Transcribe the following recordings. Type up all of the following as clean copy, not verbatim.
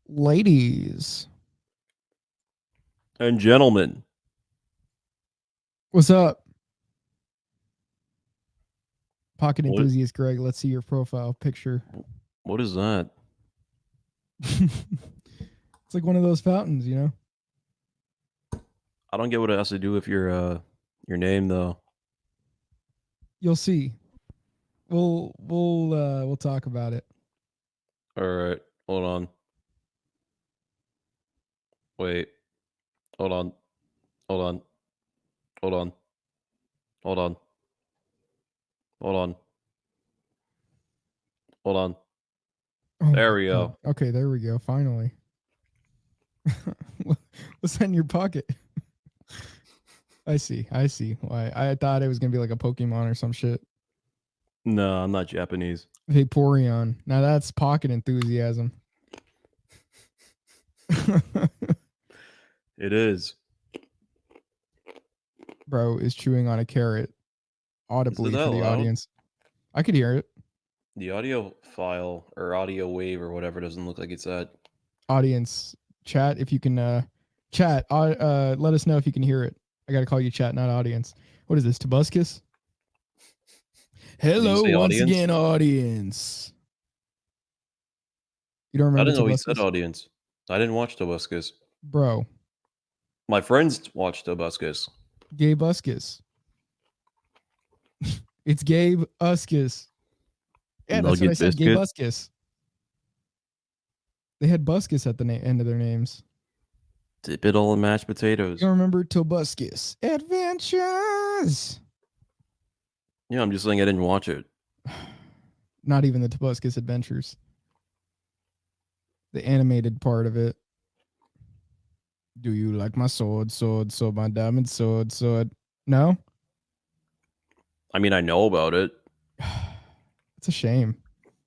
Ladies, And gentlemen, what's up? Pocket what enthusiast Greg, let's see your profile picture. what is that? It's like one of those fountains, you know? I don't get what it has to do with your name though. You'll see. We'll talk about it. All right, hold on. Wait, hold on. Hold on. Hold on. Hold on. Hold on. Hold on. Oh There my we god. go. Okay, there we go. Finally. What's that in your pocket? I see. I see. Why I thought it was gonna be like a Pokemon or some shit. No, I'm not Japanese. Vaporeon. Now that's pocket enthusiasm. It is. Bro is chewing on a carrot Is it audibly that for the loud? audience. I could hear it. The audio file or audio wave or whatever doesn't look like it's at. Audience chat, if you can chat, let us know if you can hear it. I gotta call you chat, not audience. What is this, Tobuscus? Did you Hello say once audience? again, audience. You don't I remember didn't know he said Tobuscus? audience. I didn't watch Tobuscus. Bro, My friends watched Tobuscus. Gabe Uscus. It's Gabe Uscus. Yeah, that's what I Nugget said, Gabe biscuit. Uscus. They had Buscus at the end of their names. Dip it all in mashed You potatoes. don't remember Tobuscus Adventures? Yeah, I'm just saying I didn't watch it. Not even the Tobuscus Adventures. The animated part of it. Do you like my sword, my diamond sword? No? I mean, I know about it. It's a shame.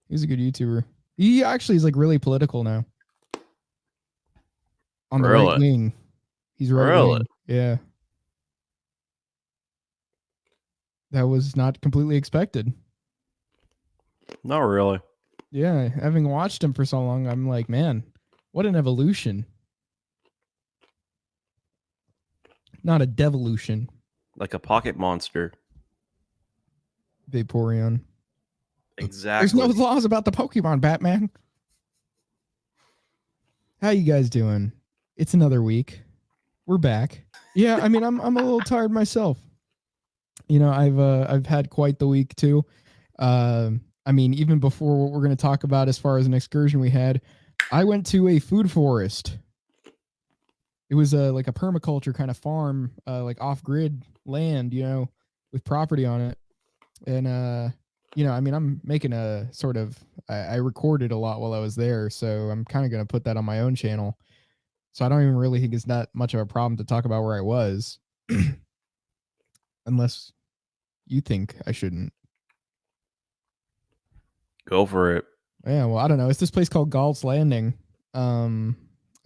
He's a good YouTuber. He actually is like really political now. On the right Really? wing. He's right Really? wing. Yeah. That was not completely expected. Not really. Yeah. Having watched him for so long, I'm like, man, what an evolution. Not a devolution. Like a pocket monster. Vaporeon. There's no Exactly. laws about the Pokemon, Batman. How you guys doing? It's another week. We're back. Yeah, I mean, I'm a little tired myself. You know, I've had quite the week too. I mean, even before what we're going to talk about as far as an excursion we had, I went to a food forest. It was like a permaculture kind of farm, like off grid land, you know, with property on it. And you know, I mean, I'm making a sort of I recorded a lot while I was there, so I'm kind of going to put that on my own channel. So I don't even really think it's that much of a problem to talk about where I was, unless you think I shouldn't. Go for it. Yeah, well, I don't know. It's this place called Galt's Landing. Um,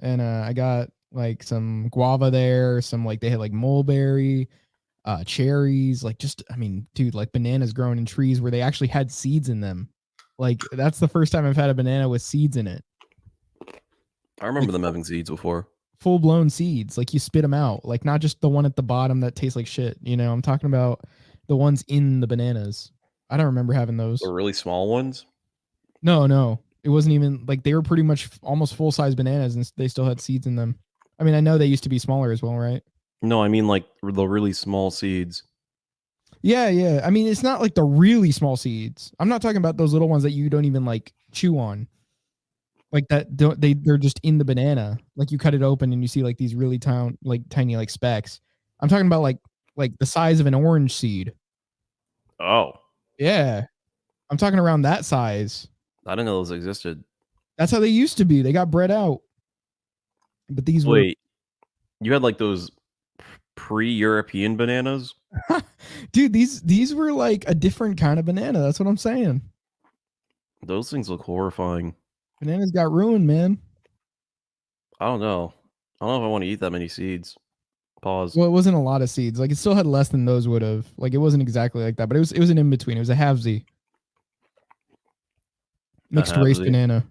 and I got like some guava there, some like they had like mulberry, cherries, like just I mean, dude, like bananas growing in trees where they actually had seeds in them. Like that's the first time I've had a banana with seeds in it. I remember Like them having seeds before. full blown seeds. Like you spit them out. Like not just the one at the bottom that tastes like shit. You know, I'm talking about the ones in the bananas. I don't remember having The those. really small ones. No, no. It wasn't even like they were pretty much almost full size bananas and they still had seeds in them. I mean, I know they used to be smaller as well, right? No, I mean like the really small seeds. Yeah, yeah. I mean, it's not like the really small seeds. I'm not talking about those little ones that you don't even like chew on. Like that don't they're just in the banana. Like you cut it open and you see like these really tiny like specks. I'm talking about like the size of an orange seed. Oh, Yeah. I'm talking around that size. I didn't know those existed. That's how they used to be. They got bred out. But these were Wait, you had like those pre-European bananas? dude, these were like a different kind of banana. That's what I'm saying. Those things look horrifying. Bananas got ruined, man. I don't know. I don't know if I want to eat that many seeds. Pause. Well, it wasn't a lot of seeds. Like it still had less than those would have. Like it wasn't exactly like that, but it was an in between. It was a halvesy A mixed race halvesy. banana.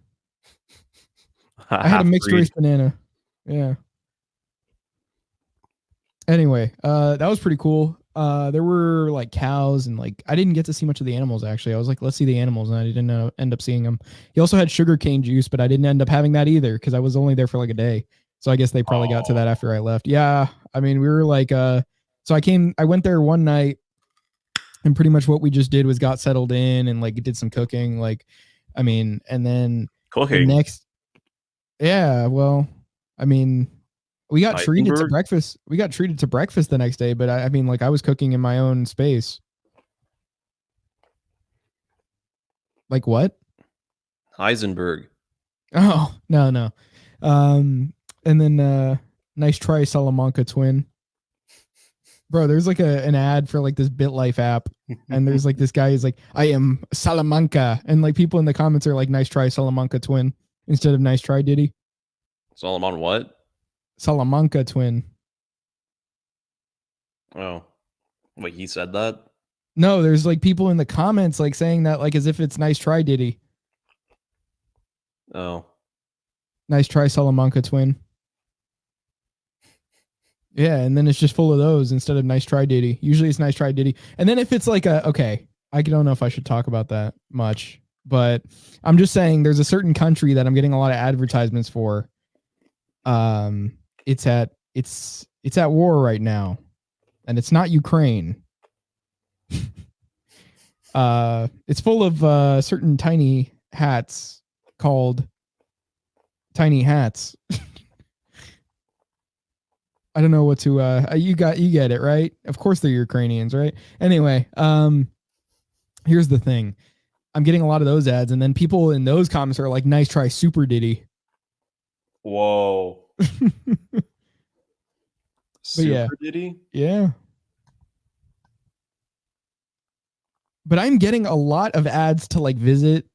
I had a mixed race banana. Yeah. Anyway, that was pretty cool. There were like cows and like I didn't get to see much of the animals actually. I was like, let's see the animals, and I didn't end up seeing them. He also had sugarcane juice, but I didn't end up having that either because I was only there for like a day. So I guess they probably got to that after I left. Yeah, I mean we were like, so I went there one night, and pretty much what we just did was got settled in and like did some cooking. Like, I mean, and then the Cooking. next, yeah, well, I mean, we got treated to Heisenberg? breakfast. We got treated to breakfast the next day, but I mean, like I was cooking in my own space. Like what? Heisenberg. Oh, no. And then nice try Salamanca twin. Bro, there's like an ad for like this BitLife app, and there's like this guy who's like, I am Salamanca, and like people in the comments are like, nice try Salamanca twin instead of nice try Diddy. Solomon what? Salamanca twin. Oh. Wait, he said that? No, there's like people in the comments like saying that like as if it's nice try Diddy. Oh. Nice try Salamanca twin. Yeah, and then it's just full of those instead of nice try Diddy. Usually it's nice try Diddy. And then if it's like okay, I don't know if I should talk about that much, but I'm just saying there's a certain country that I'm getting a lot of advertisements for. It's at war right now, and it's not Ukraine. It's full of certain tiny hats called tiny hats. I don't know what to you get it, right? Of course they're Ukrainians, right? Anyway, here's the thing. I'm getting a lot of those ads, and then people in those comments are like, nice try Super Diddy. Whoa. Super yeah. Diddy? Yeah. But I'm getting a lot of ads to like visit,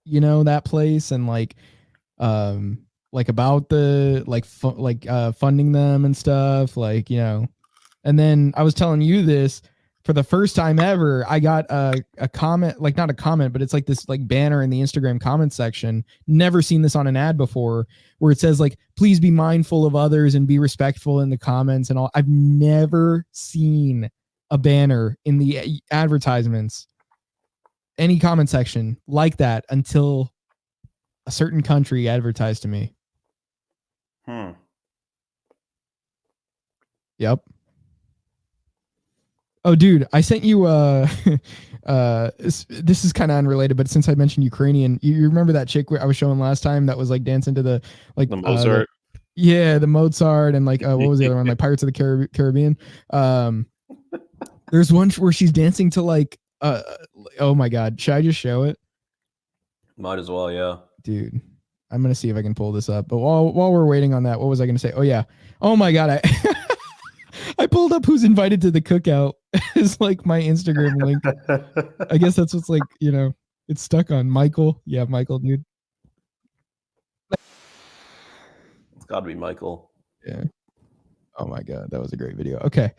that place and like about the funding them and stuff, and then I was telling you this for the first time ever. I got a comment, like not a comment, but it's like this like banner in the Instagram comment section. Never seen this on an ad before, where it says like, please be mindful of others and be respectful in the comments and all. I've never seen a banner in the advertisements, any comment section like that until a certain country advertised to me. Yep. Oh, dude, I sent you. This is kind of unrelated, but since I mentioned Ukrainian, you remember that chick I was showing last time that was like dancing to the like the Mozart. The Mozart and like what was the other one? Like Pirates of the Caribbean. There's one where she's dancing to like oh my god, should I just show it? Might as well, yeah. Dude, I'm gonna see if I can pull this up. But while we're waiting on that, what was I gonna say? Oh yeah. Oh my god, I pulled up who's invited to the cookout as like my Instagram link. I guess that's what's like, it's stuck on Michael. Yeah, Michael, dude. It's got to be Michael. Yeah. Oh my god, that was a great video. Okay.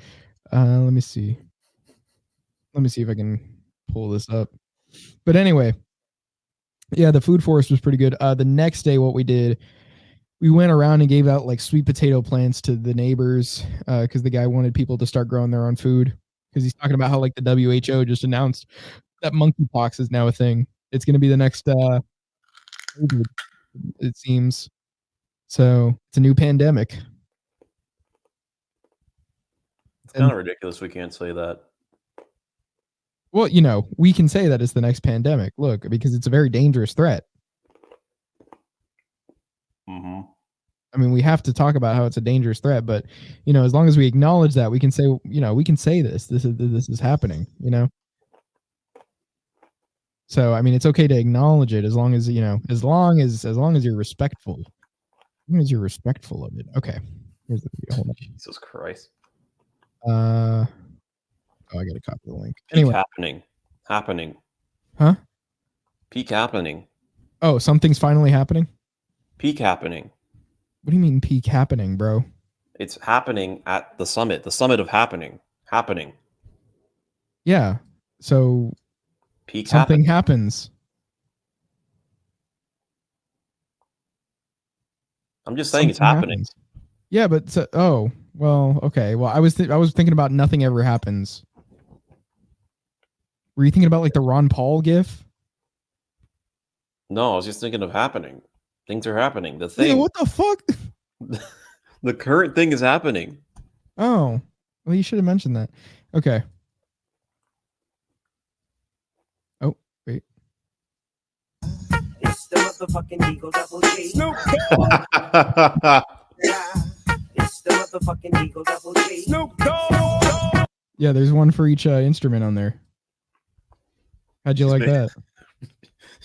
Let me see. Let me see if I can pull this up. But anyway, yeah, the food forest was pretty good. The next day, what we did, we went around and gave out like sweet potato plants to the neighbors because the guy wanted people to start growing their own food, because he's talking about how like the WHO just announced that monkeypox is now a thing. It's going to be the next it seems. So it's a new pandemic. It's kind of ridiculous we can't say that. Well, we can say that it's the next pandemic. Look, because it's a very dangerous threat. Mm-hmm. I mean, we have to talk about how it's a dangerous threat, but as long as we acknowledge that, we can say, we can say this is happening. So I mean, it's okay to acknowledge it as long as as long as you're respectful. As long as you're respectful of it. Okay. Here's the video. Hold on. Jesus Christ. Oh, I gotta copy the link. Peak Anyway. Happening. Huh? Peak happening. Oh, something's finally happening? Peak happening. What do you mean peak happening, bro? It's happening at the summit of happening. Yeah. So peak something happening. happens. I'm just saying it's something happening. happens. Yeah, but oh well, okay. Well, I was thinking about nothing ever happens. Were you thinking about like the Ron Paul gif? No, I was just thinking of happening. Things are happening. The Yeah, thing, what the fuck? the current thing is happening. Oh, well, you should have mentioned that. Okay. Oh, wait. It's the motherfucking Eagle Double G. Snoop It's the motherfucking Eagle Double G. Snoop Dogg. Yeah, there's one for each instrument on there. How'd you like that?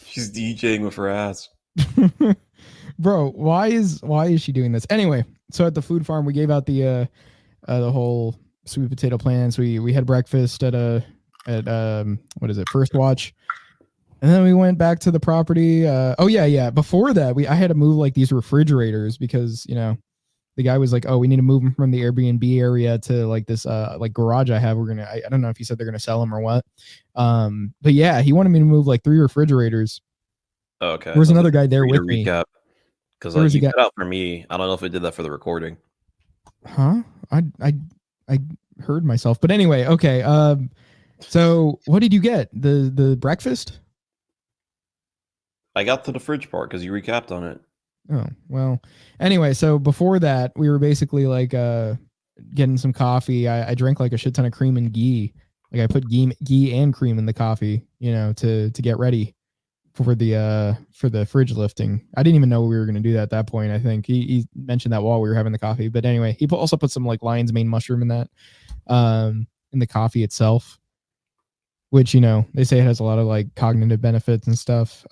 She's DJing with her ass. Bro, why is she doing this? Anyway, so at the food farm we gave out the whole sweet potato plants. We had breakfast at what is it, First Watch. And then we went back to the property. Oh yeah. Before that, I had to move like these refrigerators because, you know, the guy was like, "Oh, we need to move them from the Airbnb area to like this like garage I have. I don't know if he said they're gonna sell them or what. But yeah, he wanted me to move like 3 refrigerators. Okay. There was another guy there with me. Recap, because There was a you guy. cut out for me. I don't know if it did that for the recording. Huh? I heard myself. But anyway, okay. So what did you get? The breakfast? I got to the fridge part because you recapped on it. Oh, well. Anyway, so before that, we were basically like getting some coffee. I drank like a shit ton of cream and ghee. Like I put ghee and cream in the coffee, you know, to get ready for the fridge lifting. I didn't even know we were going to do that at that point. I think he mentioned that while we were having the coffee. But anyway, he also put some like lion's mane mushroom in that in the coffee itself, which, you know, they say it has a lot of like cognitive benefits and stuff.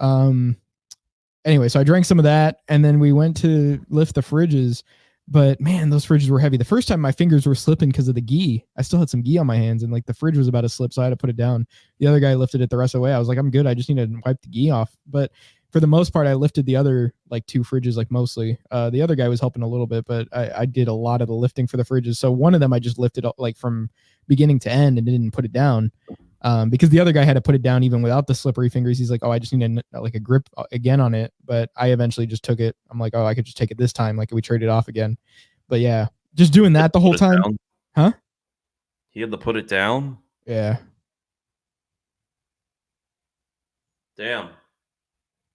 Anyway, so I drank some of that, and then we went to lift the fridges. But man, those fridges were heavy. The first time my fingers were slipping because of the ghee. I still had some ghee on my hands, and like the fridge was about to slip, so I had to put it down. The other guy lifted it the rest of the way. I was like, I'm good. I just need to wipe the ghee off. But for the most part, I lifted the other like 2 fridges, like mostly. The other guy was helping a little bit, but I did a lot of the lifting for the fridges. So one of them I just lifted like from beginning to end and didn't put it down. Because the other guy had to put it down even without the slippery fingers. He's like, "Oh, I just need like a grip again on it." But I eventually just took it. I'm like, "Oh, I could just take it this time. Like we trade it off again." But yeah, just doing that the whole time. Huh? He had to put it down? Yeah. Damn.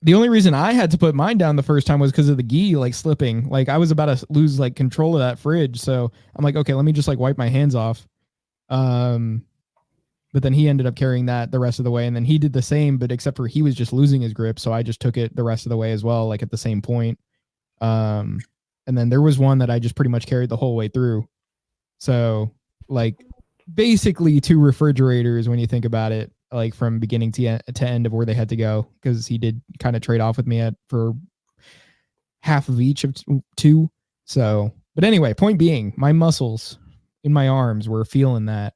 The only reason I had to put mine down the first time was because of the ghee like slipping. Like I was about to lose like control of that fridge. So I'm like, okay, let me just like wipe my hands off. But then he ended up carrying that the rest of the way, and then he did the same, but except for he was just losing his grip, so I just took it the rest of the way as well, like at the same point. And then there was one that I just pretty much carried the whole way through. So like basically 2 refrigerators when you think about it, like from beginning to end of where they had to go, because he did kind of trade off with me for half of each of 2. So, but anyway, point being, my muscles in my arms were feeling that.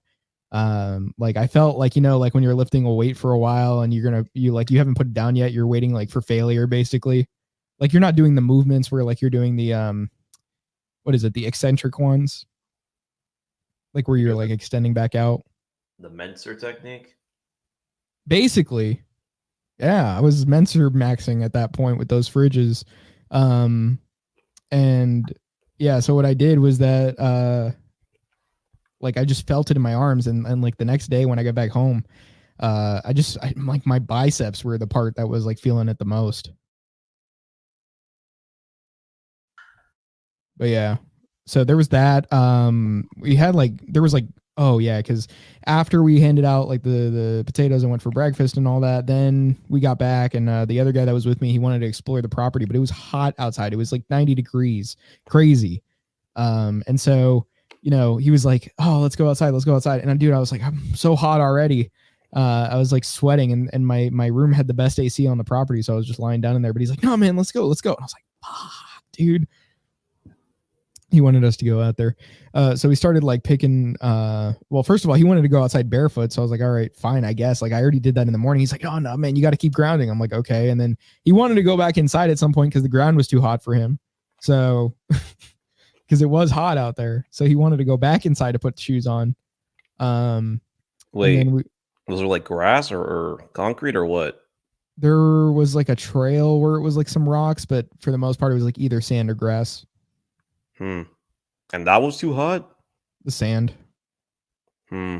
Like I felt like, you know, like when you're lifting a weight for a while and you haven't put it down yet, you're waiting like for failure basically. Like you're not doing the movements where like you're doing the what is it, the eccentric ones, like where you're like extending back out, the Menser technique basically. Yeah, I was Menser maxing at that point with those fridges. And yeah, so what I did was that like I just felt it in my arms, and like the next day when I got back home, like my biceps were the part that was like feeling it the most. But yeah, so there was that. We had like there was like, oh yeah, because after we handed out like the potatoes and went for breakfast and all that, then we got back, and the other guy that was with me, he wanted to explore the property, but it was hot outside. It was like 90 degrees, crazy. And so, you know, he was like, "Oh, let's go outside. Let's go outside." And dude, I was like, I'm so hot already. I was like sweating, and my room had the best AC on the property, so I was just lying down in there. But he's like, "No, man, let's go, let's go." And I was like, "Fuck, dude." He wanted us to go out there. So we started like picking, well, first of all, he wanted to go outside barefoot. So I was like, all right, fine, I guess. Like I already did that in the morning. He's like, "Oh no, man, you got to keep grounding." I'm like, okay. And then he wanted to go back inside at some point because the ground was too hot for him. So because it was hot out there. So he wanted to go back inside to put the shoes on. Wait, those are like grass or concrete or what? There was like a trail where it was like some rocks, but for the most part, it was like either sand or grass. And that was too hot? The sand. Hmm.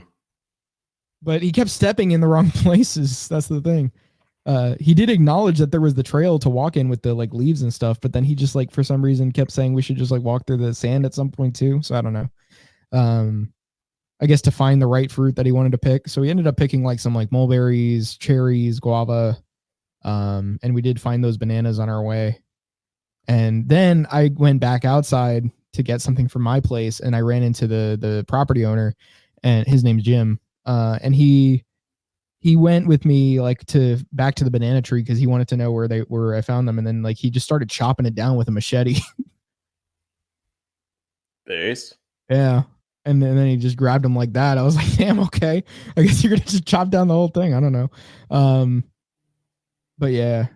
But he kept stepping in the wrong places. That's the thing. He did acknowledge that there was the trail to walk in with the like leaves and stuff, but then he just like for some reason kept saying we should just like walk through the sand at some point too. So I don't know. I guess to find the right fruit that he wanted to pick. So he ended up picking like some like mulberries, cherries, guava. And we did find those bananas on our way. And then I went back outside to get something from my place, and I ran into the property owner, and his name's Jim. And he went with me like to back to the banana tree because he wanted to know where I found them, and then like he just started chopping it down with a machete. Base. Yeah. And then he just grabbed him like that. I was like, damn, okay. I guess you're gonna just chop down the whole thing. I don't know. But yeah,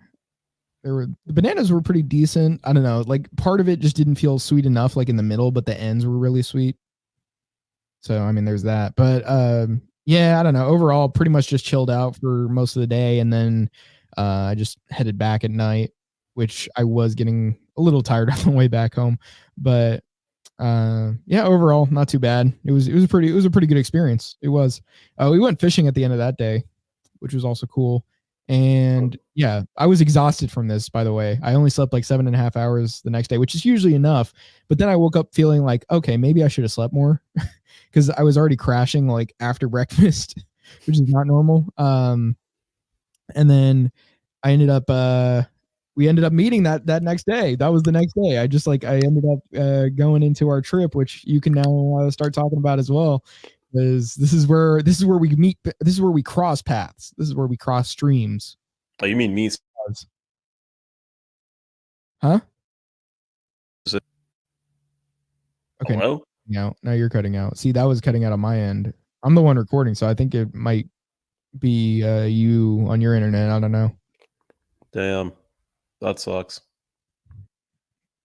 the bananas were pretty decent. I don't know. Like part of it just didn't feel sweet enough, like in the middle, but the ends were really sweet. So I mean, there's that. But yeah, I don't know. Overall, pretty much just chilled out for most of the day, and then I just headed back at night, which I was getting a little tired on the way back home. But yeah, overall, not too bad. It was a pretty good experience. It was. We went fishing at the end of that day, which was also cool. And yeah, I was exhausted from this, by the way. I only slept like 7.5 hours the next day, which is usually enough. But then I woke up feeling like, okay, maybe I should have slept more because I was already crashing like after breakfast, which is not normal. And then I ended up, we ended up meeting that next day. That was the next day. I ended up going into our trip, which you can now start talking about as well. Because this is where we meet. This is where we cross paths. This is where we cross streams. Oh, you mean me? Huh? Okay. Hello? Now you're cutting out. See, that was cutting out on my end. I'm the one recording, so I think it might be you on your internet. I don't know. Damn, that sucks.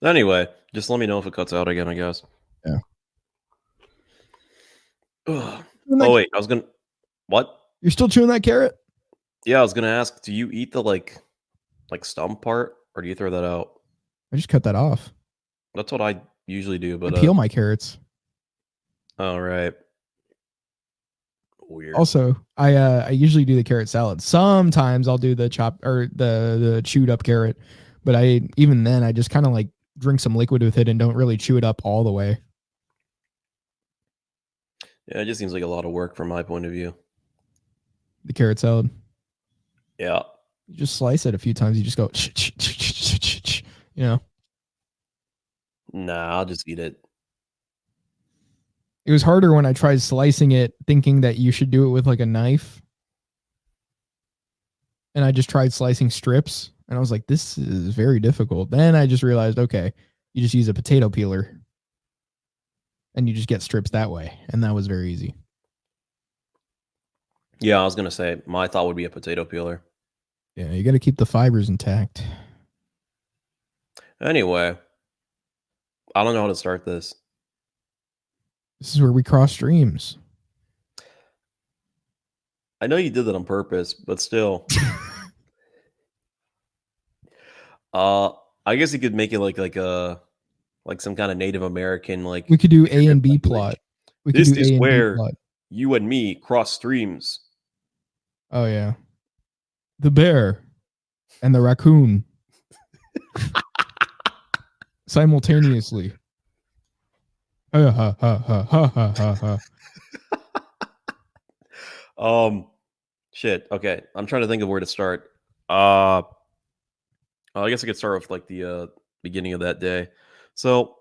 Anyway, just let me know if it cuts out again, I guess. Yeah. Oh wait, I was gonna. What? You're still chewing that carrot? Yeah, I was gonna ask. Do you eat the like stump part, or do you throw that out? I just cut that off. That's what I usually do, but I peel my carrots. All right. Weird. Also, I usually do the carrot salad. Sometimes I'll do the chop or the chewed up carrot, but even then I just kind of like drink some liquid with it and don't really chew it up all the way. Yeah, it just seems like a lot of work from my point of view. The carrot salad. Yeah. You just slice it a few times. You just go, you know. Nah, I'll just eat it. It was harder when I tried slicing it, thinking that you should do it with like a knife. And I just tried slicing strips, and I was like, this is very difficult. Then I just realized, okay, you just use a potato peeler, and you just get strips that way, and that was very easy. Yeah, I was gonna say my thought would be a potato peeler. Yeah, you got to keep the fibers intact. Anyway, I don't know how to start this. This is where we cross streams. I know you did that on purpose, but still. I guess you could make it like some kind of Native American like. We could do A and B plot. This is where you and me cross streams. Oh yeah, the bear and the raccoon simultaneously. Ha ha ha ha ha ha ha. Shit. Okay, I'm trying to think of where to start. I guess I could start with like the beginning of that day. So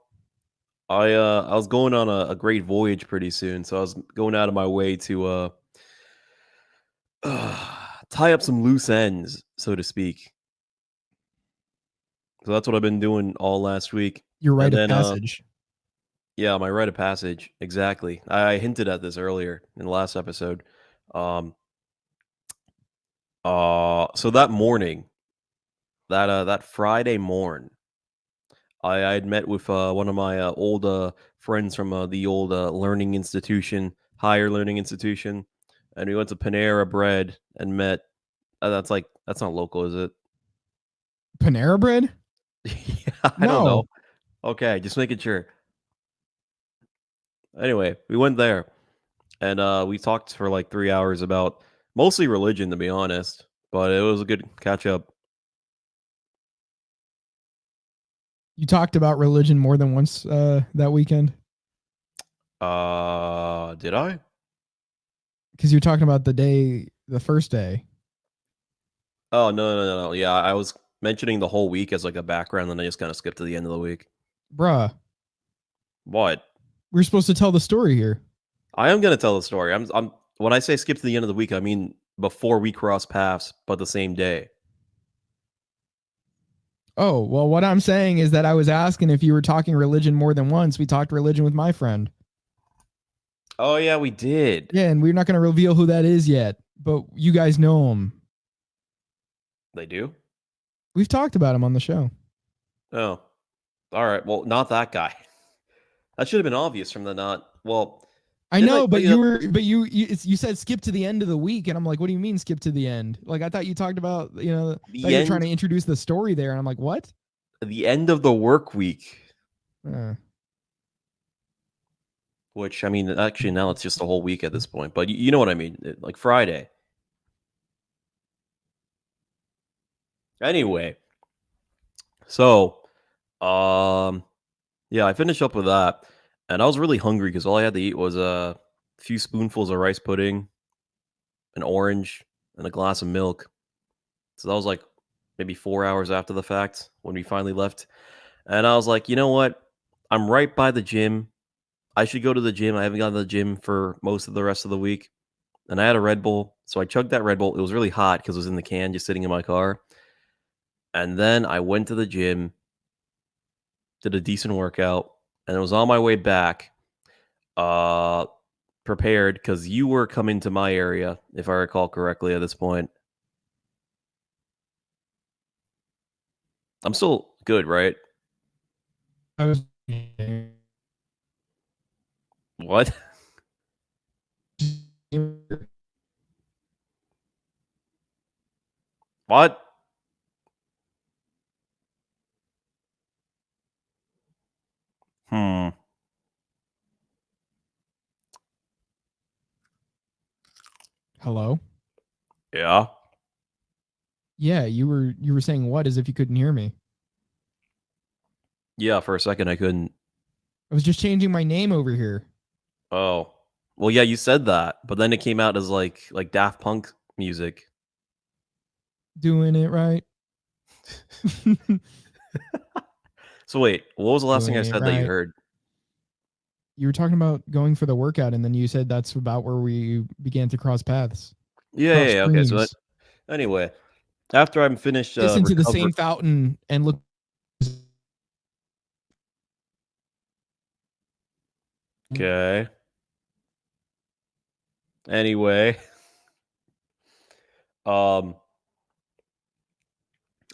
I was going on a great voyage pretty soon, so I was going out of my way to tie up some loose ends, so to speak. So that's what I've been doing all last week. Your rite of passage. Yeah, my rite of passage. Exactly. I hinted at this earlier in the last episode. So that morning, that Friday morn, I had met with one of my old friends from the old learning institution, higher learning institution, and we went to Panera Bread and met. That's like That's not local, is it? Panera Bread? Yeah, I don't know. Okay, just making sure. Anyway, we went there and we talked for like 3 hours about mostly religion, to be honest, but it was a good catch up. You talked about religion more than once that weekend? Did I? Because you're talking about the first day. Oh, no. Yeah, I was mentioning the whole week as like a background, and I just kind of skipped to the end of the week. Bruh, What? we're supposed to tell the story here. I am gonna tell the story. I'm when I say skip to the end of the week, I mean before we cross paths, but the same day. Oh, well, what I'm saying is that I was asking if you were talking religion more than once. We talked religion with my friend. Oh yeah, we did. Yeah, and we're not going to reveal who that is yet, but you guys know him. They do? We've talked about him on the show. Oh. All right. Well, not that guy. That should have been obvious from the not. Well, I didn't know, tell but you said skip to the end of the week, and I'm like, what do you mean skip to the end? Like, I thought you talked about, that you're trying to introduce the story there, and I'm like, what? The end of the work week. Which, I mean, actually now it's just a whole week at this point, but you know what I mean, like Friday. Anyway, so, yeah, I finished up with that, and I was really hungry because all I had to eat was a few spoonfuls of rice pudding, an orange, and a glass of milk. So that was like maybe 4 hours after the fact when we finally left, and I was like, you know what? I'm right by the gym. I should go to the gym. I haven't gone to the gym for most of the rest of the week. And I had a Red Bull, so I chugged that Red Bull. It was really hot because it was in the can, just sitting in my car. And then I went to the gym, did a decent workout, and it was on my way back, uh, prepared because you were coming to my area, if I recall correctly at this point. I'm still good, right? I was. What? What? Hmm. Hello? Yeah. Yeah, you were saying what as if you couldn't hear me. Yeah, for a second I couldn't. I was just changing my name over here. Oh. Well, yeah, you said that, but then it came out as like Daft Punk music. Doing it right. So wait, what was the last thing I Doing it said that you right. heard? You were talking about going for the workout, and then you said that's about where we began to cross paths. Yeah. Okay, so anyway, after I'm finished listen to the same fountain and look. Okay. Anyway, after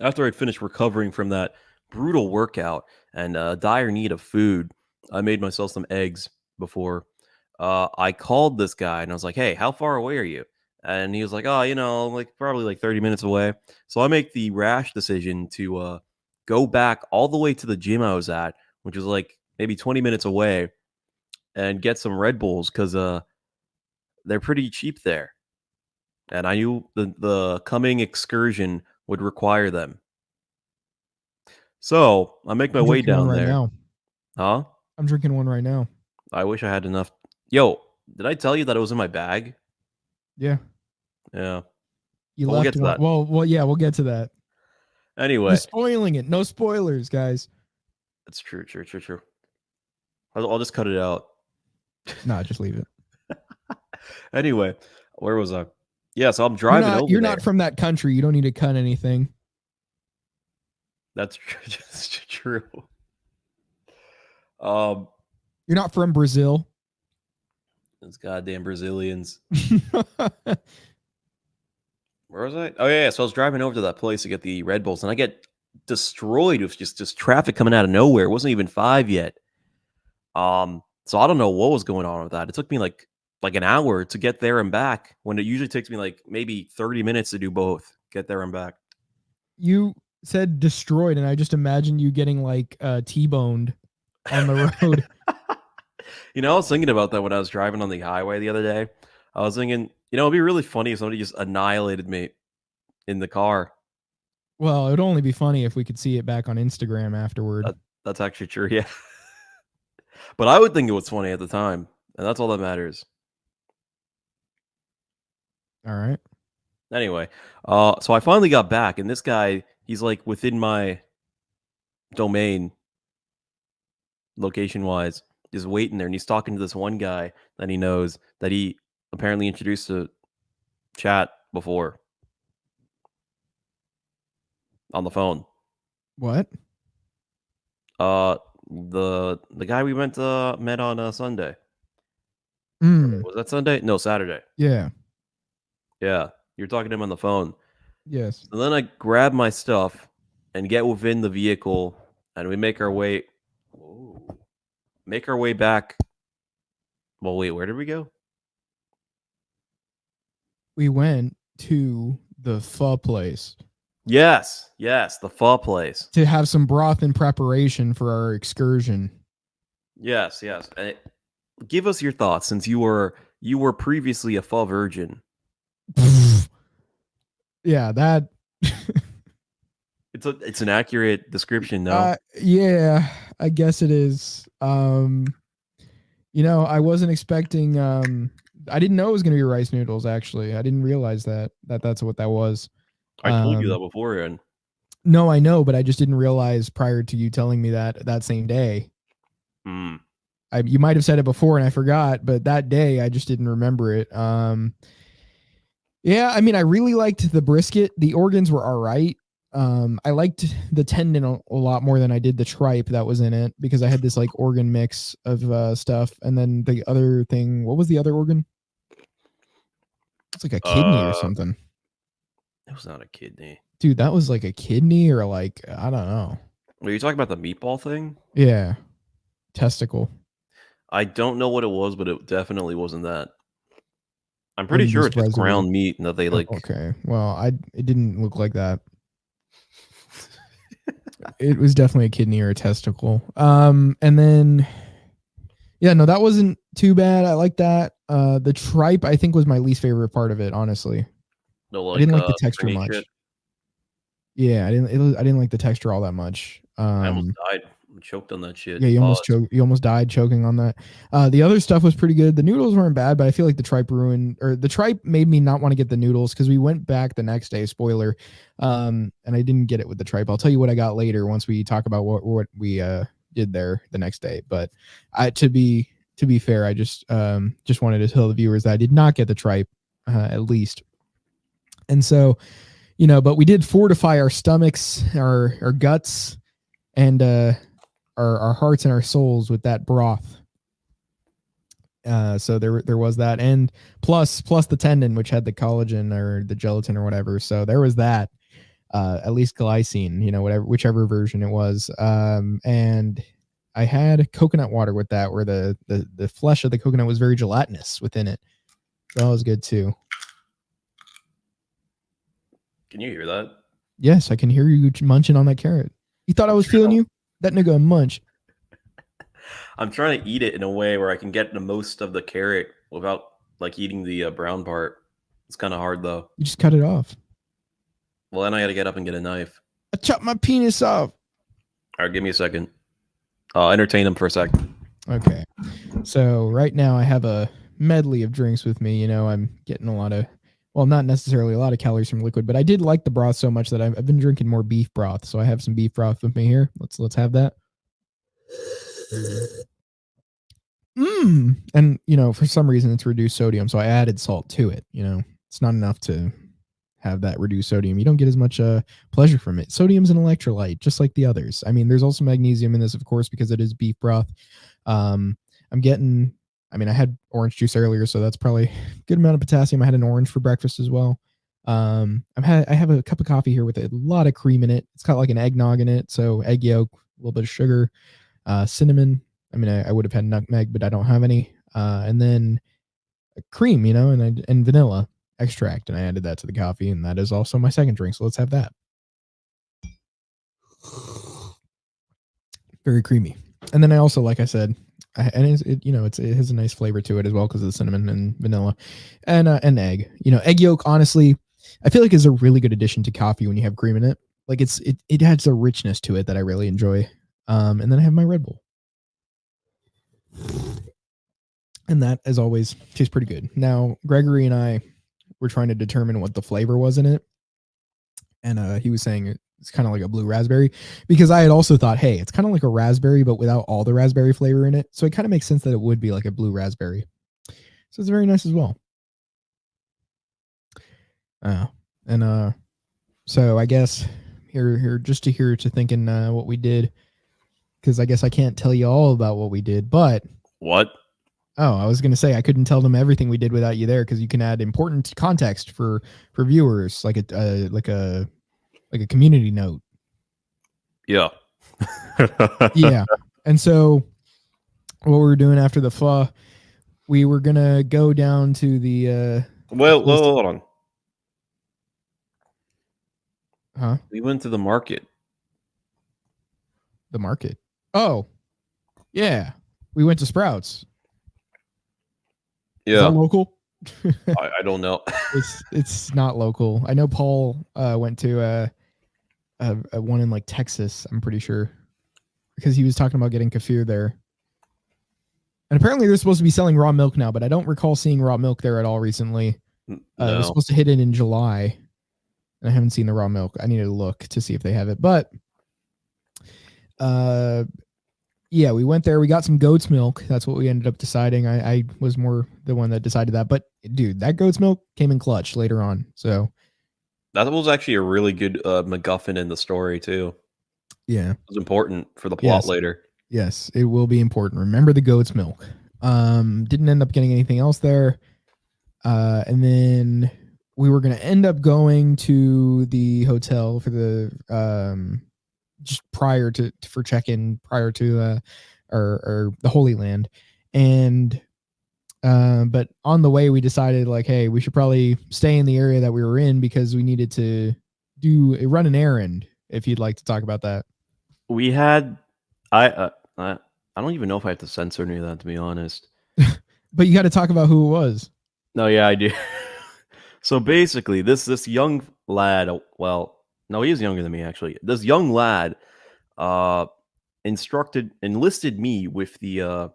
I'd finished recovering from that brutal workout and dire need of food, I made myself some eggs before. I called this guy and I was like, "Hey, how far away are you?" And he was like, "Oh, like probably like 30 minutes away." So I make the rash decision to go back all the way to the gym I was at, which was like maybe 20 minutes away, and get some Red Bulls because they're pretty cheap there. And I knew the coming excursion would require them. So I make my I'm way drinking one down right there. now. Huh? I'm drinking one right now. I wish I had enough. Yo, did I tell you that it was in my bag? Yeah. Yeah. You But we'll left get to one. that. Well, yeah, we'll get to that. Anyway, You're spoiling it. No spoilers, guys. that's true. I'll just cut it out. Nah, just leave it. Anyway, where was I? Yeah, so I'm driving over You're there. not from that country. You don't need to cut anything. That's true. You're not from Brazil. Those goddamn Brazilians. Where was I? Oh yeah, so I was driving over to that place to get the Red Bulls, and I get destroyed with just traffic coming out of nowhere. It wasn't even 5 yet. So I don't know what was going on with that. It took me like an hour to get there and back when it usually takes me like maybe 30 minutes to do both. get there and back. You said destroyed, and I just imagine you getting like T-boned on the road. You know, I was thinking about that when I was driving on the highway the other day. I was thinking, you know, it'd be really funny if somebody just annihilated me in the car. Well, it would only be funny if we could see it back on Instagram afterward. That's actually true, yeah. But I would think it was funny at the time, and that's all that matters. All right. Anyway, so I finally got back, and this guy, he's like within my domain, location-wise, just waiting there, and he's talking to this one guy that he knows that he apparently introduced to chat before on the phone. What? The guy we met on Sunday. Mm, Was that Sunday? No, Saturday. yeah. Yeah, you were talking to him on the phone. Yes. And then I grab my stuff and get within the vehicle, and we make our way back. Well, wait, where did we go? We went to the pho place Yes, the pho place. to have some broth in preparation for our excursion. Yes. And give us your thoughts, since you were previously a pho virgin. Yeah, that. It's an accurate description, no? Yeah, I guess it is. You know, I wasn't expecting. I didn't know it was going to be rice noodles. Actually, I didn't realize that's what that was. I told you that beforehand. No, I know, but I just didn't realize prior to you telling me that same day. Hmm. You might have said it before and I forgot, but that day I just didn't remember it. Yeah, I mean, I really liked the brisket. The organs were all right. I liked the tendon a lot more than I did the tripe that was in it, because I had this like organ mix of stuff. And then the other thing, what was the other organ? It's like a kidney or something. It was not a kidney. Dude, that was like a kidney or like, I don't know. Were you talking about the meatball thing? Yeah. Testicle. I don't know what it was, but it definitely wasn't that. I'm pretty Wouldn't be sure it's just surprised if it was- ground meat and that they like. Okay. Well, it didn't look like that. It was definitely a kidney or a testicle. And then, yeah, no, that wasn't too bad. I like that. The tripe, I think, was my least favorite part of it, honestly. No, like, I didn't like the texture stringy much. shit. Yeah, I didn't like the texture all that much. I almost died. I choked on that shit. Yeah, you almost died choking on that. The other stuff was pretty good. The noodles weren't bad, but I feel like the tripe made me not want to get the noodles, because we went back the next day, spoiler. And I didn't get it with the tripe. I'll tell you what I got later once we talk about what we did there the next day. But to be fair, I just wanted to tell the viewers that I did not get the tripe, at least. And so, you know, but we did fortify our stomachs, our guts, and our hearts and our souls with that broth. So there was that, and plus the tendon, which had the collagen or the gelatin or whatever. So there was that, at least glycine, you know, whichever version it was. And I had coconut water with that, where the flesh of the coconut was very gelatinous within it. So that was good too. Can you hear that? Yes, I can hear you munching on that carrot. You thought I was feeling you? That nigga a munch. I'm trying to eat it in a way where I can get the most of the carrot without like eating the brown part. It's kind of hard though. You just cut it off. Well, then I got to get up and get a knife. I chopped my penis off. All right, give me a second. I'll entertain him for a second. Okay. So right now I have a medley of drinks with me. You know, I'm getting a lot of, well, not necessarily a lot of calories from liquid, but I did like the broth so much that I've been drinking more beef broth. So I have some beef broth with me here. Let's have that. And you know, for some reason it's reduced sodium, so I added salt to it. You know, it's not enough to have that reduced sodium. You don't get as much pleasure from it. Sodium's an electrolyte, just like the others. I mean, there's also magnesium in this, of course, because it is beef broth. I had orange juice earlier, so that's probably a good amount of potassium. I had an orange for breakfast as well. I have a cup of coffee here with a lot of cream in it. It's got like an eggnog in it, so egg yolk, a little bit of sugar, cinnamon. I mean, I would have had nutmeg, but I don't have any. And then cream, you know, and vanilla. extract, and I added that to the coffee, and that is also my second drink. So let's have that. Very creamy. And then I also, like I said, it has a nice flavor to it as well because of the cinnamon and vanilla, and egg. Egg yolk, honestly, I feel like is a really good addition to coffee when you have cream in it. Like it adds a richness to it that I really enjoy. And then I have my Red Bull, and that, as always, tastes pretty good. Now, Gregory and I were trying to determine what the flavor was in it, and he was saying it's kind of like a blue raspberry, because I had also thought, hey, it's kind of like a raspberry, but without all the raspberry flavor in it. So it kind of makes sense that it would be like a blue raspberry. So it's very nice as well. So I guess here to thinking what we did, because I guess I can't tell you all about what we did, but What? Oh, I was going to say I couldn't tell them everything we did without you there, because you can add important context for viewers, like a community note. Yeah. Yeah. And so what we were doing after the pho, we were going to go down to the well, hold on. Huh? We went to the market. The market. Oh. Yeah. We went to Sprouts. Yeah. Is that local? I don't know. It's not local. I know Paul went to a one in like Texas, I'm pretty sure, because he was talking about getting kefir there. And apparently they're supposed to be selling raw milk now, but I don't recall seeing raw milk there at all recently. No. They're supposed to hit it in July, and I haven't seen the raw milk. I need to look to see if they have it. But yeah, we went there. We got some goat's milk. That's what we ended up deciding. I was more the one that decided that. But dude, that goat's milk came in clutch later on. So that was actually a really good MacGuffin in the story too. Yeah, it was important for the plot later. Yes, it will be important. Remember the goat's milk. Didn't end up getting anything else there. And then we were going to end up going to the hotel for the just prior to for check-in, prior to or the Holy Land. And but on the way we decided, like, hey, we should probably stay in the area that we were in, because we needed to run an errand, if you'd like to talk about that. We had I don't even know if I have to censor any of that, to be honest. But you got to talk about who it was. No, yeah, I do. So basically, this young lad, well, no, he was younger than me, actually. This young lad enlisted me with the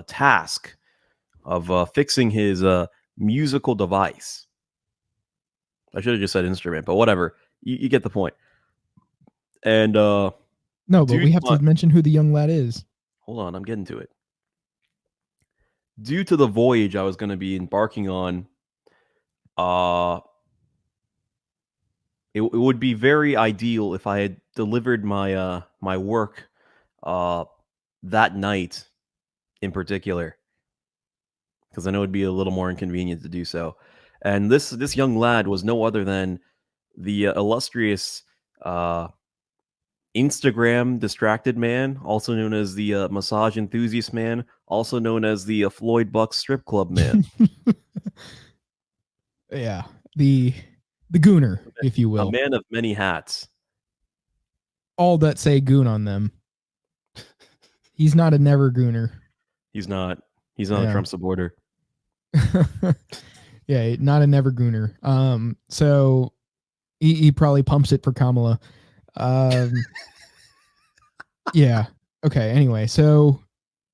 task of fixing his musical device. I should have just said instrument, but whatever. You get the point. And no, but we have to mention who the young lad is. Hold on, I'm getting to it. Due to the voyage I was going to be embarking on, it would be very ideal if I had delivered my my work that night in particular, because I know it'd be a little more inconvenient to do so. And this young lad was no other than the illustrious Instagram distracted man, also known as the massage enthusiast man, also known as the Floyd Bucks strip club man. Yeah, the gooner, if you will. A man of many hats. All that say goon on them. He's not a never gooner. He's not a Trump supporter. Yeah, not a never gooner. So he probably pumps it for Kamala. Yeah. Okay. Anyway, so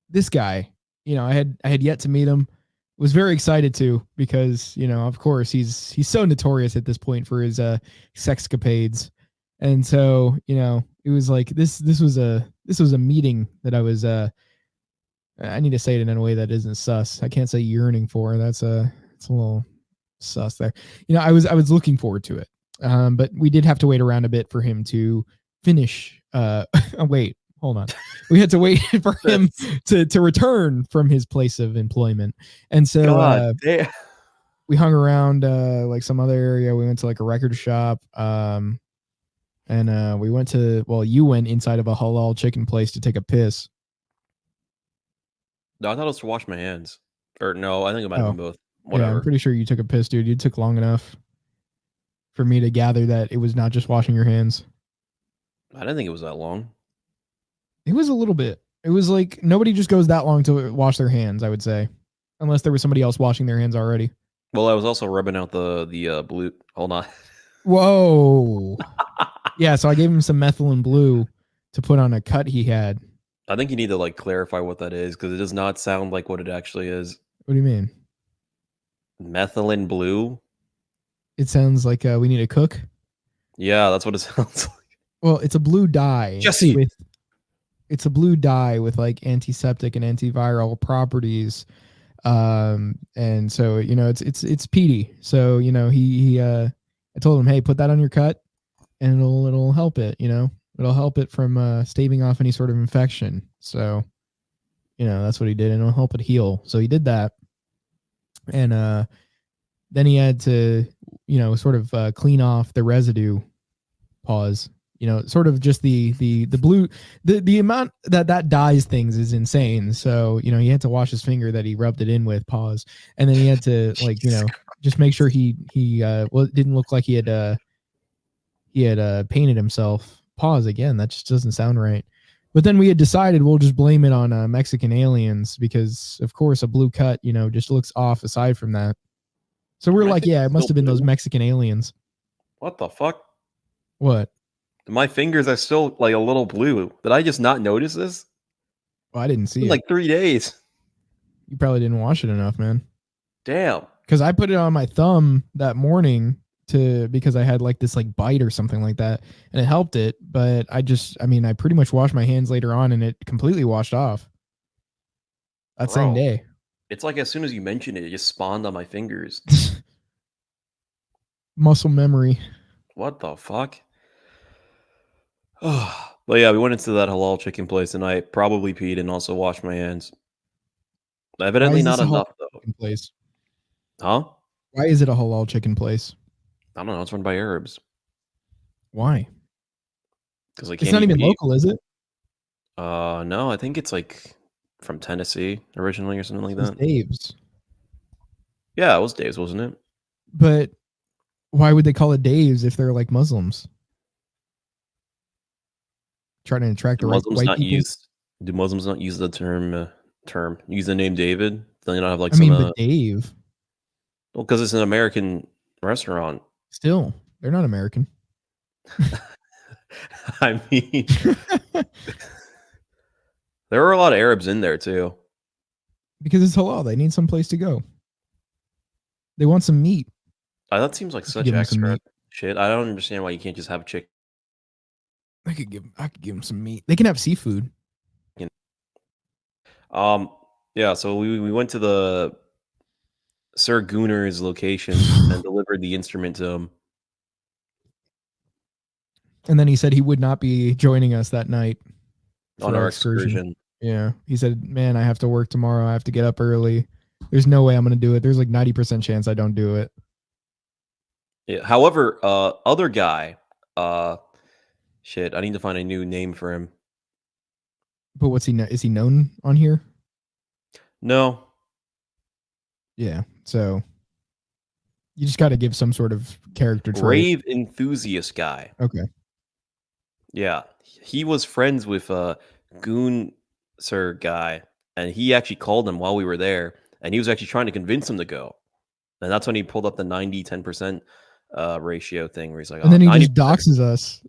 this guy, I had yet to meet him. Was very excited to, because of course he's so notorious at this point for his sexcapades, and so it was like this was a meeting that I was I need to say it in a way that isn't sus. I can't say yearning for. It's a little sus there. I was looking forward to it, but we did have to wait around a bit for him to finish. Wait. Hold on. We had to wait for him to return from his place of employment. And so we hung around like some other area. We went to like a record shop. And we went to, you went inside of a halal chicken place to take a piss. No, I thought it was to wash my hands. Or no, I think it might have been both. Whatever. Yeah, I'm pretty sure you took a piss, dude. You took long enough for me to gather that it was not just washing your hands. I didn't think it was that long. It was a little bit. It was like nobody just goes that long to wash their hands, I would say. Unless there was somebody else washing their hands already. Well, I was also rubbing out the blue. Hold on. Whoa. Yeah, so I gave him some methylene blue to put on a cut he had. I think you need to like clarify what that is because it does not sound like what it actually is. What do you mean? Methylene blue? It sounds like we need to cook. Yeah, that's what it sounds like. Well, it's a blue dye. Jesse! It's a blue dye with like antiseptic and antiviral properties. And so, you know, it's peaty. So, you know, I told him, hey, put that on your cut and it'll help it, you know, it'll help it from staving off any sort of infection. So, you know, that's what he did, and it'll help it heal. So he did that. And then he had to, you know, sort of clean off the residue. Pause. You know, sort of just the blue, the amount that dyes things is insane. So, you know, he had to wash his finger that he rubbed it in with. Pause. And then he had to, like, you know, just make sure he well, it didn't look like he had painted himself. Pause again. That just doesn't sound right. But then we had decided we'll just blame it on Mexican aliens because, of course, a blue cut, you know, just looks off aside from that. So we're like, yeah, it must have been those Mexican aliens. What the fuck? What? My fingers are still like a little blue. Did I just not notice this? Well, I didn't see it. Like 3 days. You probably didn't wash it enough, man. Damn. Because I put it on my thumb that morning because I had like this like bite or something like that, and it helped it. But I pretty much washed my hands later on, and it completely washed off that same day. It's like as soon as you mentioned it, it just spawned on my fingers. Muscle memory. What the fuck? But yeah, we went into that halal chicken place, and I probably peed and also washed my hands. Evidently not enough, though. Place? Huh? Why is it a halal chicken place? I don't know. It's run by Arabs. Why? Because it's not even local, is it? No, I think it's like from Tennessee originally or something like that. Dave's. Yeah, it was Dave's, wasn't it? But why would they call it Dave's if they're like Muslims? Trying to attract the right white people. Do Muslims not use the term? Use the name David? Then you not have like but Dave. Well, because it's an American restaurant. Still, they're not American. I mean, there are a lot of Arabs in there too. Because it's halal, they need some place to go. They want some meat. That seems like such extra shit. I don't understand why you can't just have chicken. I could give them some meat. They can have seafood. Yeah, so we went to the Sir Gunner's location and delivered the instrument to him. And then he said he would not be joining us that night on our excursion. Yeah. He said, man, I have to work tomorrow. I have to get up early. There's no way I'm going to do it. There's like 90% chance I don't do it. Yeah. However, other guy, shit, I need to find a new name for him. But is he known on here? No. Yeah. So you just got to give some sort of character trait. Rave enthusiast guy. Okay. Yeah. He was friends with Goon Sir guy, and he actually called him while we were there, and he was actually trying to convince him to go. And that's when he pulled up the 90-10% ratio thing where he's like, and then he just doxes us.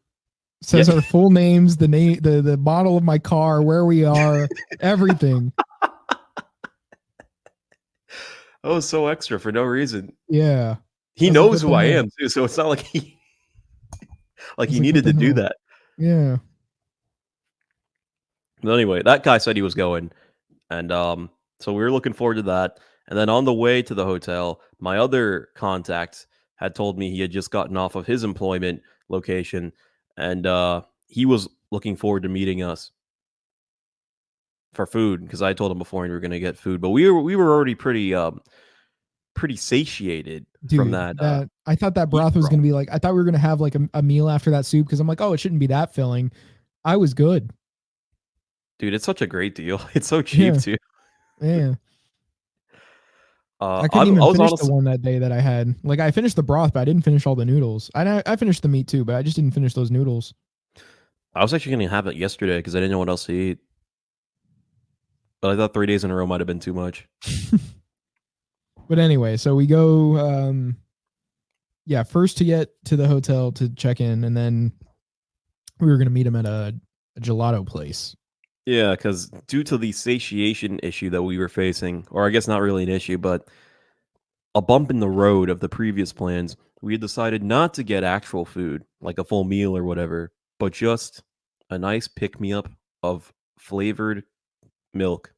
Says our full names, the model of my car, where we are, everything. Oh, so extra for no reason. Yeah. He knows who I am too, so it's not like he needed to do that. Yeah. But anyway, that guy said he was going, and so we were looking forward to that. And then on the way to the hotel, my other contact had told me he had just gotten off of his employment location, and he was looking forward to meeting us for food because I told him before we were going to get food, but we were already pretty satiated from that. I thought that broth was going to be like, I thought we were going to have like a meal after that soup because I'm like, oh, it shouldn't be that filling. I was good. Dude, it's such a great deal. It's so cheap too. Yeah. I couldn't even I was finish honestly, the one that day that I had. Like I finished the broth, but I didn't finish all the noodles. I finished the meat too, but I just didn't finish those noodles. I was actually gonna have it yesterday because I didn't know what else to eat. But I thought 3 days in a row might have been too much. But anyway, so we go first to get to the hotel to check in, and then we were gonna meet him at a gelato place. Yeah, because due to the satiation issue that we were facing, or I guess not really an issue, but a bump in the road of the previous plans, we had decided not to get actual food, like a full meal or whatever, but just a nice pick me up of flavored milk.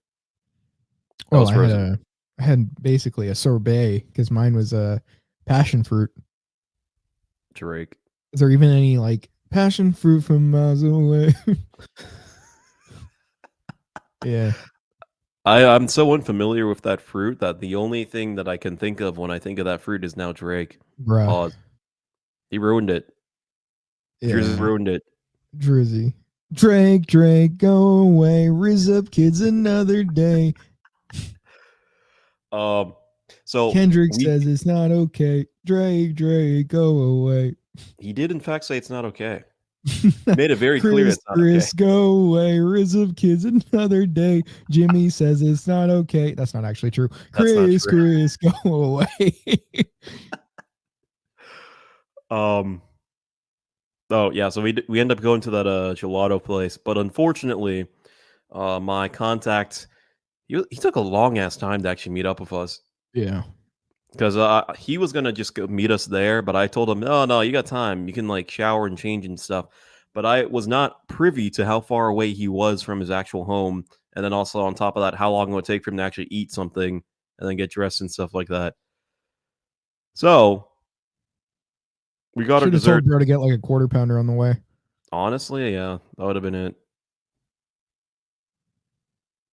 That Well, was frozen. I had basically a sorbet because mine was a passion fruit. Drake. Is there even any like passion fruit from miles away? Yeah. I'm so unfamiliar with that fruit that the only thing that I can think of when I think of that fruit is now Drake. Bruh. Pause. He ruined it. Drizzy Yeah. ruined it. Drizzy. Drake, go away. Riz up kids another day. So Kendrick says it's not okay. Drake, go away. He did in fact say it's not okay. Made it very clear it's not Chris, okay. go away. Riz up kids another day. Jimmy says it's not okay. That's not actually true. That's not true. Chris, go away. Oh yeah, so we end up going to that gelato place, but unfortunately, my contact he took a long ass time to actually meet up with us. Yeah. Because he was gonna just go meet us there, but I told him, no, you got time. You can like shower and change and stuff. But I was not privy to how far away he was from his actual home, and then also on top of that, how long it would take for him to actually eat something and then get dressed and stuff like that. So we got our Should have dessert. told bro to get like a quarter pounder on the way. Honestly, yeah, that would have been it.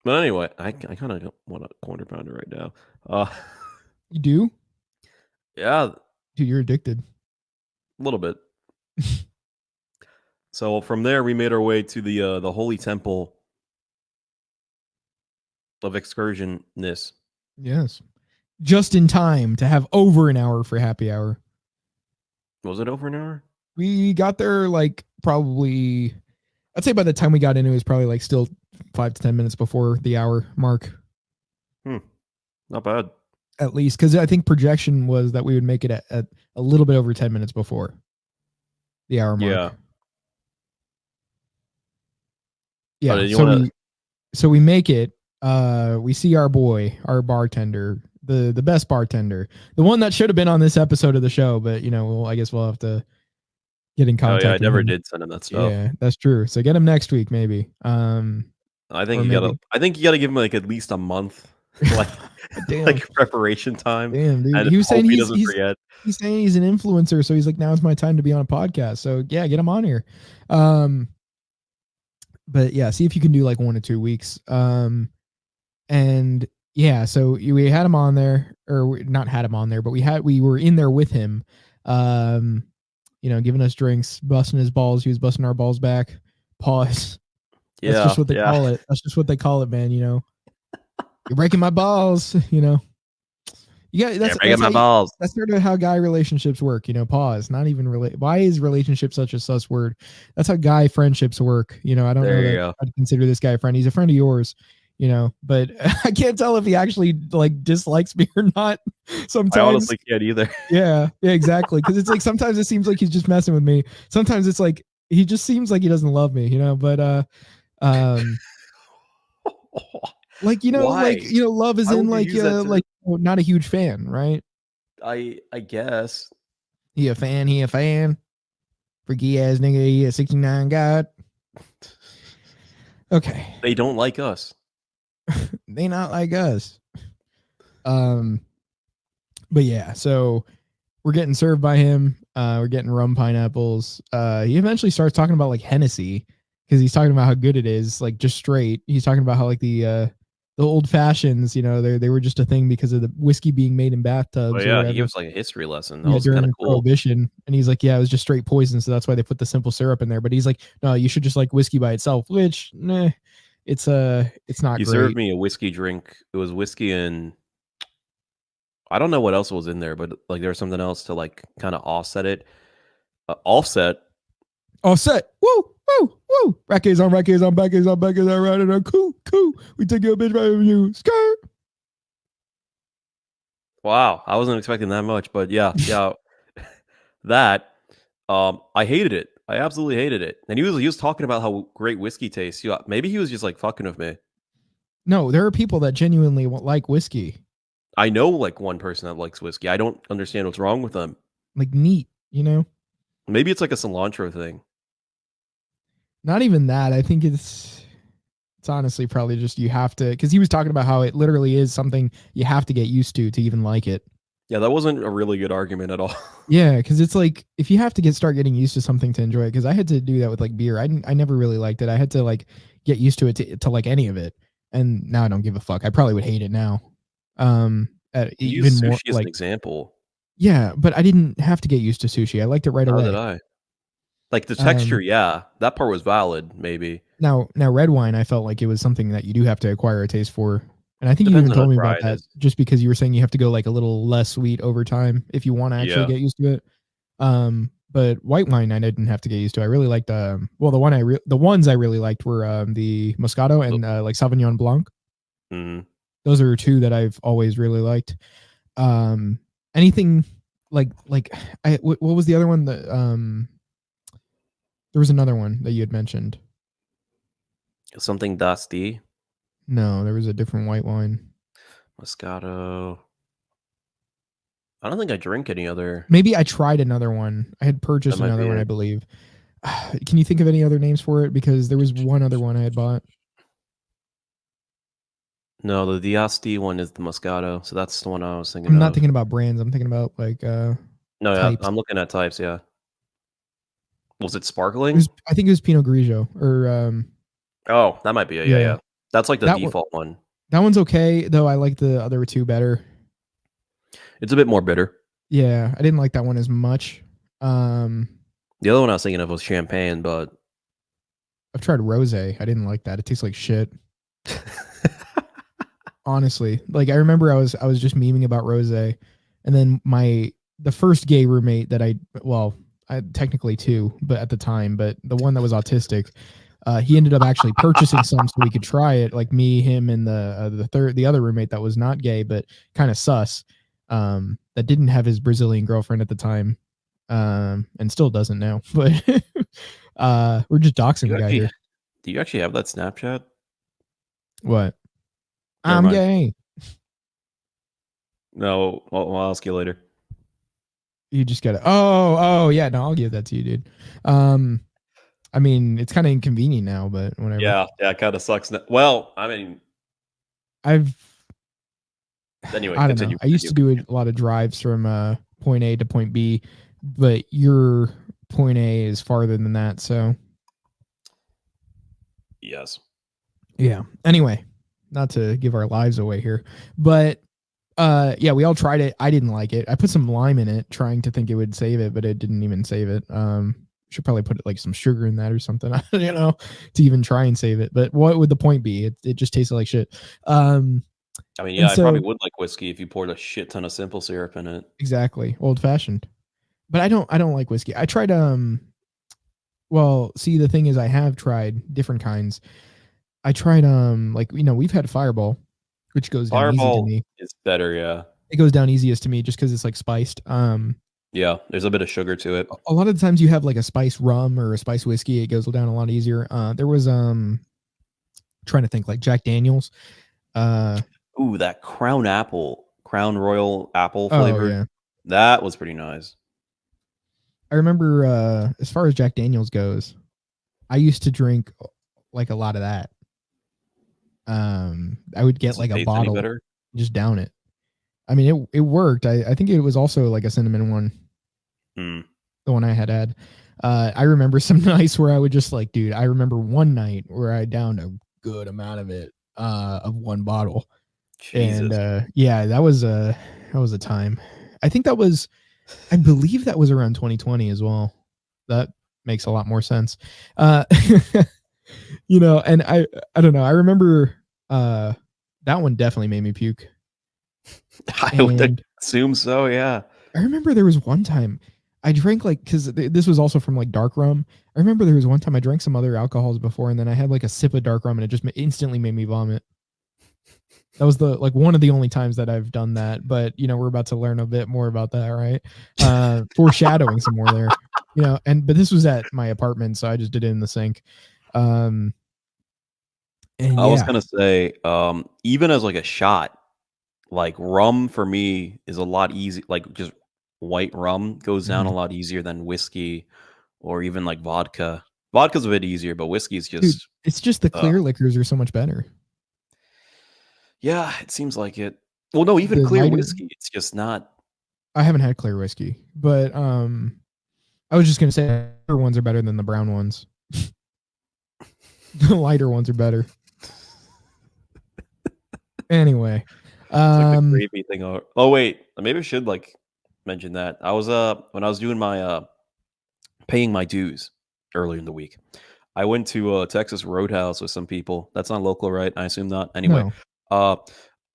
But anyway, I kind of want a quarter pounder right now. You do? Yeah, Dude, you're addicted. a little bit. So from there, we made our way to the holy temple of excursionness. Yes. Just in time to have over an hour for happy hour. Was it over an hour? We got there like probably, I'd say by the time we got in, it was probably like still 5 to 10 minutes before the hour mark. Not bad. At least, because I think projection was that we would make it at a little bit over 10 minutes before the hour mark. Yeah. Yeah. So we make it. We see our boy, our bartender, the best bartender, the one that should have been on this episode of the show, but I guess we'll have to get in contact. Oh yeah, I with never him. did send him that stuff. Yeah, that's true. So get him next week, maybe. I think you gotta give him like at least a month, like like preparation time. Damn, dude. And He was saying he doesn't forget. He's saying he's an influencer, so he's like, now's my time to be on a podcast. So yeah, get him on here. But yeah, see if you can do like 1 to 2 weeks. And yeah, so we had him on there, or not had him on there, but we were in there with him. Giving us drinks, busting his balls. He was busting our balls back. Pause. Yeah, that's just what they call it. That's just what they call it, man. You're breaking my balls. That's breaking my balls. That's sort of how guy relationships work. Pause. Not even why is relationship such a sus word? That's how guy friendships work. I don't know that I'd consider this guy a friend. He's a friend of yours. But I can't tell if he actually like dislikes me or not. Sometimes I honestly can't either. Yeah, exactly. Because it's like sometimes it seems like he's just messing with me. Sometimes it's like he just seems like he doesn't love me. But like Why? love is in like not a huge fan, right? I guess. He a fan. Freaky ass nigga. He a 69 god. Okay. They don't like us. They not like us. But yeah, so we're getting served by him. We're getting rum pineapples. He eventually starts talking about like Hennessy because he's talking about how good it is, like just straight. He's talking about how like the old fashions, they were just a thing because of the whiskey being made in bathtubs. Oh yeah, he gives like a history lesson. That was during kind of cool. Prohibition, and he's like, yeah, it was just straight poison, so that's why they put the simple syrup in there. But he's like, no, you should just like whiskey by itself, which it's not. He great. served me a whiskey drink. It was whiskey and I don't know what else was in there, but like there was something else to like kind of offset it. Offset. All set. Woo, woo, woo. Rackets on backers on backers on riding on cool. We take your bitch right from you. Skirt. Wow, I wasn't expecting that much, but yeah. That I hated it. I absolutely hated it. And he was talking about how great whiskey tastes. Yeah, maybe he was just like fucking with me. No, there are people that genuinely like whiskey. I know like one person that likes whiskey. I don't understand what's wrong with them. Like neat, you know? Maybe it's like a cilantro thing. Not even that. I think it's honestly probably just you have to, because he was talking about how it literally is something you have to get used to even like it. Yeah, that wasn't a really good argument at all. Yeah, because it's like if you have to start getting used to something to enjoy it, because I had to do that with like beer. I never really liked it. I had to like get used to it to like any of it, and now I don't give a fuck. I probably would hate it now. Even Use more sushi as like an example. yeah, but I didn't have to get used to sushi. I liked it right How away. did I? Like the texture, yeah, that part was valid. Maybe Now red wine, I felt like it was something that you do have to acquire a taste for. And I think you depends even on how told me dry about it that is. just because you were saying you have to go like a little less sweet over time if you want to actually Yeah. get used to it. But white wine I didn't have to get used to. I really liked the ones I really liked were the Moscato and like Sauvignon Blanc. Mhm. Those are two that I've always really liked. Anything like what was the other one that there was another one that you had mentioned. Something dusty. No, there was a different white wine. Moscato. I don't think I drink any other. Maybe I tried another one. I had purchased That might another be one, I it. believe. Can you think of any other names for it? Because there was one other one I had bought. No, the Diasti one is the Moscato, so that's the one I was thinking I'm not of. thinking about brands. I'm thinking about like No, yeah, types. I'm looking at types. Yeah. Was it sparkling? I think it was Pinot Grigio or Oh, that might be it. yeah. Yeah. That's like the That one. default one. That one's okay though. I like the other two better. It's a bit more bitter. Yeah, I didn't like that one as much. The other one I was thinking of was champagne, but I've tried rosé. I didn't like that. It tastes like shit. Honestly, like I remember I was just memeing about rosé, and then the first gay roommate that I technically two, but at the time, but the one that was autistic, he ended up actually purchasing some so we could try it. Like me, him, and the other roommate that was not gay but kind of sus, that didn't have his Brazilian girlfriend at the time, and still doesn't now. But we're just doxing the guy here. Do you actually have that Snapchat? What? Never I'm mind. gay. No, I'll ask you later. You just gotta. Oh yeah. No, I'll give that to you, dude. I mean, it's kind of inconvenient now, but whatever. Yeah, it kind of sucks. Well, I mean, anyway, I don't continue. know. I used to do a lot of drives from point A to point B, but your point A is farther than that, so yes. Yeah. Anyway, not to give our lives away here, but yeah, we all tried it. I didn't like it. I put some lime in it, trying to think it would save it, but it didn't even save it. Should probably put like some sugar in that or something, you know, to even try and save it. But what would the point be? It just tasted like shit. I mean, yeah, I probably would like whiskey if you poured a shit ton of simple syrup in it. Exactly, old fashioned. But I don't like whiskey. I tried well, see, the thing is, I have tried different kinds. I tried like, you know, we've had Fireball, which goes down easy to me. It's better, yeah. It goes down easiest to me just because it's like spiced. Yeah, there's a bit of sugar to it. A lot of the times you have like a spice rum or a spice whiskey, it goes down a lot easier. There was trying to think, like Jack Daniels. Ooh, that Crown Royal apple flavor. Yeah. That was pretty nice. I remember as far as Jack Daniels goes, I used to drink like a lot of that. I would get like a bottle, just down it. I mean, it worked. I think it was also like a cinnamon one. The one I had. I remember some nights where I would just like, dude, I remember one night where I downed a good amount of it, of one bottle. Jesus. And yeah, that was a time. I believe that was around 2020 as well. That makes a lot more sense. You know, and I don't know. I remember that one definitely made me puke. I would Assume so, yeah. I remember there was one time I drank like because this was also from like dark rum. I remember there was one time I drank some other alcohols before, and then I had like a sip of dark rum, and it just instantly made me vomit. That was the like one of the only times that I've done that. But we're about to learn a bit more about that, right? Foreshadowing some more there, but this was at my apartment, so I just did it in the sink. And I was yeah, gonna say, even as like a shot, like rum for me is a lot easy. Like just white rum goes down a lot easier than whiskey or even like vodka. Vodka's a bit easier, but whiskey's dude, just it's just the clear liquors are so much better. yeah, it seems like it. Well, no, even The clear lighter, whiskey, it's just not. I haven't had clear whiskey, but I was just gonna say the lighter ones are better than the brown ones. The lighter ones are better. Anyway, It's like the gravy thing. Oh wait, maybe I should like mention that I was when I was doing my paying my dues earlier in the week. I went to Texas Roadhouse with some people. That's not local, right? I assume not. Anyway, no. uh,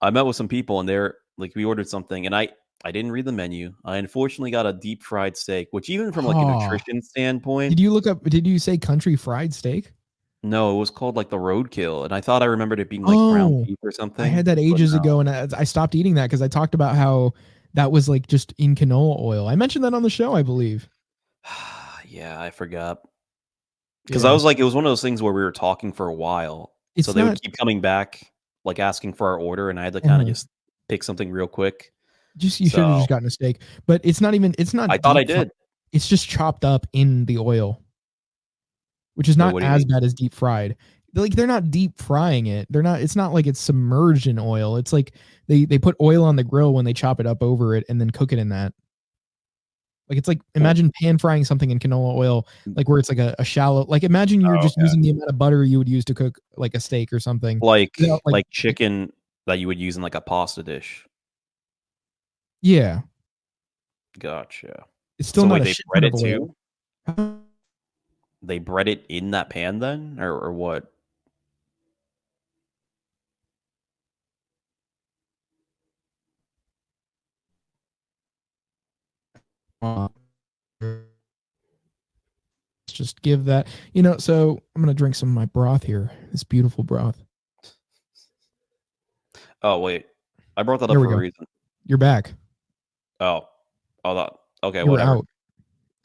I met with some people, and they're like, we ordered something, and I didn't read the menu. I unfortunately got a deep fried steak, which even from like a Oh, nutrition standpoint, did you look up? Did you say country fried steak? no, it was called like the roadkill, and I thought I remembered it being like ground Oh, beef or I had something, that but ages no. ago, and I stopped eating that because I talked about how that was like just in canola oil. I mentioned that on the show, I believe. Yeah, I forgot. Because I Yeah, was like, it was one of those things where we were talking for a while, so it's they would not. keep coming back, like asking for our order, and I had to kind of just pick something real quick. Just you should have So just gotten a steak, but it's not even. It's I not thought I deep fried. did. It's just chopped up in the oil, which is Wait, not what do you as mean? bad as deep fried. Like they're not deep frying it. They're not. It's not like it's submerged in oil. It's like they put oil on the grill when they chop it up over it and then cook it in that. Like it's like Well, imagine pan frying something in canola oil, like where it's like a shallow. Like imagine you're oh, just okay. using the amount of butter you would use to cook like a steak or something. Like Without like chicken that you would use in like a pasta dish. yeah, Gotcha. it's still So not wait, a they shit bread ton of it oil. too? They bread it in that pan then, or what? Let's just give that. So I'm gonna drink some of my broth here. This beautiful broth. Oh wait, I brought that There up we for a go. reason. You're back. Oh, oh, that okay, You were whatever. out.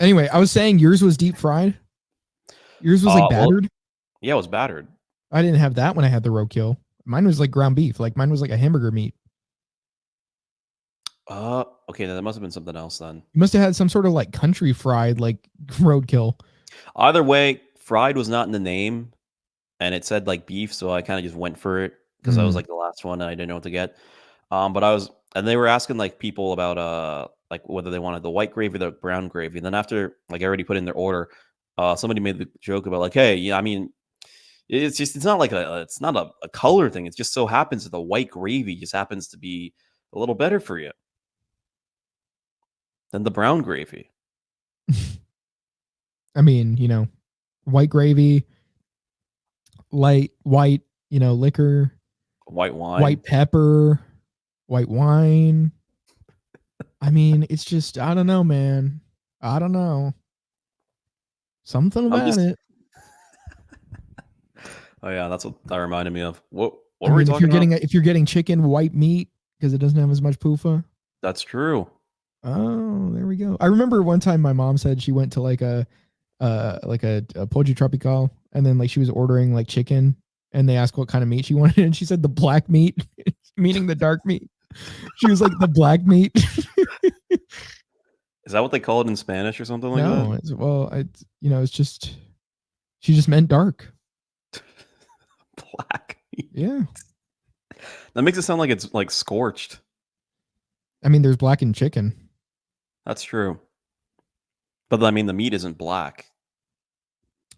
Anyway, I was saying yours was deep fried. Yours was like Well, battered. yeah, it was battered. I didn't have that when I had the roadkill. Mine was like ground beef. Like mine was like a hamburger meat. Okay, then that must have been something else then. You must have had some sort of like country fried like roadkill. Either way, fried was not in the name, and it said like beef, so I kind of just went for it because I was like the last one and I didn't know what to get. But I was, and they were asking like people about like whether they wanted the white gravy or the brown gravy. And then after like I already put in their order, somebody made the joke about like, hey, yeah, I mean, it's not like it's not a color thing. It just so happens that the white gravy just happens to be a little better for you than the brown gravy. I mean, white gravy, light white, liquor, White wine. white pepper, white wine. I mean, it's just I don't know, man. I don't know. Something I'm about just. it. Oh yeah, that's what that reminded me of. What I were we mean, talking about? if you're getting chicken white meat because it doesn't have as much poofa. That's true. Oh, there we go. I remember one time my mom said she went to like a pollo tropical, and then like she was ordering like chicken, and they asked what kind of meat she wanted, and she said the black meat, meaning the dark meat. She was like the black meat. Is that what they call it in Spanish or something like No, that? it's just she just meant dark. Black. Yeah, That makes it sound like it's like scorched. I mean, there's blackened chicken. That's true. But I mean, the meat isn't black.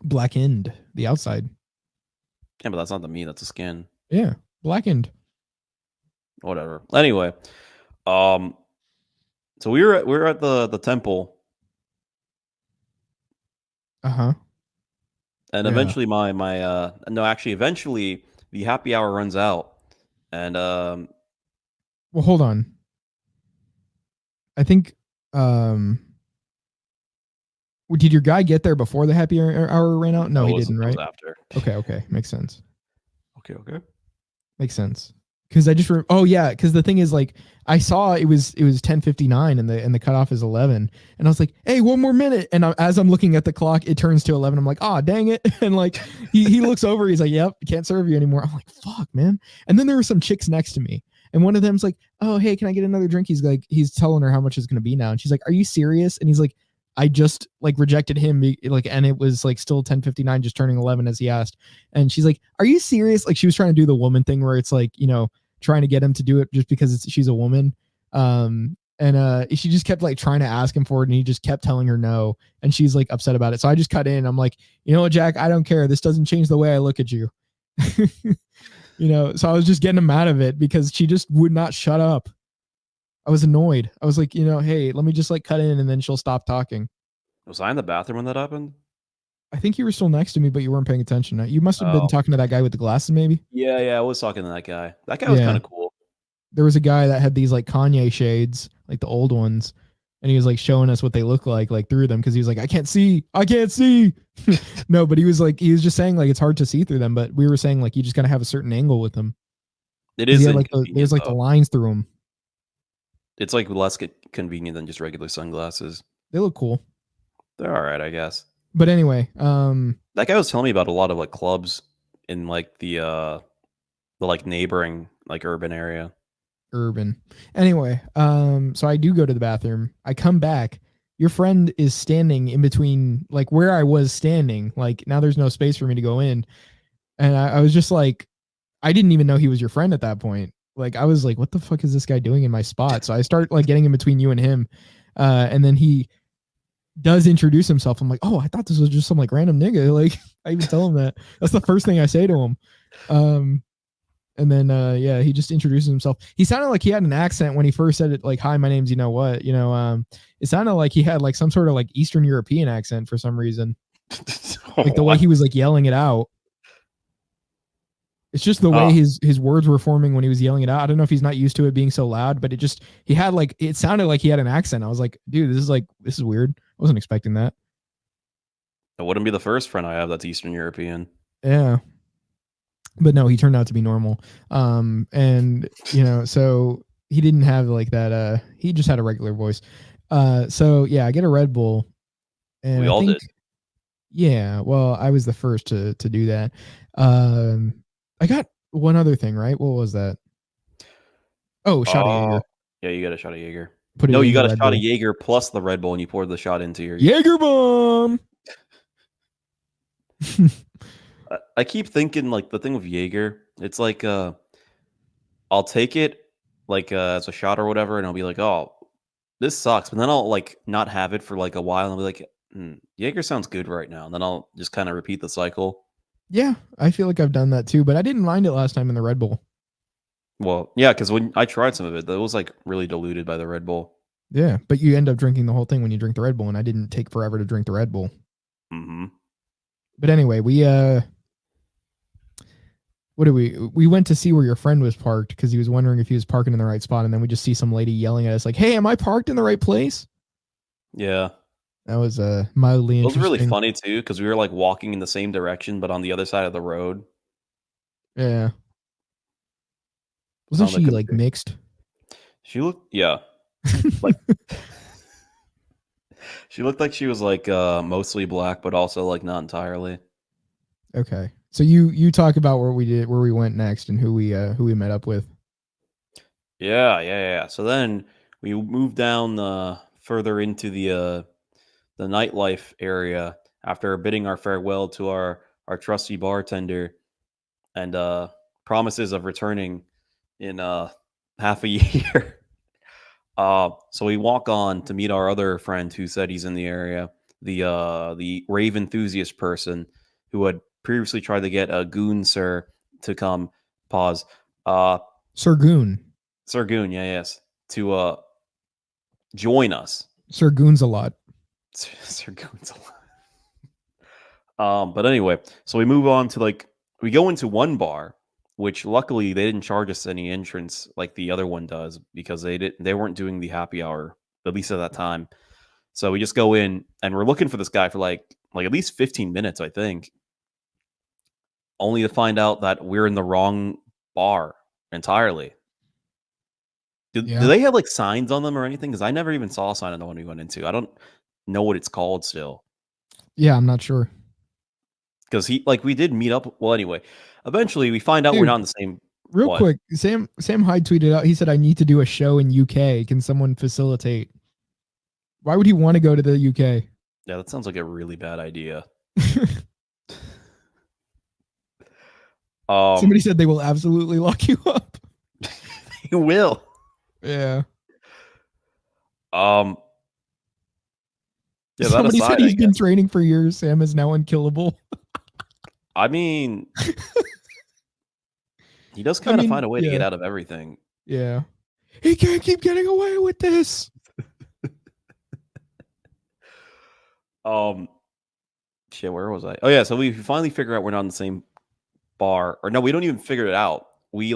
Blackened the outside. Yeah, but that's not the meat. That's the skin. Yeah, blackened. Whatever. Anyway, so we were at the temple, Uh-huh. and Yeah. eventually eventually the happy hour runs out, and Well, hold on. I think did your guy get there before the happy hour ran out? No, he didn't, It was right? after. Okay, makes sense. Okay. Makes sense. Because I just because the thing is, like, I saw it was 10:59 and the cutoff is 11, and I was like, hey, one more minute, and as I'm looking at the clock, it turns to 11. I'm like, ah, dang it, and like he looks over, he's like, yep, can't serve you anymore. I'm like, fuck, man. And then there were some chicks next to me, and one of them's like, oh, hey, can I get another drink? He's telling her how much it's gonna be now, and she's like, are you serious? And he's like, I just like rejected him, like, and it was like still 10:59, just turning 11 as he asked. And she's like, are you serious? Like, she was trying to do the woman thing where it's like, trying to get him to do it just because she's a woman. And she just kept like trying to ask him for it, and he just kept telling her no, and she's like upset about it. So I just cut in. I'm like, you know what, Jack, I don't care. This doesn't change the way I look at you. So I was just getting him out of it because she just would not shut up. I was annoyed. I was like, hey, let me just like cut in and then she'll stop talking. Was I in the bathroom when that happened? I think you were still next to me, but you weren't paying attention. You must have been talking to that guy with the glasses, maybe. Yeah, I was talking to that guy. That guy was kind of cool. There was a guy that had these like Kanye shades, like the old ones, and he was like showing us what they look like through them, because he was like, I can't see. No, but he was just saying like it's hard to see through them, but we were saying like you just gotta have a certain angle with them. It is like there's like the lines through them. It's like less convenient than just regular sunglasses. They look cool. They're all right, I guess. But anyway, that guy was telling me about a lot of like clubs in like the like neighboring like urban area. Anyway, so I do go to the bathroom. I come back. Your friend is standing in between like where I was standing. Like now there's no space for me to go in. And I was just like, I didn't even know he was your friend at that point. Like I was like, what the fuck is this guy doing in my spot? So I start like getting in between you and him. And then he does introduce himself. I'm like, oh, I thought this was just some like random nigga. Like I even tell him that. That's the first thing I say to him. And then he just introduces himself. He sounded like he had an accent when he first said it, like, hi, my name's it sounded like he had like some sort of like Eastern European accent for some reason. Like the way he was like yelling it out. It's just the way his words were forming when he was yelling it out. I don't know if he's not used to it being so loud, but it sounded like he had an accent. I was like, dude, this is weird. I wasn't expecting that. That wouldn't be the first friend I have that's Eastern European. Yeah. But no, he turned out to be normal. And so he didn't have like that, he just had a regular voice. So yeah, I get a Red Bull. And we all did. Yeah, well, I was the first to do that. I got one other thing, right? What was that? Oh, shot of Jaeger. Yeah, you got a shot of Jaeger. You got a shot of Jaeger plus the Red Bull, and you poured the shot into your Jaeger bomb. I keep thinking like the thing with Jaeger, it's like I'll take it like as a shot or whatever, and I'll be like, oh, this sucks, but then I'll like not have it for like a while, and I'll be like, Jaeger sounds good right now, and then I'll just kind of repeat the cycle. Yeah, I feel like I've done that too, but I didn't mind it last time in the Red Bull. Well, yeah, because when I tried some of it, that was like really diluted by the Red Bull. Yeah, but you end up drinking the whole thing when you drink the Red Bull, and I didn't take forever to drink the Red Bull. Mm-hmm. But anyway, we went to see where your friend was parked because he was wondering if he was parking in the right spot, and then we just see some lady yelling at us like, hey, am I parked in the right place? Yeah. That was mildly interesting. It was really funny too, because we were like walking in the same direction, but on the other side of the road. Yeah. Wasn't she like mixed? She looked, yeah. Like she looked like she was like mostly black, but also like not entirely. Okay. So you talk about where we went next and who we met up with. Yeah. So then we moved down further into the nightlife area after bidding our farewell to our trusty bartender and promises of returning in half a year. So we walk on to meet our other friend who said he's in the area, the rave enthusiast person who had previously tried to get a Goon Sir to come. Pause. Sir Goon. Sir Goon, yes. To join us. Sir Goon's a lot. Sir Goon's a lot. But anyway, so we move on to we go into one bar, which luckily they didn't charge us any entrance like the other one does because they weren't doing the happy hour at least at that time. So we just go in and we're looking for this guy for like at least 15 minutes, I think, only to find out that we're in the wrong bar entirely. Do they have like signs on them or anything? Because I never even saw a sign on the one we went into. I don't know what it's called still. Yeah, I'm not sure. Because we did meet up. Well, anyway, eventually we find out we're not in the same. Real quick, Sam Hyde tweeted out. He said, "I need to do a show in UK. Can someone facilitate?" Why would he want to go to the UK? Yeah, that sounds like a really bad idea. Somebody said they will absolutely lock you up. They will. Yeah. Yeah. Somebody said he's been training for years. Sam is now unkillable. I mean, he does kind of find a way to get out of everything. Yeah. He can't keep getting away with this. Shit, where was I? Oh yeah, so we finally figure out we're not in the same bar. Or no, we don't even figure it out. We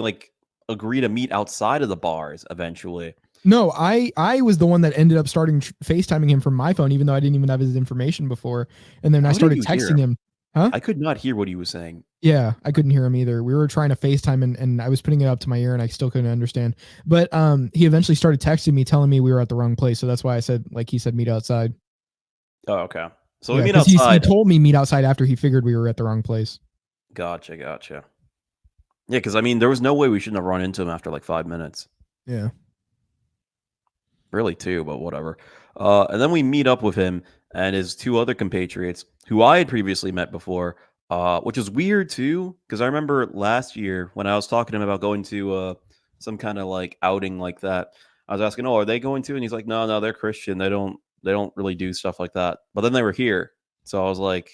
agree to meet outside of the bars eventually. No, I was the one that ended up starting FaceTiming him from my phone, even though I didn't even have his information before. And then I started texting him. Huh? I could not hear what he was saying. Yeah, I couldn't hear him either. We were trying to FaceTime and I was putting it up to my ear and I still couldn't understand. But he eventually started texting me telling me we were at the wrong place. So that's why I said, he said, meet outside. Oh, okay. So we meet outside. He told me meet outside after he figured we were at the wrong place. Gotcha. Yeah, because I mean, there was no way we shouldn't have run into him after 5 minutes. Yeah. Really 2, but whatever. And then we meet up with him and his 2 other compatriots who I had previously met before, which is weird too, because I remember last year when I was talking to him about going to some kind of outing like that, I was asking, "Oh, are they going to?" And he's like, "No, they're Christian. They don't really do stuff like that." But then they were here, so I was like,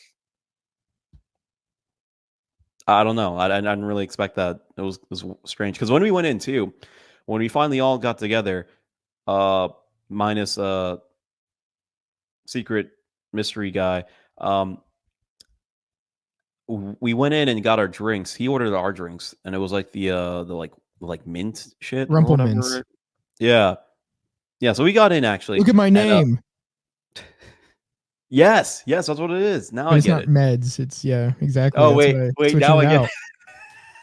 I don't know. I didn't really expect that. It was strange because when we went in too, when we finally all got together, minus secret mystery guy, we went in and got our drinks. He ordered our drinks, and it was the mint shit. Rumple Minze. Yeah. So we got in actually. Look at my name. Yes, that's what it is. Now but it's not meds. It's exactly. Oh wait, now I get it.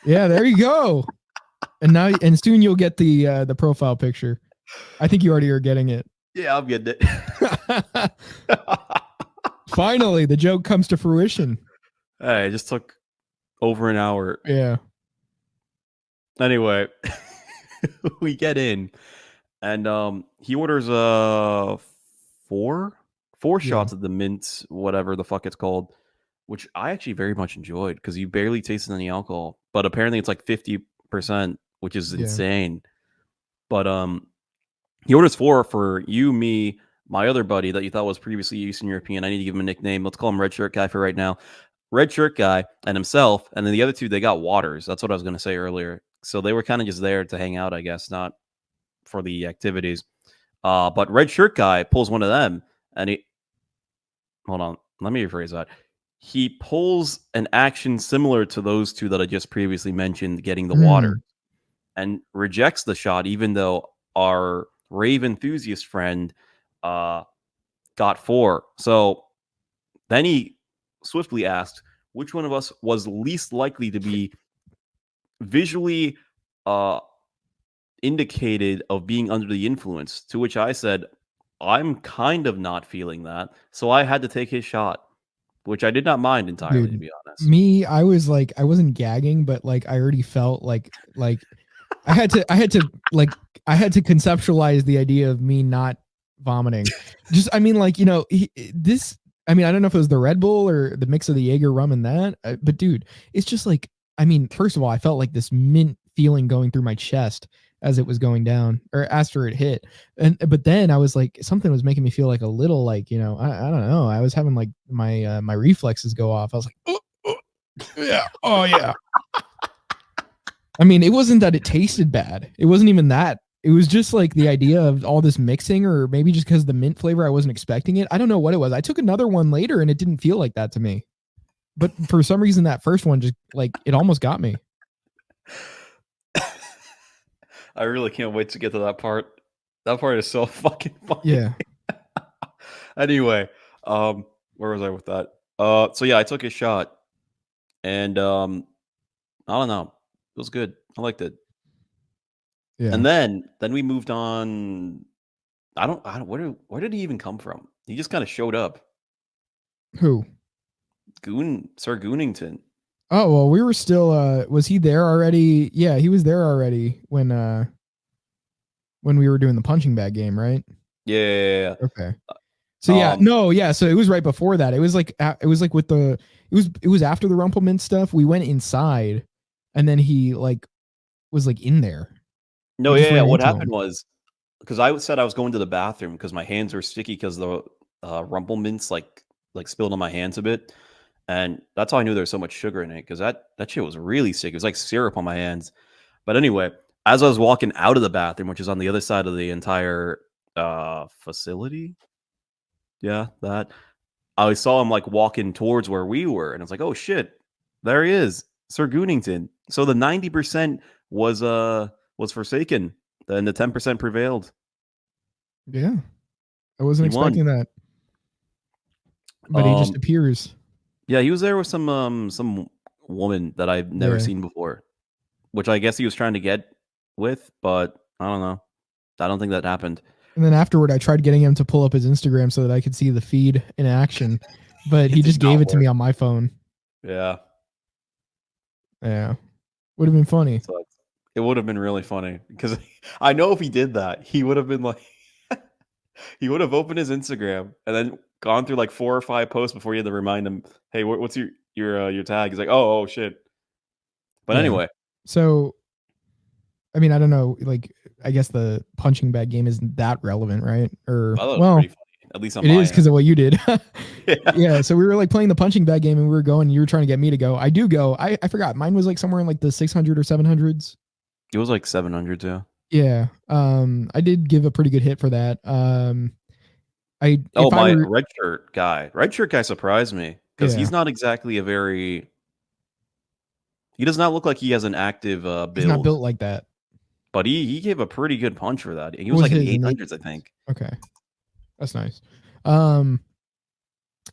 Yeah, there you go. And soon you'll get the profile picture. I think you already are getting it. Yeah, I'm getting it. Finally, the joke comes to fruition. Hey, it just took over an hour. Yeah. Anyway, we get in, and he orders four shots of the mint, whatever the fuck it's called, which I actually very much enjoyed because you barely tasted any alcohol, but apparently it's 50%, which is insane. But he orders 4 for you, me, my other buddy that you thought was previously Eastern European. I need to give him a nickname. Let's call him Red Shirt Guy for right now. Red Shirt Guy and himself, and then the other 2, they got waters. That's what I was going to say earlier. So they were kind of just there to hang out, I guess, not for the activities. But Red Shirt Guy pulls one of them, and he... Hold on. Let me rephrase that. He pulls an action similar to those 2 that I just previously mentioned, getting the water, and rejects the shot, even though our rave enthusiast friend got 4. So then he swiftly asked which one of us was least likely to be visually indicated of being under the influence, to which I said, I'm kind of not feeling that. So I had to take his shot, which I did not mind entirely, to be honest. Me, I was I wasn't gagging, but I already felt like I had to conceptualize the idea of me not vomiting. Just, I mean, I don't know if it was the Red Bull or the mix of the Jaeger rum and that, but dude, it's just first of all, I felt this mint feeling going through my chest as it was going down or after it hit. But then I was something was making me feel a little I don't know. I was having my my reflexes go off. I was yeah. Oh yeah. I mean, it wasn't that it tasted bad. It wasn't even that. It was just the idea of all this mixing, or maybe just because the mint flavor, I wasn't expecting it. I don't know what it was. I took another one later and it didn't feel like that to me. But for some reason, that first one just it almost got me. I really can't wait to get to that part. That part is so fucking funny. Yeah. Anyway, where was I with that? So yeah, I took a shot, and I don't know, it was good. I liked it. Yeah. And then we moved on. I don't. Where did he even come from? He just kind of showed up. Who? Sir Goonington. Oh, well, we were still was he there already? Yeah, he was there already when we were doing the punching bag game, right? Yeah. Okay. So yeah, no, yeah, so it was right before that. It was like with the it was after the Rumple Minze stuff. We went inside and then he like was like in there. No, We just yeah. ran What into happened him. was because I said I was going to the bathroom because my hands were sticky because the Rumple Minze like spilled on my hands a bit, and that's how I knew there was so much sugar in it because that shit was really sick. It was like syrup on my hands. But anyway, as I was walking out of the bathroom, which is on the other side of the entire facility, yeah, that I saw him like walking towards where we were, and I was like, "Oh shit, there he is, Sir Goonington." So the 90% was forsaken, and the 10% prevailed. Yeah. I wasn't He won. expecting that. But he just appears. Yeah, he was there with some woman that I've never Yeah. seen before, which I guess he was trying to get with, but I don't know. I don't think that happened. And then afterward, I tried getting him to pull up his Instagram so that I could see the feed in action, but he It did just gave not it to me work. on my phone. Yeah. Yeah. Would have been funny. So it would have been really funny because I know if he did that, he would have been like, he would have opened his Instagram and then gone through like 4 or 5 posts before he had to remind him, "Hey, what's your tag?" He's like, "Oh shit." But Yeah. anyway, So, I mean, I don't know. Like, I guess the punching bag game isn't that relevant, right? Or, I thought it was well, pretty funny, at least on it my is because end. of what you did. Yeah. Yeah. So we were like playing the punching bag game and we were going, you were trying to get me to go. I do go. I forgot. Mine was like somewhere in like the 600 or 700s. It was like 700 too. Yeah. I did give a pretty good hit for that. Oh, if I my were, red shirt guy. Red shirt guy surprised me because yeah, he's not exactly a very. He does not look like he has an active he's not build, built like that. but he gave a pretty good punch for that. He What was was like in the his? 800s, I think. Okay. That's nice. Um,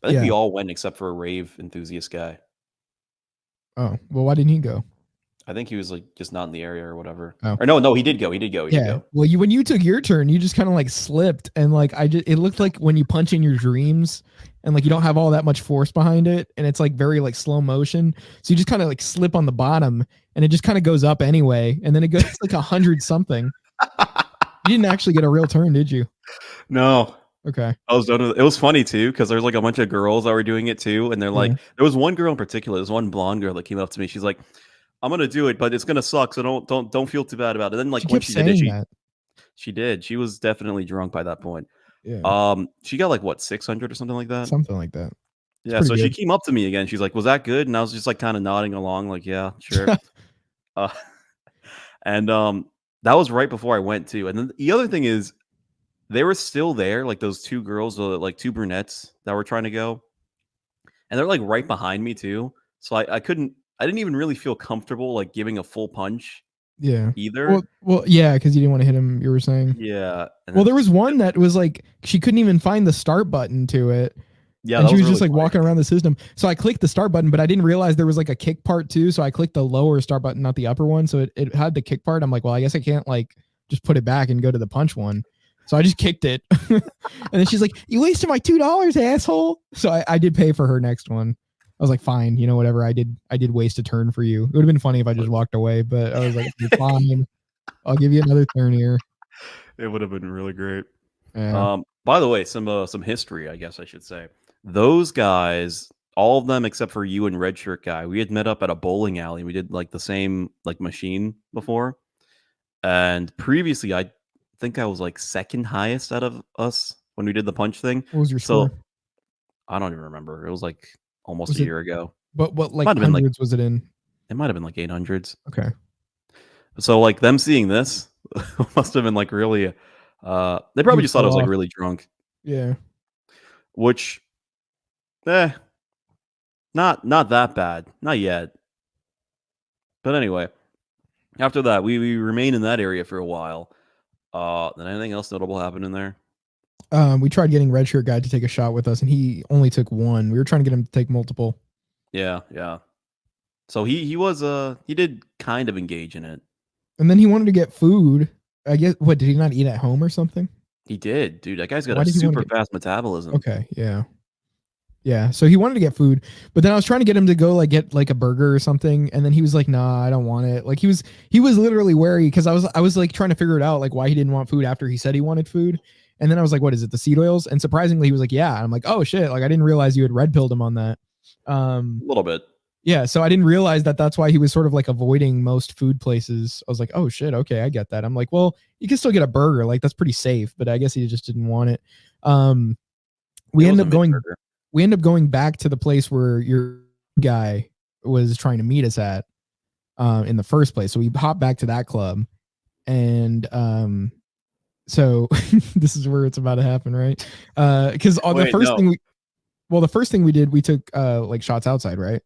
I think yeah. we all went except for a rave enthusiast guy. Oh, well, why didn't he go? I think he was like just not in the area or whatever. Oh. Or no, he did go. He did go. Yeah. Well, when you took your turn, you just kind of like slipped and like it looked like when you punch in your dreams and like you don't have all that much force behind it and it's like very like slow motion. So you just kind of like slip on the bottom and it just kind of goes up anyway. And then it goes like 100 something. You didn't actually get a real turn, did you? No. Okay. I was done with it. It was funny too because there's like a bunch of girls that were doing it too, and they're like, Yeah. there was one girl in particular. There's one blonde girl that came up to me. She's like, "I'm gonna do it, but it's gonna suck. So don't feel too bad about it." And then like She when kept she did it, saying that. she did. She was definitely drunk by that point. Yeah. She got like what 600 or something like that. Something like that. It's Yeah. pretty So she good. came up to me again. She's like, "Was that good?" And I was just like kind of nodding along, like, "Yeah, sure." uh, and that was right before I went too. And then the other thing is, they were still there, like those 2 girls, like 2 brunettes that were trying to go, and they're like right behind me too. So I didn't even really feel comfortable like giving a full punch Yeah. either. Well, yeah, because you didn't want to hit him, you were saying. Yeah. And Well, then, there was one that was like she couldn't even find the start button to it. yeah, And that she was was just really like funny. walking around the system. So I clicked the start button, but I didn't realize there was like a kick part too. So I clicked the lower start button, not the upper one. So it had the kick part. I'm like, well, I guess I can't like just put it back and go to the punch one. So I just kicked it. And then she's like, you wasted my $2, asshole. So I did pay for her next one. I was like, fine, you know, whatever. I did waste a turn for you. It would have been funny if I just walked away, but I was like, fine. I'll give you another turn here. It would have been really great. Yeah. By the way, some history, I guess I should say. Those guys, all of them except for you and Red Shirt guy, we had met up at a bowling alley. We did like the same like machine before. And previously I think I was like second highest out of us when we did the punch thing. What was your So score? I don't even remember. It was like almost Was a it, year ago. but what like Might have been like hundreds was it in? it might have been like 800s. Okay. So like them seeing this must have been like really they probably You just thought I fell was like off. really drunk, Yeah. which eh not that bad. Not yet. But anyway, after that we remained in that area for a while. Then anything else notable happen in there? We tried getting red shirt guy to take a shot with us, and he only took one. We were trying to get him to take multiple. Yeah. So he did kind of engage in it. And then he wanted to get food. I guess, what, did he not eat at home or something? He did, dude. That guy's got Why a did he wanna super get- fast metabolism. Okay, yeah. Yeah, so he wanted to get food, but then I was trying to get him to go like get like a burger or something, and then he was like, "Nah, I don't want it." Like he was literally wary because I was like trying to figure it out, like why he didn't want food after he said he wanted food, and then I was like, "What is it? The seed oils?" And surprisingly, he was like, "Yeah." And I'm like, "Oh shit!" Like I didn't realize you had red pilled him on that. A little bit. Yeah, so I didn't realize that that's why he was sort of like avoiding most food places. I was like, "Oh shit, okay, I get that." I'm like, "Well, you can still get a burger, like that's pretty safe," but I guess he just didn't want it. We end up going back to the place where your guy was trying to meet us at in the first place. So we hop back to that club, and so this is where it's about to happen, right? Because the first thing we did, we took like shots outside, right?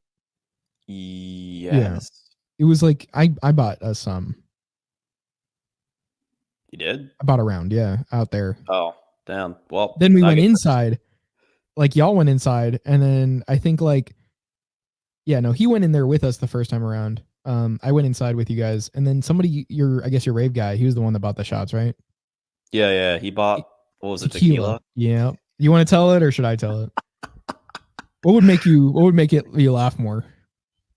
Yes. Yeah. It was like I bought us some. You did? I bought a round, yeah, out there. Oh, damn. Well, then we went inside. Like y'all went inside, and then I think like, yeah, no, he went in there with us the first time around. I went inside with you guys, and then somebody, I guess your rave guy, he was the one that bought the shots, right? Yeah. He bought, what was it, tequila? Yeah. You want to tell it, or should I tell it? What would make you laugh more?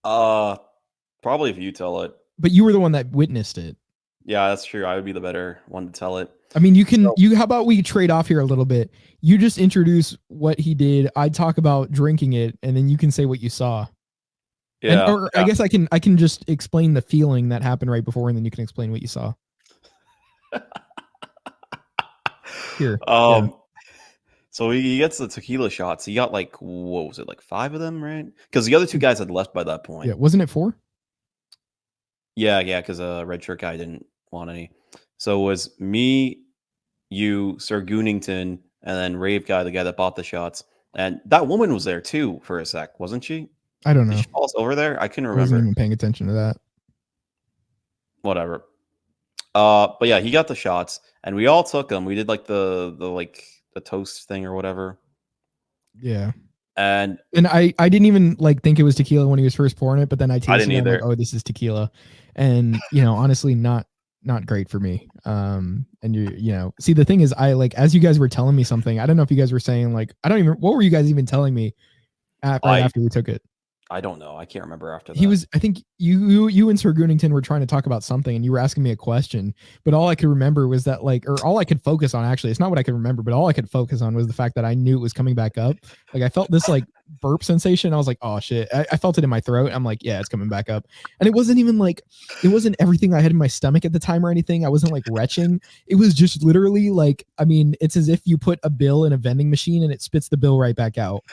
Probably if you tell it. But you were the one that witnessed it. Yeah, that's true. I would be the better one to tell it. I mean, how about we trade off here a little bit? You just introduce what he did. I talk about drinking it, and then you can say what you saw. Yeah. Or I guess I can just explain the feeling that happened right before, and then you can explain what you saw. Here. So he gets the tequila shots. He got like, what was it, like 5 of them, right? Because the other 2 guys had left by that point. Yeah, wasn't it 4? Yeah, because red shirt guy didn't want any. So it was me, you, Sir Goonington, and then Rave Guy, the guy that bought the shots. And that woman was there too for a sec, wasn't she? I don't know. Did she fall over there? I couldn't remember. I wasn't even paying attention to that. Whatever. But yeah, he got the shots, and we all took them. We did like the toast thing or whatever. Yeah. And I didn't even like think it was tequila when he was first pouring it, but then I tasted it. I'm like, oh, this is tequila, and honestly, not great for me. And see, the thing is, I like, as you guys were telling me something, I don't know if you guys were saying like, what were you guys even telling me after we took it? I don't know. I can't remember after that. He was, I think you and Sir Goonington were trying to talk about something, and you were asking me a question, but all I could remember was that or all I could focus on, actually, it's not what I could remember, but all I could focus on was the fact that I knew it was coming back up. Like I felt this like burp sensation. I was like, oh shit. I felt it in my throat. I'm like, yeah, it's coming back up. And it wasn't even like, it wasn't everything I had in my stomach at the time or anything. I wasn't like retching. It was just literally like, I mean, it's as if you put a bill in a vending machine and it spits the bill right back out.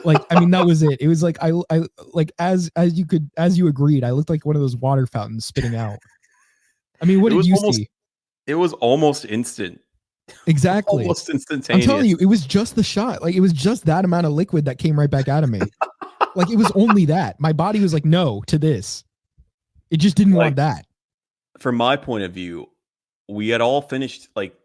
Like, I mean, that was it. It was like, I like, as you agreed, I looked like one of those water fountains spitting out. I mean, what did you see? It was almost instant. Exactly. Almost instantaneous. I'm telling you, it was just the shot. Like, it was just that amount of liquid that came right back out of me. Like, it was only that. My body was like, no to this. It just didn't want that. From my point of view, we had all finished like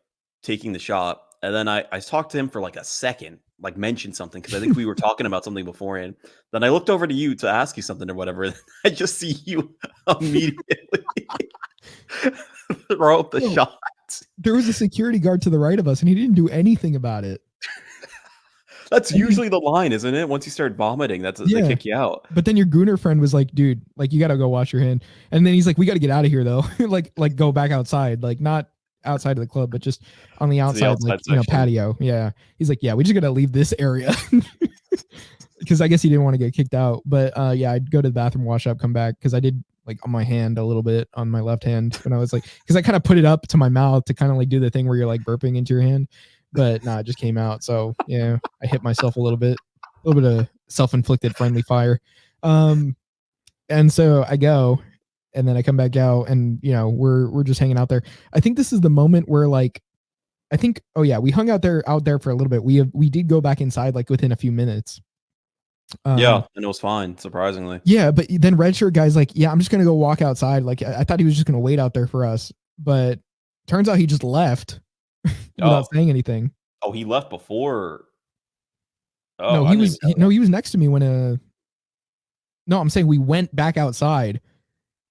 taking the shot, and then I talked to him for like a second, like mentioned something, because I think we were talking about something beforehand. Then I looked over to you to ask you something or whatever. And I just see you immediately throw up the shot. There was a security guard to the right of us, and he didn't do anything about it. That's usually the line, isn't it? Once you start vomiting, they kick you out. But then your gooner friend was like, dude, like, you got to go wash your hand. And then he's like, we got to get out of here, though. like go back outside, like not outside of the club, but just on the outside, like, patio. Yeah. He's like, yeah, we just got to leave this area. Because I guess he didn't want to get kicked out. But yeah, I'd go to the bathroom, wash up, come back. Because I did like on my hand a little bit on my left hand. And I was like, because I kind of put it up to my mouth to kind of like do the thing where you're like burping into your hand. But no, it just came out. So yeah, I hit myself a little bit of self-inflicted friendly fire. And so I go, and then I come back out, and we're just hanging out there. I think this is the moment where like, we hung out there for a little bit. We did go back inside like within a few minutes. Yeah, and it was fine, surprisingly. Yeah, but then red shirt guy's like, yeah, I'm just gonna go walk outside. Like I thought he was just gonna wait out there for us, but Turns out he just left without saying anything. Oh, he left before. Oh, No, I didn't even know he was next to me when No, I'm saying we went back outside.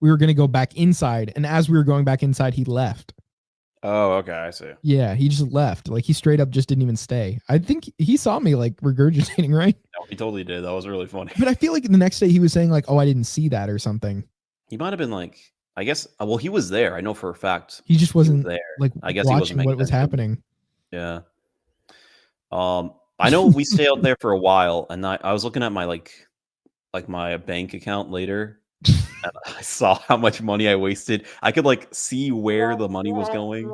We were gonna go back inside, and as we were going back inside, he left. Oh, okay, I see. Yeah, he just left. Like he straight up just didn't even stay. I think he saw me like regurgitating, right? No, he totally did. That was really funny. But I feel like the next day he was saying like, "Oh, I didn't see that" or something. He might have been like, I guess. Well, he was there. I know for a fact. He just wasn't there. like I guess he wasn't watching what was happening. Yeah. I know we stayed out there for a while, and I was looking at my like my bank account later, and I saw how much money I wasted. I could like see where the money was going,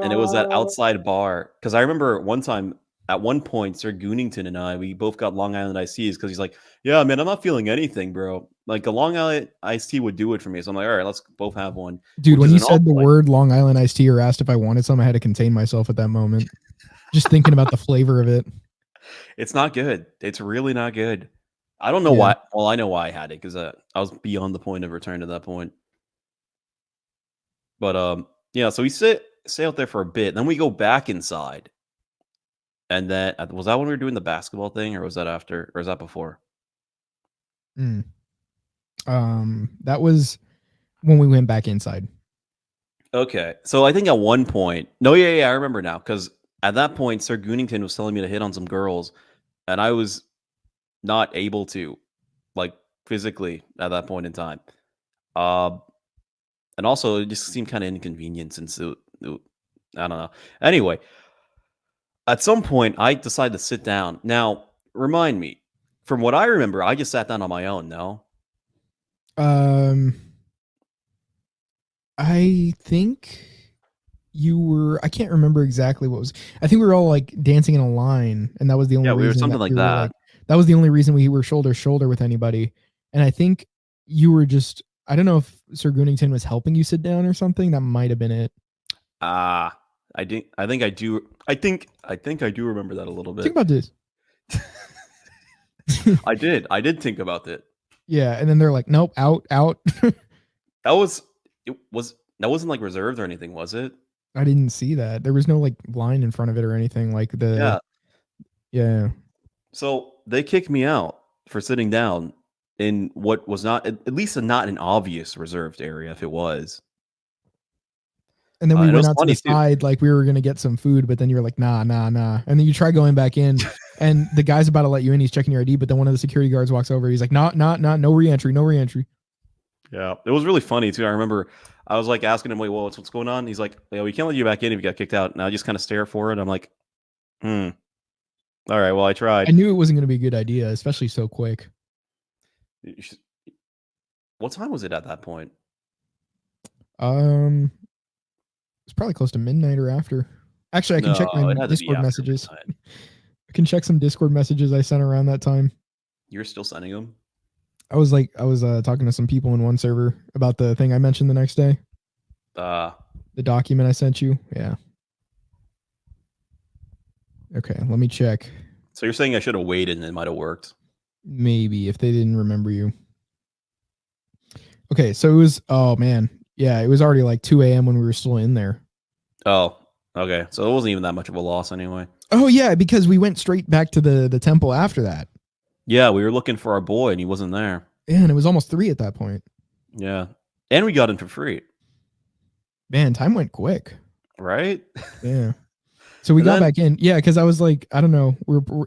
and it was that outside bar. Because I remember one time, at one point, Sir Goonington and we both got Long Island iced teas because he's like, "Yeah, man, I'm not feeling anything, bro. Like a Long Island iced tea would do it for me." So I'm like, "All right, let's both have one." Dude, when you said the word Long Island iced tea or asked if I wanted some, I had to contain myself at that moment. Just thinking about the flavor of it. It's not good. It's really not good. I don't know why. Well, I know why I had it because I was beyond the point of return at that point. But yeah. So we stay out there for a bit, then we go back inside, and then was that when we were doing the basketball thing, or was that after, or was that before? That was when we went back inside. Okay, so I think at one point, I remember now because at that point, Sir Goonington was telling me to hit on some girls, and I was not able to, like physically, at that point in time. And also it just seemed kind of inconvenient since I don't know. Anyway, at some point I decided to sit down. Now, remind me, from what I remember, I just sat down on my own. No. I think you were. I can't remember exactly what was. I think we were all like dancing in a line, and that was the only reason. We were something like that. That was the only reason we were shoulder to shoulder with anybody. And I think you were just. I don't know if Sir Goonington was helping you sit down or something. That might have been it. I think I do. I think I do remember that a little bit. Think about this. I did think about it. Yeah, and then they're like, "Nope, out." That wasn't like reserved or anything, was it? I didn't see that. There was no like line in front of it or anything like the. Yeah. So they kicked me out for sitting down in what was not, at least not an obvious reserved area. If it was. And then we went out to the side like we were gonna get some food, but then you were like, nah. And then you try going back in, and the guy's about to let you in. He's checking your ID, but then one of the security guards walks over. He's like, no reentry. Yeah, it was really funny too. I remember I was like asking him, "Wait, what's going on?" He's like, "Yeah, we can't let you back in if you got kicked out." And I just kind of stare for it. I'm like, All right, well, I tried. I knew it wasn't going to be a good idea, especially so quick. What time was it at that point? It's probably close to midnight or after. Actually, I can check my Discord messages. I can check some Discord messages I sent around that time. You're still sending them? I was talking to some people in one server about the thing I mentioned the next day. The document I sent you. Yeah. Okay, let me check. So you're saying I should have waited and it might have worked? Maybe if they didn't remember you. Okay, so it was, oh man. Yeah, it was already like 2 a.m. when we were still in there. Oh, okay. So it wasn't even that much of a loss anyway. Oh yeah, because we went straight back to the temple after that. Yeah, we were looking for our boy and he wasn't there. Yeah, and it was almost 3 at that point. Yeah. And we got him for free. Man, time went quick. Right? Yeah. So we got back in. Yeah, because I was like, I don't know.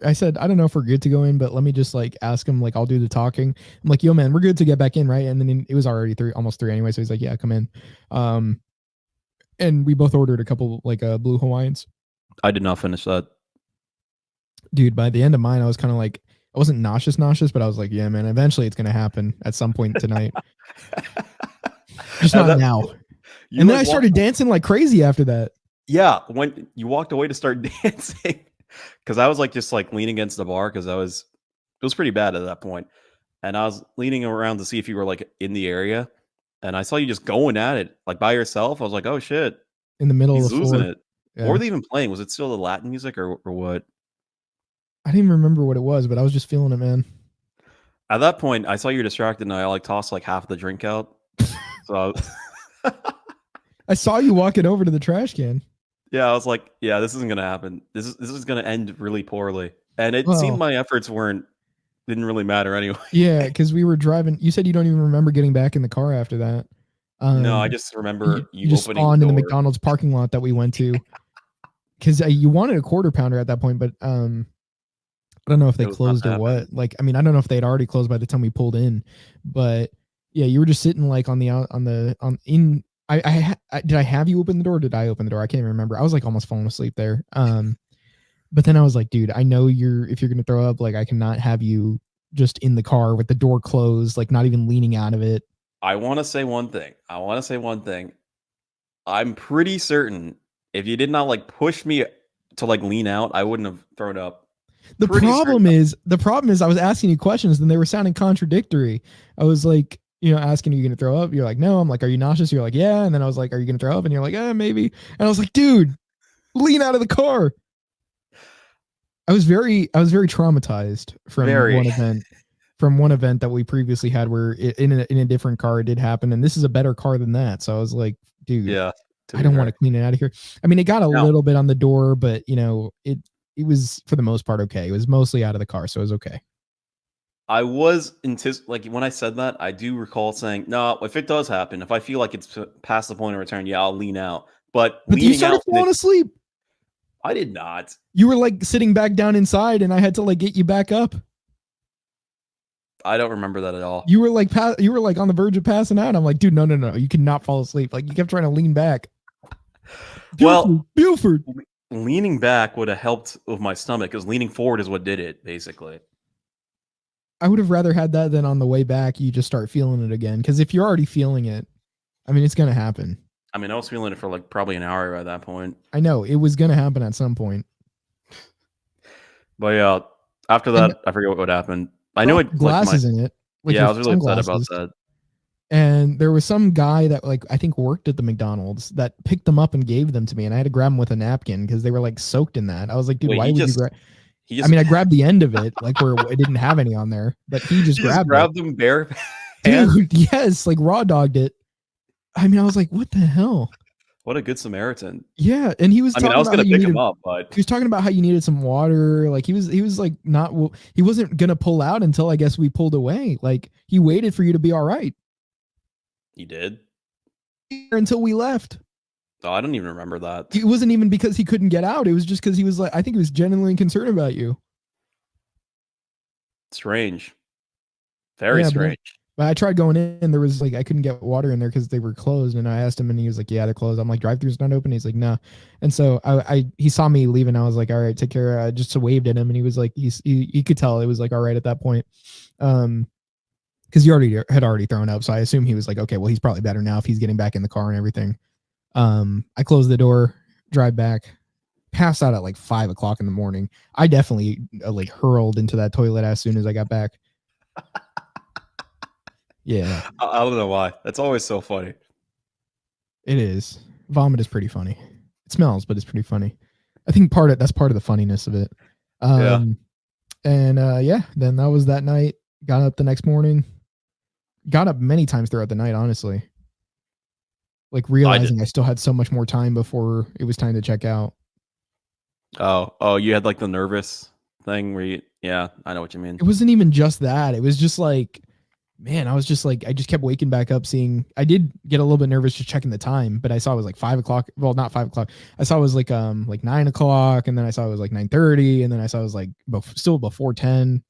I said, I don't know if we're good to go in, but let me just like ask him, like, I'll do the talking. I'm like, yo, man, we're good to get back in, right? And then it was already almost 3 anyway. So he's like, yeah, come in. And we both ordered a couple like blue Hawaiians. I did not finish that. Dude, by the end of mine, I was kind of like, I wasn't nauseous, but I was like, yeah, man, eventually it's going to happen at some point tonight. Just not now. And then I started dancing like crazy after that. Yeah, when you walked away to start dancing, because I was like just like leaning against the bar because it was pretty bad at that point, and I was leaning around to see if you were like in the area, and I saw you just going at it like by yourself. I was like, oh shit, in the middle he's of the losing floor. it. Yeah. What were they even playing? Was it still the Latin music or what? I didn't even remember what it was, but I was just feeling it, man. At that point, I saw you were distracted, and I like tossed like half the drink out. So. I saw you walking over to the trash can. Yeah, I was like, yeah, this isn't gonna happen. This is gonna end really poorly. And it seemed Well, my efforts didn't really matter anyway. yeah, because we were driving. You said you don't even remember getting back in the car after that. No, I just remember You you just opening the spawned in the door. McDonald's parking lot that we went to because you wanted a quarter pounder at that point, but I don't know if they It was not closed or happening. what. Like, I mean, I don't know if they'd already closed by the time we pulled in, but yeah, you were just sitting like on in. Did I have you open the door? Or did I open the door? I can't even remember. I was like almost falling asleep there. But then I was like, dude, I know if you're gonna throw up, like I cannot have you just in the car with the door closed, like not even leaning out of it. I want to say one thing. I'm pretty certain if you did not like push me to like lean out, I wouldn't have thrown up. The Pretty problem certain. is I was asking you questions and they were sounding contradictory. I was like, asking you gonna throw up. You're like, no. I'm like, are you nauseous? You're like, yeah. And then I was like, are you gonna throw up? And you're like, maybe. And I was like, dude, lean out of the car. I was very traumatized from one event that we previously had where in a different car it did happen, and this is a better car than that. So I was like, dude, Yeah. I don't want to clean it out of here. I mean, it got a little bit on the door, but it was for the most part okay. It was mostly out of the car, so it was okay. I was like when I said that, I do recall saying, no, if it does happen, if I feel like it's past the point of return, yeah, I'll lean out. But you leaning started out, falling asleep. I did not. You were like sitting back down inside, and I had to like get you back up. I don't remember that at all. You were like on the verge of passing out. I'm like, dude, no, you cannot fall asleep. Like you kept trying to lean back. Buford. Leaning back would have helped with my stomach because leaning forward is what did it, basically. I would have rather had that than on the way back you just start feeling it again. Because if you're already feeling it, I mean, it's gonna happen. I mean, I was feeling it for like probably an hour at that point. I know it was gonna happen at some point. But yeah, after that, I forget what happened. I know it glasses in it. Like yeah, I was really upset about that. And there was some guy that like I think worked at the McDonald's that picked them up and gave them to me, and I had to grab them with a napkin because they were like soaked in that. I was like, dude, why would you grab? I mean, I grabbed the end of it, like where it didn't have any on there, but he just grabbed them bare hands. Dude, yes, like raw dogged it. I mean, I was like, what the hell? What a good Samaritan. Yeah, and he was. I was gonna pick him up, but he was talking about how you needed some water. Like he was like not. He wasn't gonna pull out until I guess we pulled away. Like he waited for you to be all right. He did until we left. Oh, I don't even remember that. It wasn't even because he couldn't get out. It was just because he was like, I think he was genuinely concerned about you. Strange. Very strange. But I tried going in. There was like, I couldn't get water in there because they were closed. And I asked him and he was like, yeah, they're closed. I'm like, drive-thru's not open. He's like, no. And so he saw me leaving. I was like, all right, take care. I just waved at him and he was like, he could tell it was like, all right at that point. Because you had already thrown up. So I assume he was like, okay, well, he's probably better now if he's getting back in the car and everything. I closed the door, drive back, passed out at like 5 o'clock in the morning. I definitely like hurled into that toilet as soon as I got back. Yeah. I don't know why. That's always so funny. It is. Vomit is pretty funny. It smells, but it's pretty funny. I think that's part of the funniness of it. Yeah. And then that was that night. Got up the next morning. Got up many times throughout the night, honestly. Like realizing I still had so much more time before it was time to check out. Oh, you had like the nervous thing where yeah, I know what you mean. It wasn't even just that. It was just like, man, I was just like, I just kept waking back up seeing, I did get a little bit nervous just checking the time, but I saw it was like 5 o'clock. Well, not 5 o'clock. I saw it was like 9 o'clock, and then I saw it was like 9:30, and then I saw it was like still before 10.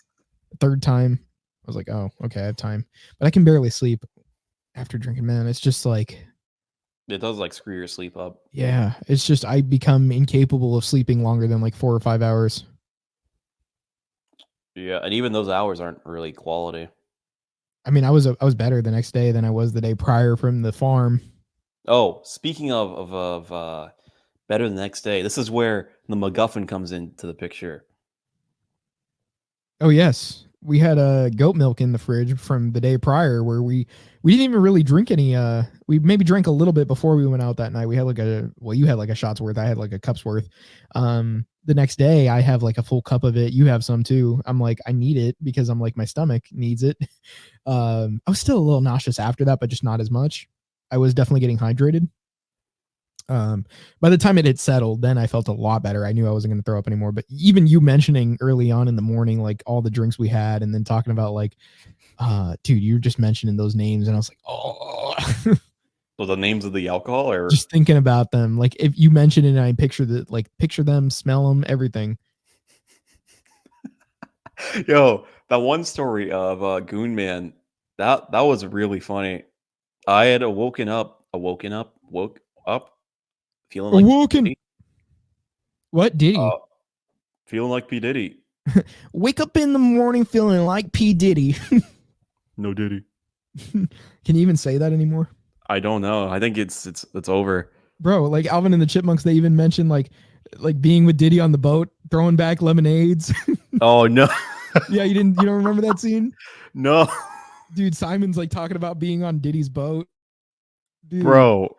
Third time. I was like, oh, okay, I have time. But I can barely sleep after drinking, man. It's just like, it does like screw your sleep up. Yeah, it's just I become incapable of sleeping longer than like 4 or 5 hours. Yeah, and even those hours aren't really quality. I mean, I was better the next day than I was the day prior from the farm. Oh, speaking of better the next day, this is where the MacGuffin comes into the picture. Oh yes, we had goat milk in the fridge from the day prior where we didn't even really drink any. We maybe drank a little bit before we went out that night. We had you had like a shot's worth. I had like a cup's worth. The next day I have like a full cup of it. You have some too. I'm like, I need it because I'm like, my stomach needs it. I was still a little nauseous after that, but just not as much. I was definitely getting hydrated. By the time it had settled, then I felt a lot better. I knew I wasn't going to throw up anymore. But even you mentioning early on in the morning, like all the drinks we had, and then talking about like, dude, you were just mentioning those names, and I was like, oh. So the names of the alcohol, or Just thinking about them, like if you mention it, and I picture them, smell them, everything. yo, that one story of Goon Man, that was really funny. I had woke up, feeling like P. Awoken. Diddy. What did he? Feeling like P. Diddy. Wake up in the morning feeling like P. Diddy. No Diddy. Can you even say that anymore? I don't know. I think it's over. Bro, like Alvin and the Chipmunks, they even mentioned like being with Diddy on the boat, throwing back lemonades. Oh no. Yeah, you don't remember that scene? No. Dude, Simon's like talking about being on Diddy's boat. Dude, Bro.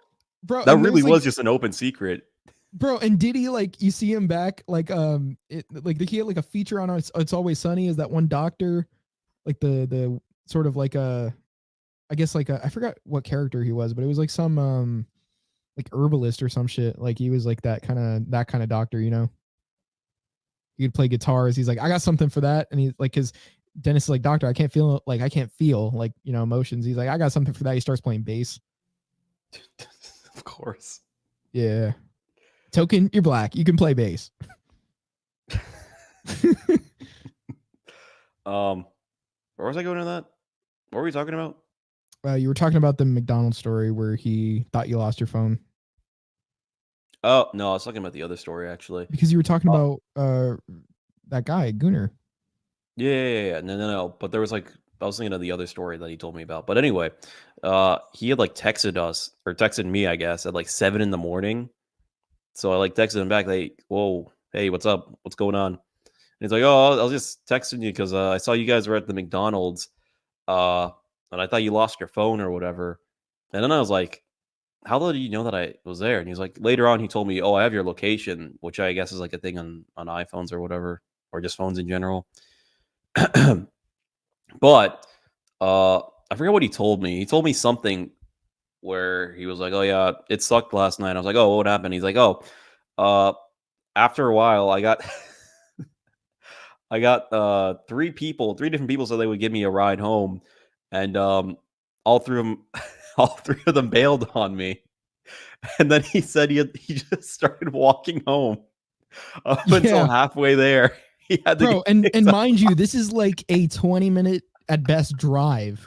that That really was just an open secret. Bro, and Diddy, like you see him back, like he had like a feature on It's Always Sunny is that one doctor, like the sort of like I guess like I forgot what character he was, but it was like some like herbalist or some shit. Like he was like that kind of doctor, you know. He could play guitars. He's like, I got something for that, and he's like, because Dennis is like, doctor, I can't feel like emotions. He's like, I got something for that. He starts playing bass. Of course. Yeah. Token, you're black. You can play bass. Where was I going to that? What were we talking about? You were talking about the McDonald's story where he thought you lost your phone. Oh no, I was talking about the other story actually. Because you were talking about that guy, Gunner. Yeah. No. But there was like I was thinking of the other story that he told me about. But anyway, he had like texted me, I guess, at like 7 a.m. So I like texted him back, like, "Whoa, hey, what's up? What's going on?" And he's like, "Oh, I was just texting you because I saw you guys were at the McDonald's, and I thought you lost your phone or whatever." And then I was like, "How did you know that I was there?" And he's like, later on, he told me, "Oh, I have your location," which I guess is like a thing on iPhones or whatever, or just phones in general. But I forget what he told me. He told me something where he was like, "Oh yeah, it sucked last night." I was like, "Oh, what happened?" He's like, "Oh, after a while, I got I got three different people said they would give me a ride home, and all three of them all three of them bailed on me." And then he said he just started walking home up until halfway there. He had to Bro, and mind you, this is like a 20-minute at best drive.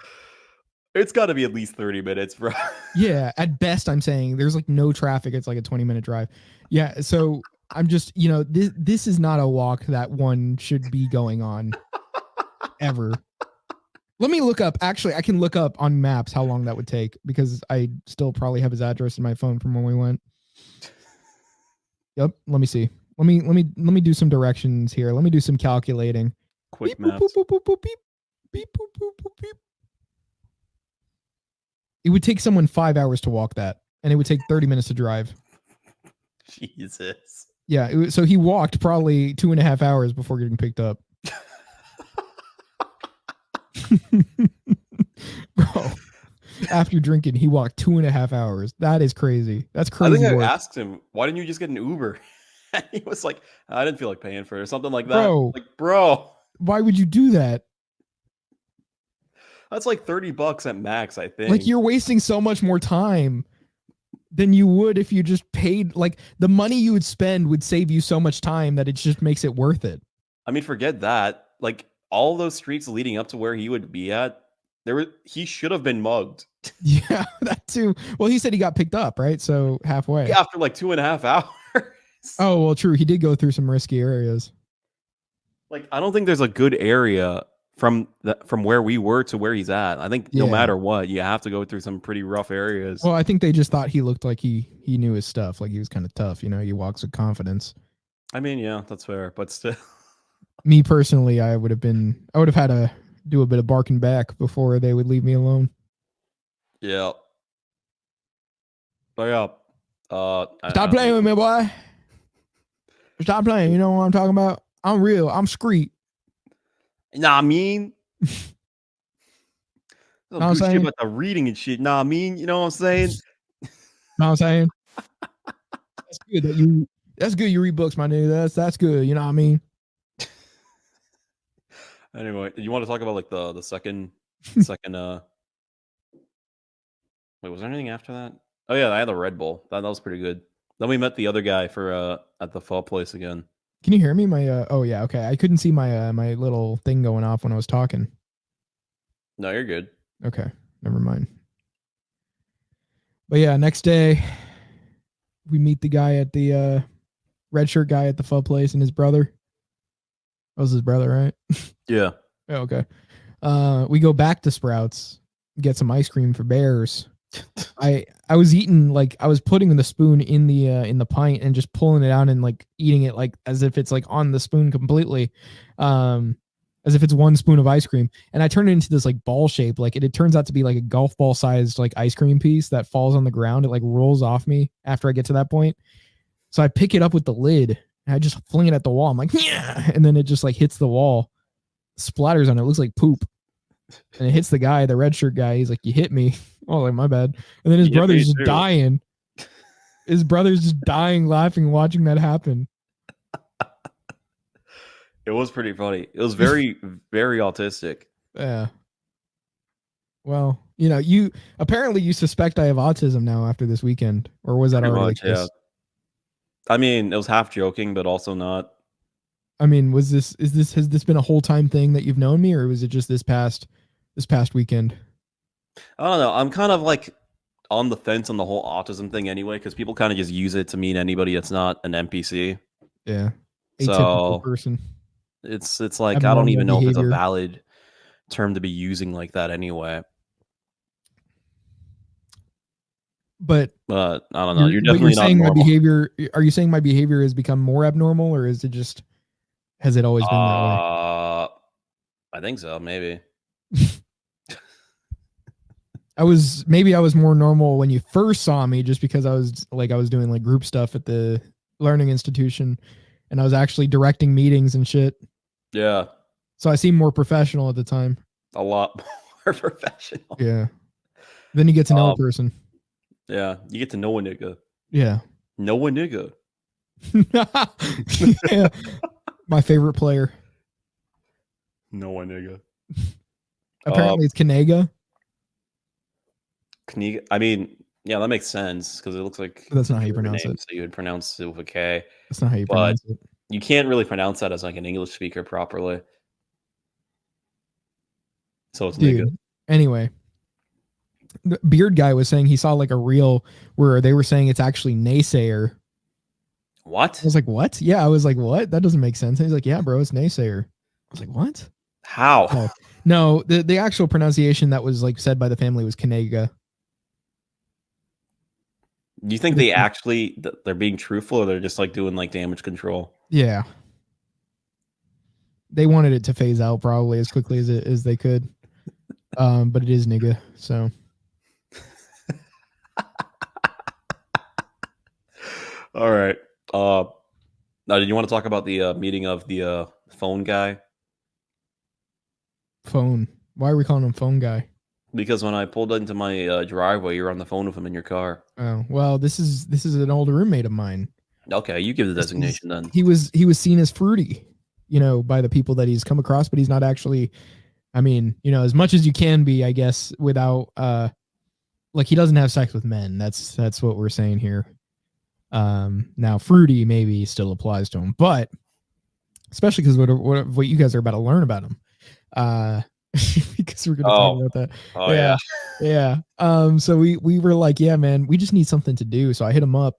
It's got to be at least 30 minutes, bro. Yeah, at best, I'm saying there's like no traffic. It's like a 20-minute drive. Yeah, so I'm just, this is not a walk that one should be going on ever. Let me look up. Actually, I can look up on maps how long that would take because I still probably have his address in my phone from when we went. Yep. Let me see. Let me do some directions here. Let me do some calculating. Quick Beep, maps. boop, boop, boop, boop, beep. Beep, boop, boop, boop, beep. It would take someone 5 hours to walk that, and it would take 30 minutes to drive. Jesus. Yeah. So he walked probably 2.5 hours before getting picked up. Bro, after drinking, he walked 2.5 hours. That is crazy. That's crazy. I think I asked him, "Why didn't you just get an Uber?" And he was like, "I didn't feel like paying for it," or something like that. Bro, like, bro, why would you do that? That's like $30 at max, I think. Like, you're wasting so much more time than you would if you just paid. Like, the money you would spend would save you so much time that it just makes it worth it. I mean, forget that. Like, all those streets leading up to where he would be at, he should have been mugged. Yeah, that too. Well, he said he got picked up, right? So halfway. Yeah, after like 2.5 hours. Oh, well, true. He did go through some risky areas. Like, I don't think there's a good area from where we were to where he's at. I think no matter what, you have to go through some pretty rough areas. Well, I think they just thought he looked like he knew his stuff. Like he was kind of tough, he walks with confidence. I mean, yeah, that's fair, but still. Me personally, I would have had to do a bit of barking back before they would leave me alone. Yeah. But yeah. Stop playing with me, boy. Stop playing. You know what I'm talking about? I'm real. I'm street. Nah, I mean. Know what I'm saying? About the reading and shit. Nah, I mean, you know what I'm saying? Know what I'm saying? That's good that you. That's good. You read books, my nigga. That's good. You know what I mean? Anyway, you want to talk about like the second wait, was there anything after that? Oh yeah, I had a Red Bull. That was pretty good. Then we met the other guy for at the pho place again. Can you hear me? My oh yeah, okay. I couldn't see my my little thing going off when I was talking. No, you're good. Okay, never mind. But yeah, next day we meet the guy at the red shirt guy at the pho place and his brother. That was his brother, right? Yeah. Oh, okay. We go back to Sprouts, get some ice cream for bears. I was eating, like, I was putting the spoon in the pint and just pulling it out and like eating it like as if it's like on the spoon completely, as if it's one spoon of ice cream. And I turned it into this like ball shape. Like it turns out to be like a golf ball sized like ice cream piece that falls on the ground. It like rolls off me after I get to that point. So I pick it up with the lid and I just fling it at the wall. I'm like, yeah, and then it just like hits the wall, splatters on it. It looks like poop. And it hits the guy, the red shirt guy. He's like, you hit me. Oh, like, my bad. And then his brother's just dying. His brother's just dying, laughing, watching that happen. It was pretty funny. It was very, very autistic. Yeah. Well, you know, you apparently you suspect I have autism now after this weekend, or was that Pretty already much, the case? yeah. I mean, it was half joking, but also not. I mean, has this been a whole time thing that you've known me, or was it just this past weekend? I don't know. I'm kind of like on the fence on the whole autism thing anyway, because people kind of just use it to mean anybody that's not an NPC. Yeah. So atypical person. It's like I Abnormal don't even know if it's a behavior. valid term to be using like that anyway. But I don't know. You're definitely not saying normal. my behavior. Are you saying my behavior has become more abnormal, or is it just has it always been that way? I think so. Maybe. I was more normal when you first saw me, just because I was doing like group stuff at the learning institution, and I was actually directing meetings and shit. Yeah. So I seemed more professional at the time. A lot more professional. Yeah. Then you get to know a person. Yeah, you get to know a nigga. Yeah. Know a nigga. Yeah. My favorite player. Know a nigga. Apparently it's Kanega. I mean, yeah, that makes sense because it looks like But that's not how you pronounce it. So you would pronounce it with a K. That's not how you pronounce it. You can't really pronounce that as like an English speaker properly. So it's nigga. Anyway, the beard guy was saying he saw like a reel where they were saying it's actually naysayer. What? I was like, what? Yeah, I was like, what? That doesn't make sense. And he's like, yeah, bro, it's naysayer. I was like, what? How? No, the actual pronunciation that was like said by the family was Kanega. Do you think they're being truthful, or they're just like doing like damage control? Yeah. They wanted it to phase out probably as quickly as they could. But it is nigga, so. All right. Now, did you want to talk about the meeting of the phone guy? Phone. Why are we calling him phone guy? Because when I pulled into my driveway, you were on the phone with him in your car. Oh, well, this is an old roommate of mine. Okay, you give the designation then. He was seen as fruity, by the people that he's come across, but he's not actually. I mean, as much as you can be, I guess, without like he doesn't have sex with men. That's what we're saying here. Now fruity maybe still applies to him, but especially because what you guys are about to learn about him. Because we're gonna talk about that. Oh yeah. Yeah. So we were like, yeah, man, we just need something to do. So I hit him up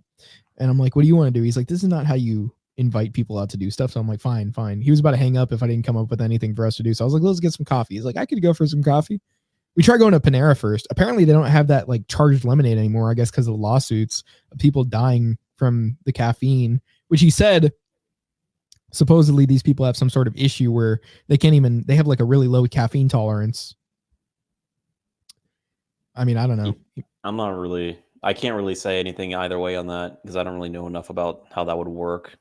and I'm like, what do you want to do? He's like, this is not how you invite people out to do stuff. So I'm like, fine. He was about to hang up if I didn't come up with anything for us to do. So I was like, let's get some coffee. He's like, I could go for some coffee. We tried going to Panera first. Apparently they don't have that like charged lemonade anymore, I guess, because of the lawsuits of people dying from the caffeine, which he said supposedly these people have some sort of issue where they have like a really low caffeine tolerance. I mean, I don't know. I can't really say anything either way on that because I don't really know enough about how that would work.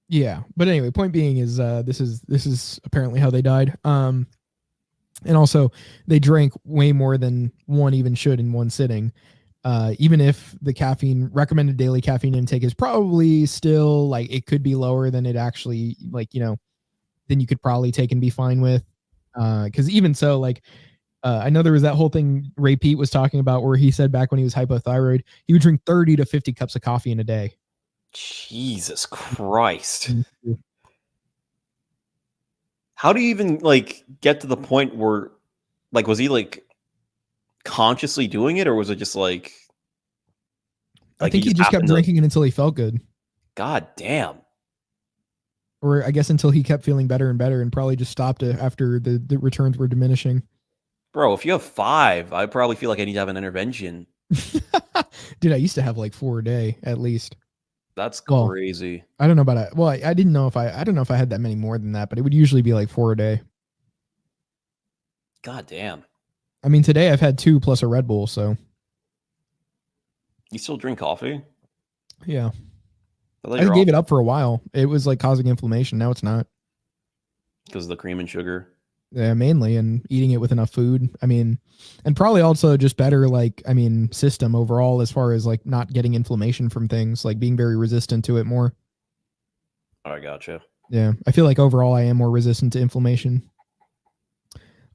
Yeah. But anyway, point being is this is apparently how they died. And also they drank way more than one even should in one sitting. even if the caffeine recommended daily caffeine intake is probably still like it could be lower than it actually like, you know, then you could probably take and be fine with. Because even so, like I know there was that whole thing Ray Pete was talking about where he said back when he was hypothyroid, he would drink 30 to 50 cups of coffee in a day. Jesus Christ. Mm-hmm. How do you even like get to the point where like was he like consciously doing it or was it just like I think he just kept drinking it until he felt good. God damn. Or I guess until he kept feeling better and better and probably just stopped it after the returns were diminishing. Bro, if you have 5, I probably feel like I need to have an intervention. Dude, I used to have like 4 a day at least. That's crazy. I don't know about it. Well, I didn't know if I don't know if I had that many more than that, but it would usually be like 4 a day. God damn. I mean, today I've had 2 plus a Red Bull, so. You still drink coffee? Yeah. I gave it up for a while. It was like causing inflammation. Now it's not. Because of the cream and sugar. Yeah, mainly, and eating it with enough food. I mean, and probably also just better, like, I mean, system overall as far as like not getting inflammation from things, like being very resistant to it more. I gotcha. Yeah, I feel like overall I am more resistant to inflammation.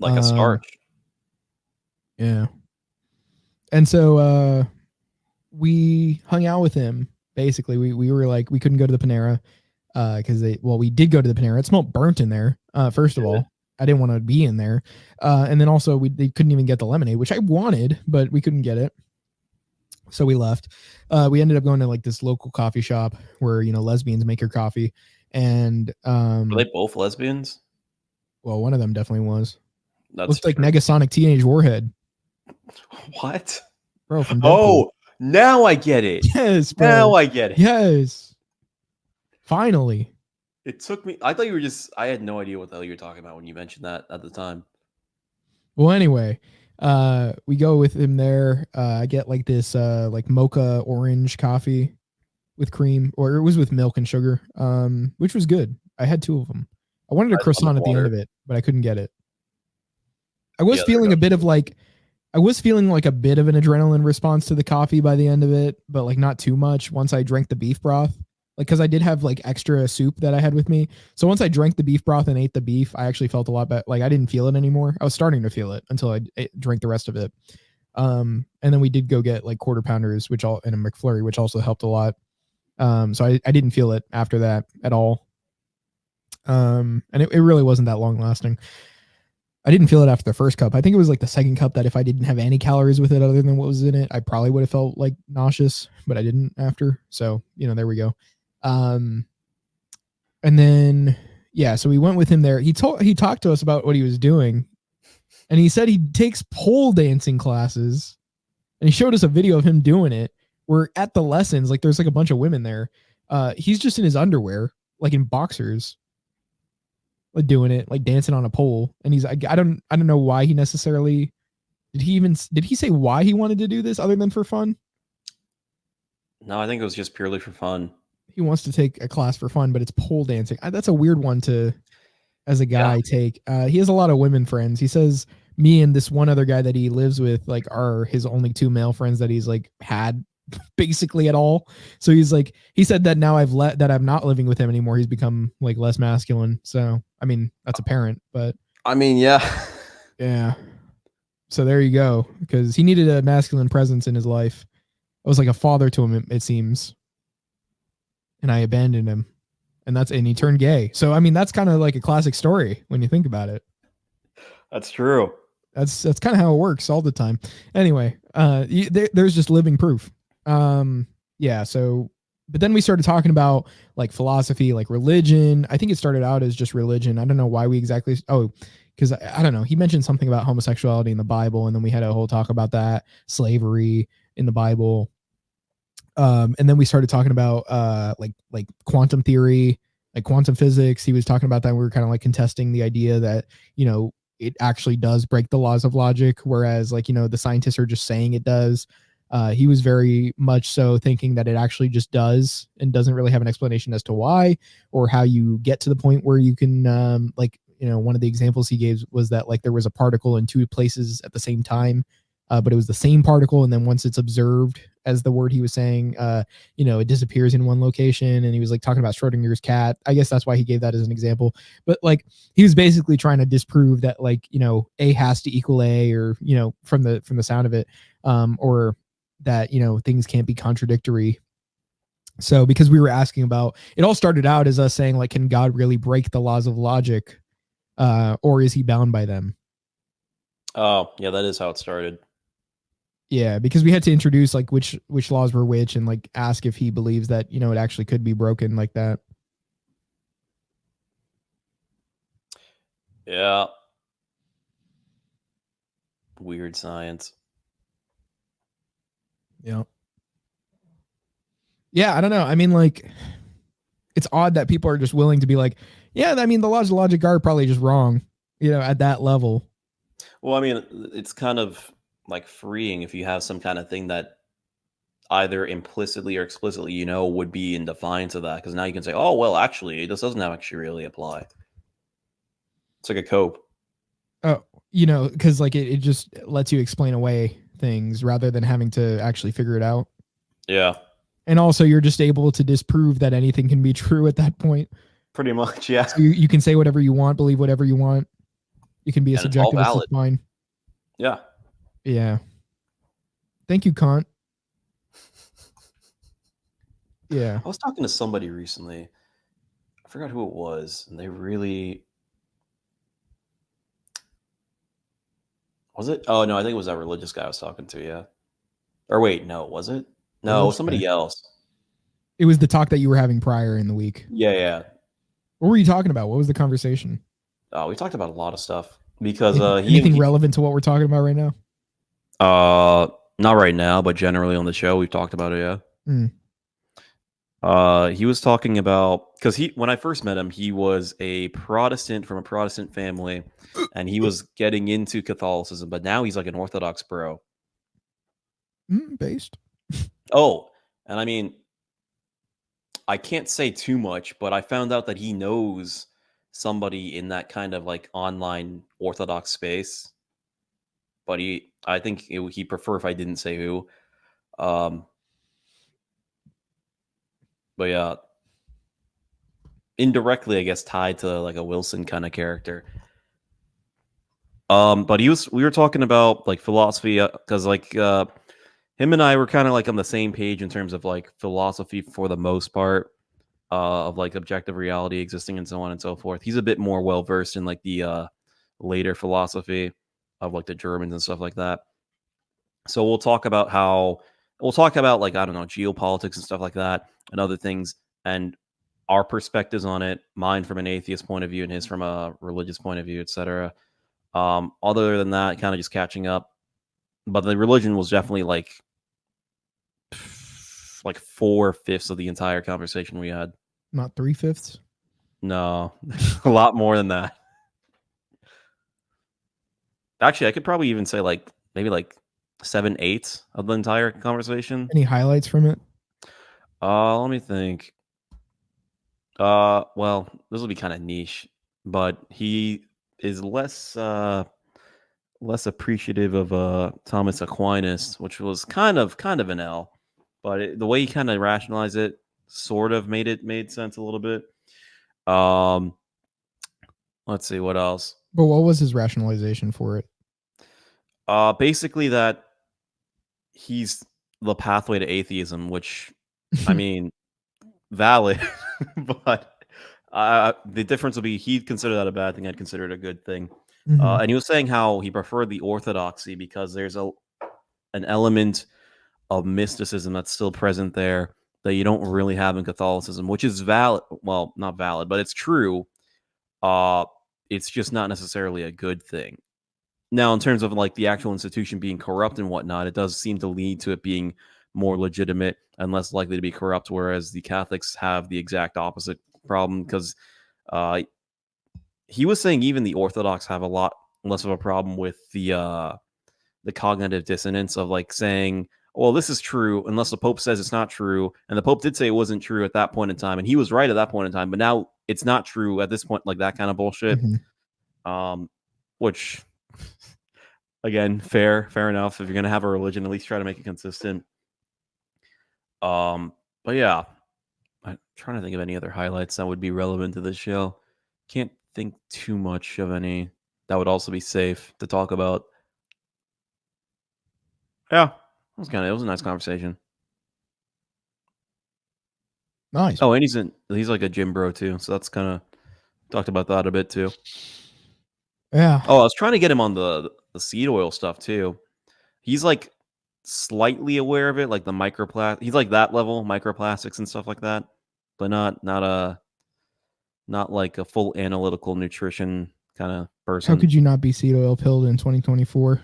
Like a starch. Yeah. And so we hung out with him. Basically, we were like, we couldn't go to the Panera because we did go to the Panera. It smelled burnt in there, first of all. I didn't want to be in there. And then also they couldn't even get the lemonade, which I wanted, but we couldn't get it. So we left. We ended up going to like this local coffee shop where, you know, lesbians make your coffee. And were they both lesbians? Well, one of them definitely was. That's looked like Negasonic Teenage Warhead. What? Bro, from Deadpool. Oh, now I get it. Yes, bro. Now I get it. Yes. Finally. It took me. I thought you were just. I had no idea what the hell you were talking about when you mentioned that at the time. Well, anyway, we go with him there. I get like this like mocha orange coffee with cream, or it was with milk and sugar, which was good. I had 2 of them. I wanted a croissant at the end of it, but I couldn't get it. I was feeling a bit of like, I was feeling like a bit of an adrenaline response to the coffee by the end of it, but like not too much once I drank the beef broth. Like, because I did have like extra soup that I had with me. So once I drank the beef broth and ate the beef, I actually felt a lot better. Like I didn't feel it anymore. I was starting to feel it until I drank the rest of it. And then we did go get like quarter pounders, and a McFlurry, which also helped a lot. So I didn't feel it after that at all. And it really wasn't that long lasting. I didn't feel it after the first cup. I think it was like the second cup that if I didn't have any calories with it other than what was in it, I probably would have felt like nauseous, but I didn't after. So, you know, there we go. And then, yeah, so we went with him there. He talked to us about what he was doing, and he said he takes pole dancing classes, and he showed us a video of him doing it. We're at the lessons, like there's like a bunch of women there. He's just in his underwear, like in boxers, like doing it, like dancing on a pole. And he's like, I don't know why he necessarily did he say why he wanted to do this other than for fun? No, I think it was just purely for fun. He wants to take a class for fun, but it's pole dancing. That's a weird one to, as a guy, take. He has a lot of women friends. He says me and this one other guy that he lives with like are his only 2 male friends that he's like had basically at all. So he's like, he said that now that I'm not living with him anymore, he's become like less masculine. So I mean, that's apparent, but I mean, yeah. Yeah. So there you go, because he needed a masculine presence in his life. I was like a father to him, it seems. And I abandoned him. And he turned gay. So I mean, that's kind of like a classic story when you think about it. That's true. That's kind of how it works all the time. Anyway, there's just living proof. Yeah. So, but then we started talking about like philosophy, like religion. I think it started out as just religion. I don't know why we exactly. Oh, because I don't know. He mentioned something about homosexuality in the Bible, and then we had a whole talk about that, slavery in the Bible. And then we started talking about like quantum theory, like quantum physics. He was talking about that. We were kind of like contesting the idea that, you know, it actually does break the laws of logic, whereas like, you know, the scientists are just saying it does. He was very much so thinking that it actually just does and doesn't really have an explanation as to why or how you get to the point where you can like, you know, one of the examples he gave was that like there was a particle in 2 places at the same time. but it was the same particle, and then once it's observed as the word he was saying, it disappears in one location. And he was like talking about Schrodinger's cat. I guess that's why he gave that as an example. But like he was basically trying to disprove that like A has to equal A, or from the sound of it, or that things can't be contradictory. So because we were asking about, it all started out as us saying like, can God really break the laws of logic, or is he bound by them? Oh yeah, that is how it started. Yeah, because we had to introduce like which laws were which, and like ask if he believes that it actually could be broken like that. Yeah. Weird science. Yeah. Yeah, I don't know. I mean, like, it's odd that people are just willing to be like, yeah, I mean, the laws of logic are probably just wrong, at that level. Well, I mean, it's kind of like freeing if you have some kind of thing that either implicitly or explicitly, would be in defiance of that. Because now you can say, oh, well, actually, this doesn't actually really apply. It's like a cope. Oh, because like it just lets you explain away things rather than having to actually figure it out. Yeah. And also, you're just able to disprove that anything can be true at that point. Pretty much, yeah. So you can say whatever you want, believe whatever you want. You can be a And it's all subjectivist. valid. It's fine. Yeah. Yeah. Thank you, Kant. Yeah. I was talking to somebody recently. I forgot who it was, and they really... Was it? Oh, no, I think it was that religious guy I was talking to, yeah. Or wait, no, was it? No, it was somebody else. It was the talk that you were having prior in the week. Yeah. What were you talking about? What was the conversation? We talked about a lot of stuff. Because anything relevant to what we're talking about right now? Not right now, but generally on the show, we've talked about it, yeah. He was talking about, because when I first met him, he was a Protestant from a Protestant family, and he was getting into Catholicism, but now he's like an Orthodox bro. Based. Oh, and I mean, I can't say too much, but I found out that he knows somebody in that kind of like online Orthodox space. But I think he'd prefer if I didn't say who. But yeah, indirectly, I guess, tied to like a Wilson kind of character. But we were talking about like philosophy, because like him and I were kind of like on the same page in terms of like philosophy for the most part, of like objective reality existing and so on and so forth. He's a bit more well versed in like the later philosophy of like the Germans and stuff like that. So we'll talk about like, I don't know, geopolitics and stuff like that and other things, and our perspectives on it, mine from an atheist point of view and his from a religious point of view, etc. Other than that, kind of just catching up. But the religion was definitely like 4/5 of the entire conversation we had. Not 3/5? No, a lot more than that. Actually, I could probably even say like maybe like 7/8 of the entire conversation. Any highlights from it? Let me think. Well, this will be kind of niche, but he is less appreciative of Thomas Aquinas, which was kind of an L, but the way he kind of rationalized it sort of made sense a little bit. Let's see what else. But what was his rationalization for it? Basically that he's the pathway to atheism, which I mean, valid, but the difference would be he'd consider that a bad thing. I'd consider it a good thing. And he was saying how he preferred the orthodoxy because there's an element of mysticism that's still present there that you don't really have in Catholicism, which is valid. Well, not valid, but it's true. It's just not necessarily a good thing. Now, in terms of like the actual institution being corrupt and whatnot, it does seem to lead to it being more legitimate and less likely to be corrupt, whereas the Catholics have the exact opposite problem, because he was saying even the Orthodox have a lot less of a problem with the cognitive dissonance of like saying, well, this is true unless the Pope says it's not true, and the Pope did say it wasn't true at that point in time, and he was right at that point in time, but now it's not true at this point, like that kind of bullshit. Which Again, fair enough. If you're gonna have a religion, at least try to make it consistent. But yeah, I'm trying to think of any other highlights that would be relevant to this show. Can't think too much of any that would also be safe to talk about. Yeah, it was a nice conversation. Nice. Oh, and he's like a gym bro too, so that's kind of talked about that a bit too. Yeah. Oh, I was trying to get him on the seed oil stuff too. He's like slightly aware of it, like the microplastic. He's like that level, microplastics and stuff like that, but not like a full analytical nutrition kind of person. How could you not be seed oil pilled in 2024?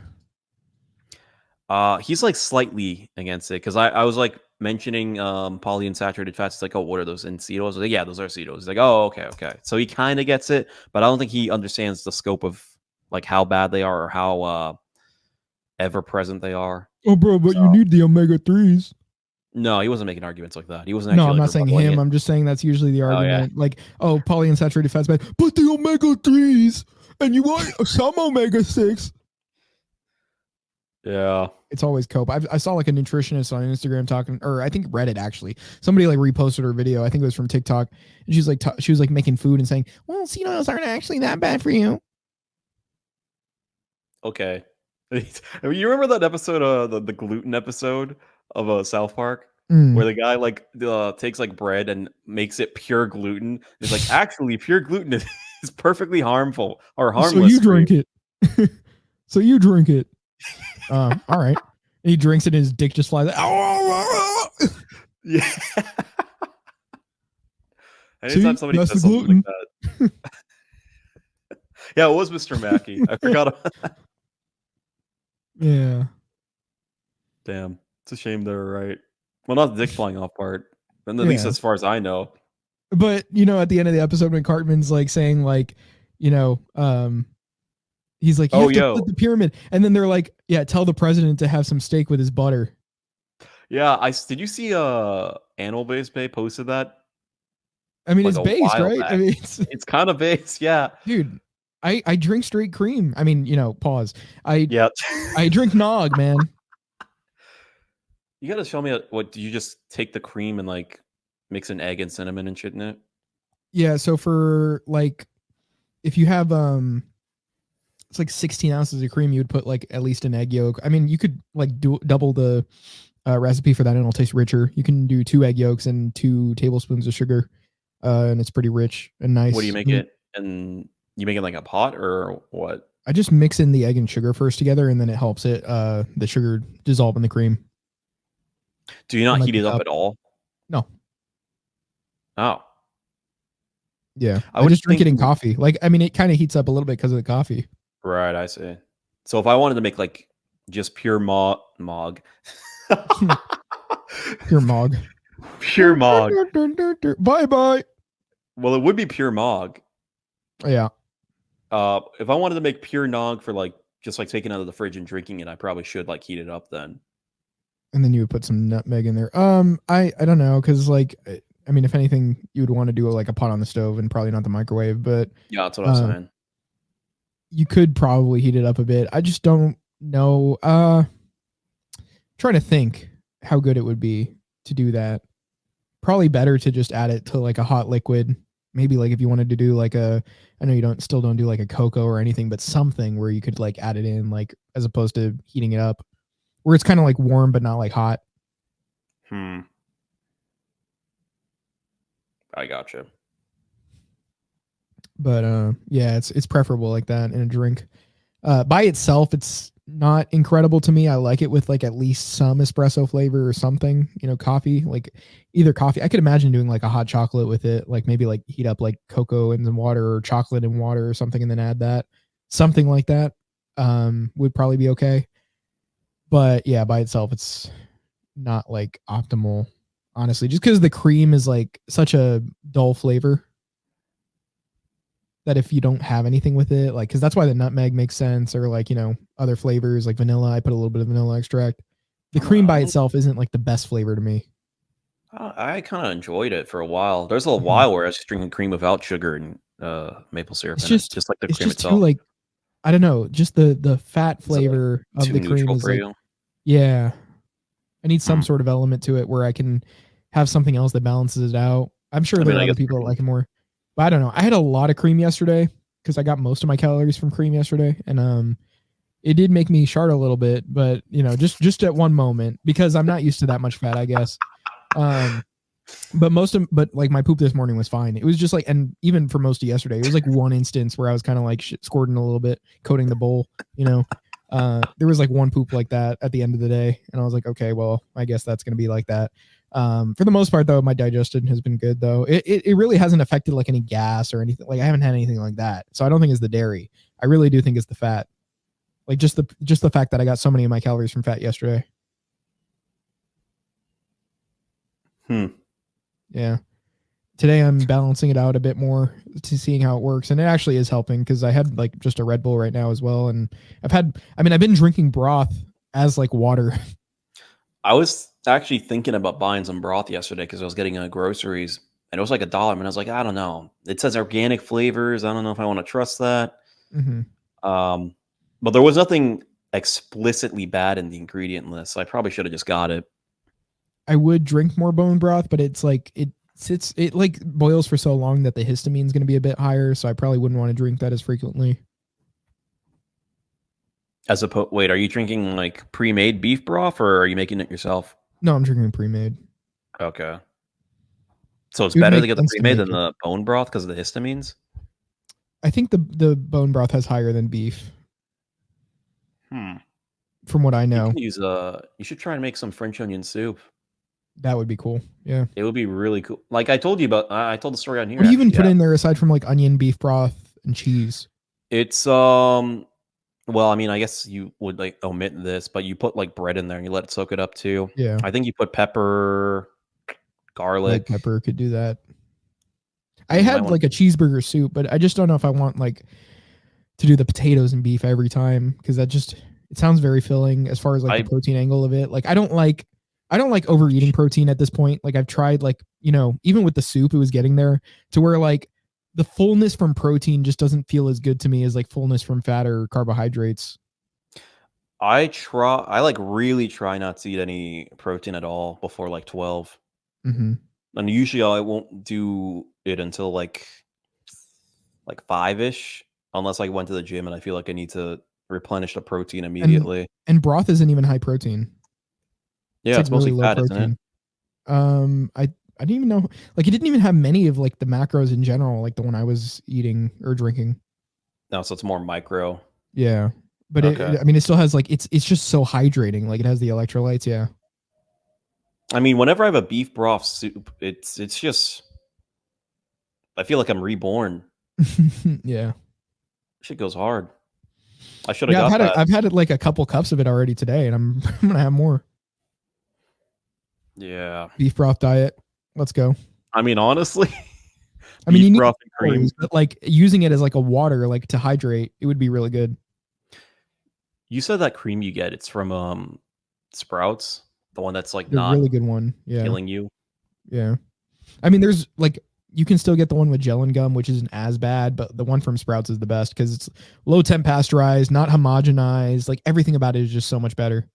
He's like slightly against it because I was like mentioning polyunsaturated fats. It's like, oh, what are those in seed oils? I was like, yeah, those are seed oils. He's like, oh, okay. So he kind of gets it, but I don't think he understands the scope of like how bad they are or how ever present they are. Oh, bro, but you need the omega-3s. No, he wasn't making arguments like that. He wasn't. No, Actually, I'm like, not saying rebuttaling him. it. I'm just saying that's usually the Oh, yeah. argument. Like, oh, polyunsaturated fats bad, but the omega-3s, and you want some omega-6. Yeah. It's always cope. I saw like a nutritionist on Instagram talking, or I think Reddit actually. Somebody like reposted her video. I think it was from TikTok. And she's like, she was like making food and saying, "Well, seed oils aren't actually that bad for you." Okay. You remember that episode, the gluten episode of South Park, where the guy like takes like bread and makes it pure gluten? It's like actually pure gluten is perfectly harmful or harmless. So you drink it. So you drink it. All right. And he drinks it and his dick just flies out. Yeah. Anytime somebody that's says the something gluten. like that. Yeah, it was Mr. Mackey. I forgot about that. Yeah. Damn. It's a shame they were right. Well, not the dick flying off part. And at least Yeah. as far as I know. But you know, at the end of the episode when Cartman's like saying like, you know, he's like, you have to split the pyramid. And then they're like, yeah, tell the president to have some steak with his butter. Yeah, did you see Animal Base Bay posted that? I mean, like it's based, right? back. I mean, it's kind of based, yeah. Dude, I drink straight cream. I mean, you know, pause. I drink nog, man. You gotta show me what do you just take the cream and like mix an egg and cinnamon and shit in it? Yeah, so for like if you have it's like 16 ounces of cream, you would put like at least an egg yolk. I mean, you could like double the recipe for that and it'll taste richer. You can do 2 egg yolks and 2 tablespoons of sugar, and it's pretty rich and nice. What do you make it? And you make it like a pot or what? I just mix in the egg and sugar first together, and then it helps it the sugar dissolve in the cream. Do you not heat it up at all? No. Oh. Yeah. I just drink it in coffee. Like, I mean, it kind of heats up a little bit because of the coffee. Right, I see. So if I wanted to make like just pure mog. Pure mog. Pure mog. Bye-bye. Well, it would be pure mog. Yeah. If I wanted to make pure nog for like just like taking it out of the fridge and drinking it, I probably should like heat it up then. And then you would put some nutmeg in there. I don't know, because like, I mean, if anything, you would want to do like a pot on the stove and probably not the microwave. But yeah, that's what I was saying. You could probably heat it up a bit. I just don't know. Trying to think how good it would be to do that. Probably better to just add it to like a hot liquid. Maybe like if you wanted to do like I know you still don't do like a cocoa or anything, but something where you could like add it in, like as opposed to heating it up, where it's kind of like warm but not like hot. I gotcha. But yeah, it's preferable like that in a drink. By itself, it's not incredible to me. I like it with like at least some espresso flavor or something, you know, coffee, like either coffee. I could imagine doing like a hot chocolate with it, like maybe like heat up like cocoa and some water or chocolate and water or something and then add that. Something like that would probably be okay. But yeah, by itself, it's not like optimal, honestly, just because the cream is like such a dull flavor. That if you don't have anything with it, like, because that's why the nutmeg makes sense, or like, you know, other flavors like vanilla. I put a little bit of vanilla extract. The cream by itself isn't like the best flavor to me. I kind of enjoyed it for a while. There's a while where I was just drinking cream without sugar and maple syrup. It's just like the cream itself. Too, like, I don't know, just the fat flavor of Too the cream neutral is for like, you. yeah. I need some Hmm. sort of element to it where I can have something else that balances it out. I'm sure I there mean, are I other guess people that cream. like it more, but I don't know. I had a lot of cream yesterday because I got most of my calories from cream yesterday, and it did make me shart a little bit, but just at one moment because I'm not used to that much fat, I guess. But like my poop this morning was fine. It was just like, and even for most of yesterday, it was like one instance where I was kind of like squirting a little bit, coating the bowl. There was like one poop like that at the end of the day, and I was like, okay, well, I guess that's gonna be like that. For the most part, though, my digestion has been good. Though it really hasn't affected like any gas or anything. Like I haven't had anything like that, so I don't think it's the dairy. I really do think it's the fat. Like just the fact that I got so many of my calories from fat yesterday. Yeah. Today I'm balancing it out a bit more to seeing how it works, and it actually is helping because I had like just a Red Bull right now as well, and I've been drinking broth as like water. I was actually thinking about buying some broth yesterday because I was getting groceries, and it was like $1. And I was like, I don't know. It says organic flavors. I don't know if I want to trust that. Mm-hmm. But there was nothing explicitly bad in the ingredient list. So I probably should have just got it. I would drink more bone broth, but it's like it like boils for so long that the histamine is going to be a bit higher, so I probably wouldn't want to drink that as frequently. Wait, are you drinking like pre-made beef broth or are you making it yourself? No, I'm drinking pre-made. Okay. So it's It would better make to get the sense to pre-made make than it. the bone broth because of the histamines? I think the bone broth has higher than beef, from what I You know. can use you should try and make some French onion soup. That would be cool. Yeah. It would be really cool. Like I told you about, I told the story on here. What do you even Actually, put yeah. in there aside from like onion, beef broth, and cheese? It's well, I mean, I guess you would like omit this, but you put like bread in there and you let it soak it up too. Yeah. I think you put pepper, White garlic. pepper could do that. I You might had want like a cheeseburger soup, but I just don't know if I want like to do the potatoes and beef every time because it sounds very filling as far as like the I protein angle of it. Like I don't like overeating protein at this point. Like I've tried like, even with the soup, it was getting there to where like the fullness from protein just doesn't feel as good to me as like fullness from fat or carbohydrates. I like really try not to eat any protein at all before like 12. Mm-hmm. And usually I won't do it until like 5-ish unless I went to the gym and I feel like I need to replenish the protein And immediately. and broth isn't even high protein. It's Yeah, like it's really mostly low fat, isn't it? protein. I didn't even know, like it didn't even have many of like the macros in general, like the one I was eating or drinking. No, so it's more micro. Yeah. But Okay. I mean, it still has like it's just so hydrating. Like it has the electrolytes. Yeah. I mean, whenever I have a beef broth soup, it's just I feel like I'm reborn. Yeah. Shit goes hard. I should have Yeah. got that. I've had like a couple cups of it already today, and I'm I'm gonna have more. Yeah. Beef broth diet. Let's go. I mean, honestly, I mean, you beef need broth and cream. calories, but like using it as like a water, like to hydrate, it would be really good. You said that cream you get, it's from Sprouts, the one that's like A not really good one. Yeah. killing you. Yeah. I mean, there's like you can still get the one with gel and gum, which isn't as bad, but the one from Sprouts is the best because it's low temp pasteurized, not homogenized. Like everything about it is just so much better.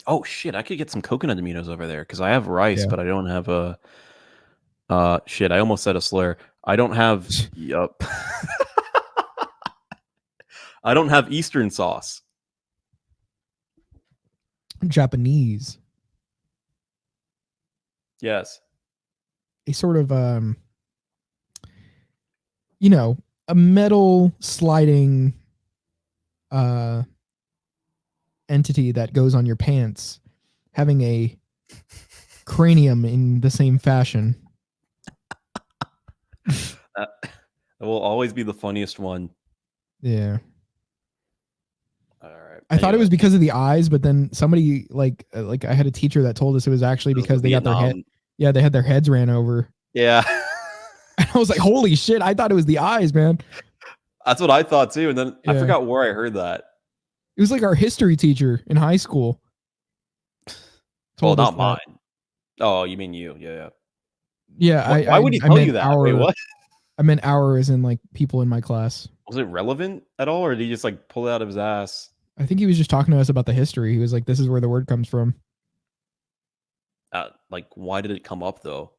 Oh shit, I could get some coconut aminos over there because I have rice, Yeah. but I don't have a shit, I almost said a slur. I don't have yup. I don't have Eastern sauce. Japanese. Yes. A sort of a metal sliding entity that goes on your pants having a cranium in the same fashion. That will always be the funniest one. Yeah. All right. I thought it was because of the eyes, but then somebody like I had a teacher that told us it was actually because they got their head. Yeah, they had their heads ran over. Yeah. And I was like, holy shit, I thought it was the eyes, man. That's what I thought too. And then I Yeah. forgot where I heard that. It was like our history teacher in high school. Well, Told us not that. mine. Oh, you mean you? Yeah. Yeah. Why would he tell you that? Wait, what? I meant our as in like people in my class. Was it relevant at all, or did he just like pull it out of his ass? I think he was just talking to us about the history. He was like, "This is where the word comes from." Like, why did it come up though?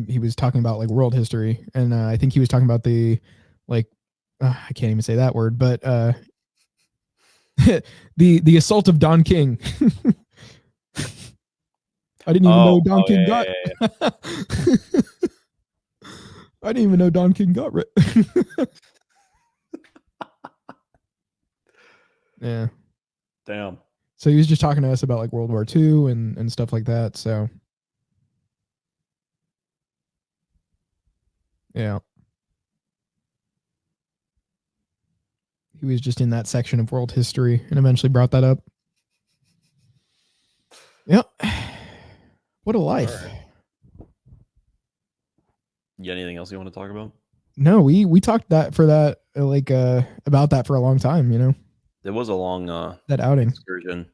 He was talking about like world history, and I think he was talking about the like I can't even say that word, but the assault of Don King. I didn't even know Don King got. Yeah. I didn't even know Don King got yeah. Damn. So he was just talking to us about like World War II and stuff like that. So yeah. He was just in that section of world history and eventually brought that up. Yep. What a life. Right. You got anything else you want to talk about? No, we talked about that for a long time, you know. It was a long that outing excursion.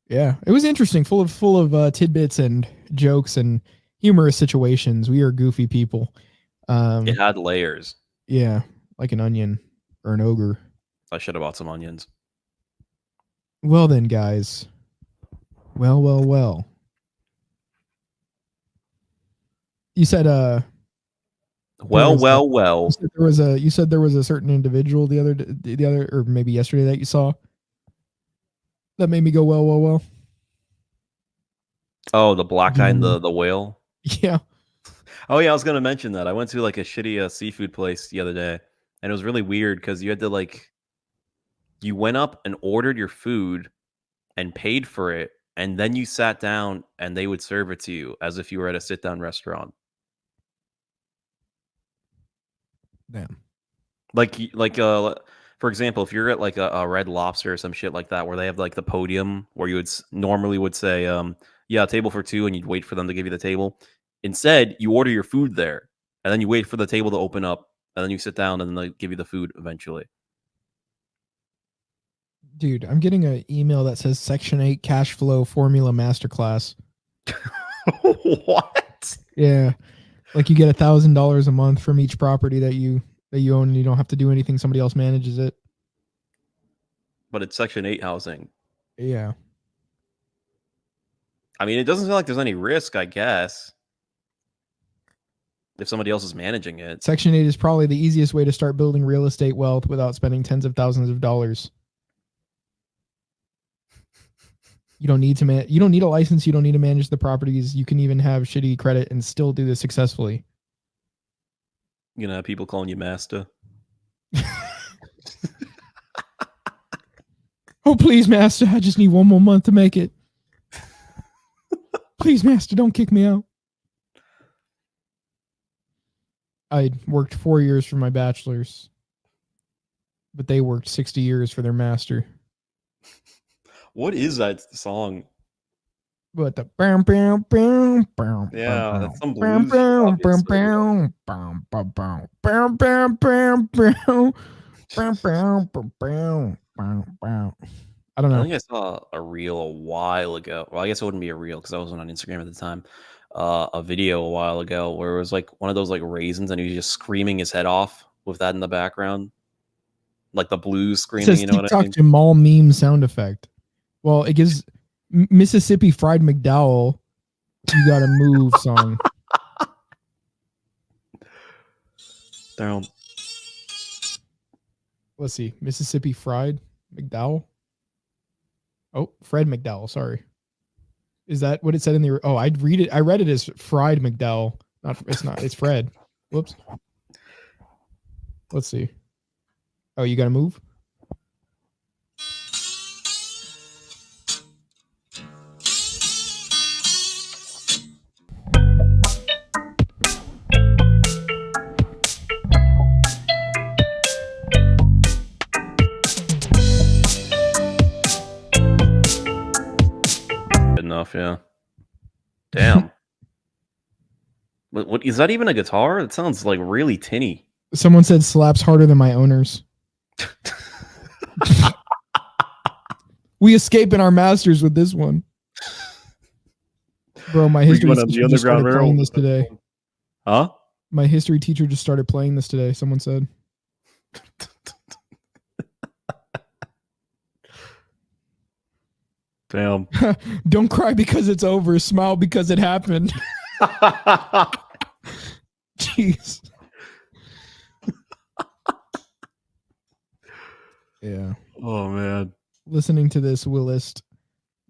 Yeah, it was interesting, full of tidbits and jokes and humorous situations. We are goofy people. It had layers. Yeah, like an onion or an ogre. I should have bought some onions. Well then, guys. Well. You said Well. You said there was a certain individual the other or maybe yesterday that you saw that made me go well. Oh, the black guy and the whale. Yeah. Oh yeah, I was gonna mention that. I went to like a shitty seafood place the other day, and it was really weird because you had to like, you went up and ordered your food and paid for it, and then you sat down and they would serve it to you as if you were at a sit-down restaurant. Damn. Like for example, if you're at like a Red Lobster or some shit like that, where they have like the podium where you would normally would say, yeah, table for two, and you'd wait for them to give you the table. Instead, you order your food there, and then you wait for the table to open up, and then you sit down, and then they give you the food eventually. Dude, I'm getting an email that says Section 8 cash flow formula masterclass. What? Yeah. Like you get $1,000 a month from each property that you own, and you don't have to do anything. Somebody else manages it. But it's Section 8 housing. Yeah. I mean, it doesn't feel like there's any risk, I guess, if somebody else is managing it. Section 8 is probably the easiest way to start building real estate wealth without spending tens of thousands of dollars. You don't need a license. You don't need to manage the properties. You can even have shitty credit and still do this successfully. You know, people calling you master. Oh, please, master. I just need one more month to make it. Please, master, don't kick me out. I worked 4 years for my bachelor's, but they worked 60 years for their master. What is that song? What the yeah, that's some blues. I don't know. I think I saw a reel a while ago. Well, I guess it wouldn't be a reel because I wasn't on Instagram at the time. A video a while ago where it was like one of those like raisins, and he was just screaming his head off with that in the background, like the blues screaming. You know what I mean? Jamal meme sound effect. Well, it gives Mississippi Fried McDowell. You gotta move song. Down. Let's see, Mississippi Fried McDowell. Oh, Fred McDowell. Sorry. Is that what it said in the? Oh, I read it as Fried McDowell. It's not. It's Fred. Whoops. Let's see. Oh, you gotta move. Enough, yeah. Damn. What is that even a guitar? It sounds like really tinny. Someone said slaps harder than my owners. We escape in our masters with this one. Bro, my history teacher just started playing this today. Huh? My history teacher just started playing this today, someone said. Damn. Don't cry because it's over. Smile because it happened. Jeez. Yeah. Oh man. Listening to this whilst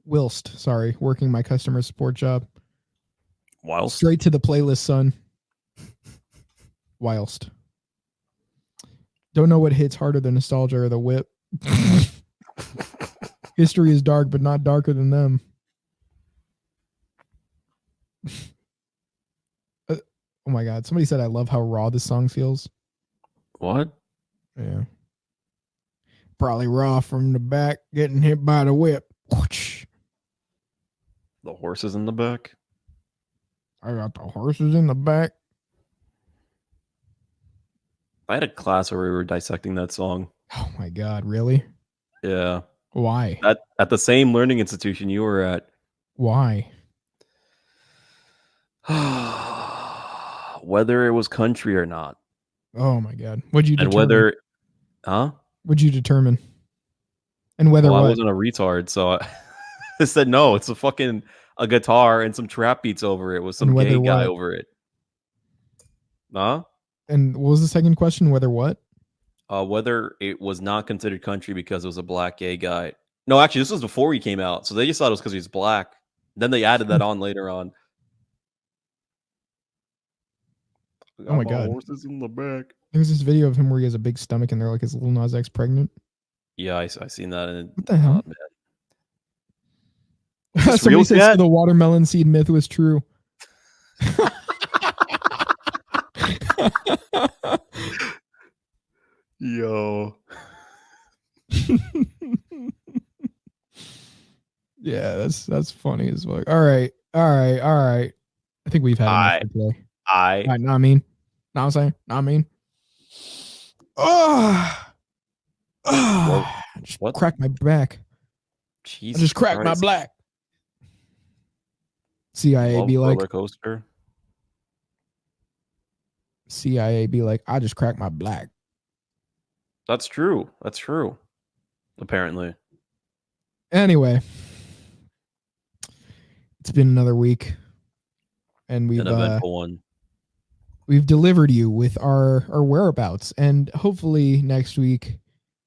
working my customer support job. Whilst. Straight to the playlist, son. Whilst. Don't know what hits harder than nostalgia or the whip. History is dark, but not darker than them. Oh my God. Somebody said, I love how raw this song feels. What? Yeah. Probably raw from the back, getting hit by the whip. The horses in the back? I got the horses in the back. I had a class where we were dissecting that song. Oh my God, really? Yeah. Why? At the same learning institution you were at. Why? Whether it was country or not. Oh my God. What'd you And determine? whether, huh? What'd you determine? And whether Well, I what? wasn't a retard, so I said no. It's a guitar and some trap beats over it with some And whether gay guy what? over it. Huh? And what was the second question? Whether what? Whether it was not considered country because it was a black gay guy. No, actually, this was before he came out, so they just thought it was because he was black. Then they added that on later on. Oh my God. Horses in the back. There's this video of him where he has a big stomach and they're like, is Lil Nas X pregnant? Yeah, I seen that. And What the hell? man. Somebody says the watermelon seed myth was true. Yo. Yeah, that's funny as fuck. All right. I think we've had enough for today. All right, know what I mean? Know what I'm saying? Know what I mean? I just cracked my back. Jesus I just cracked my black. CIA be like, roller coaster. CIA be like, I just cracked my black. That's true. That's true. Apparently. Anyway, it's been another week, and we've an eventful one. We've delivered you with our whereabouts, and hopefully next week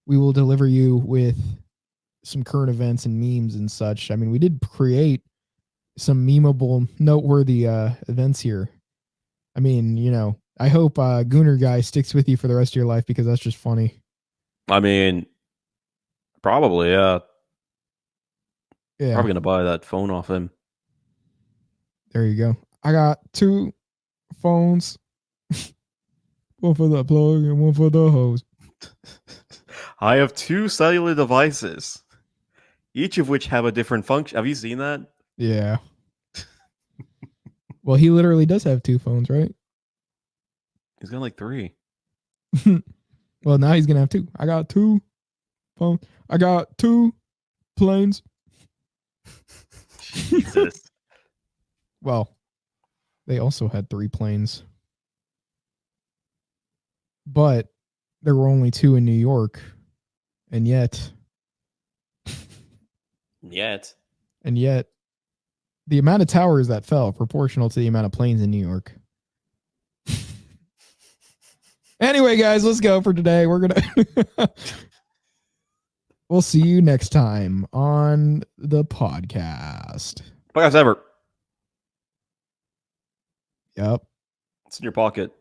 we will deliver you with some current events and memes and such. I mean, we did create some memeable, noteworthy events here. I mean, you know, I hope Gooner Guy sticks with you for the rest of your life because that's just funny. I mean, probably, yeah. Yeah. Probably gonna buy that phone off him. There you go. I got 2 phones. One for the plug and one for the hose. I have 2 cellular devices, each of which have a different function. Have you seen that? Yeah. Well, he literally does have 2 phones, right? He's got like 3. Well, now he's gonna have 2. I got 2 phones. I got 2 planes. Jesus. Well, they also had 3 planes. But there were only 2 in New York. And yet, the amount of towers that fell proportional to the amount of planes in New York. Anyway, guys, let's go for today. We're gonna we'll see you next time on the podcast. Best ever. Yep. It's in your pocket.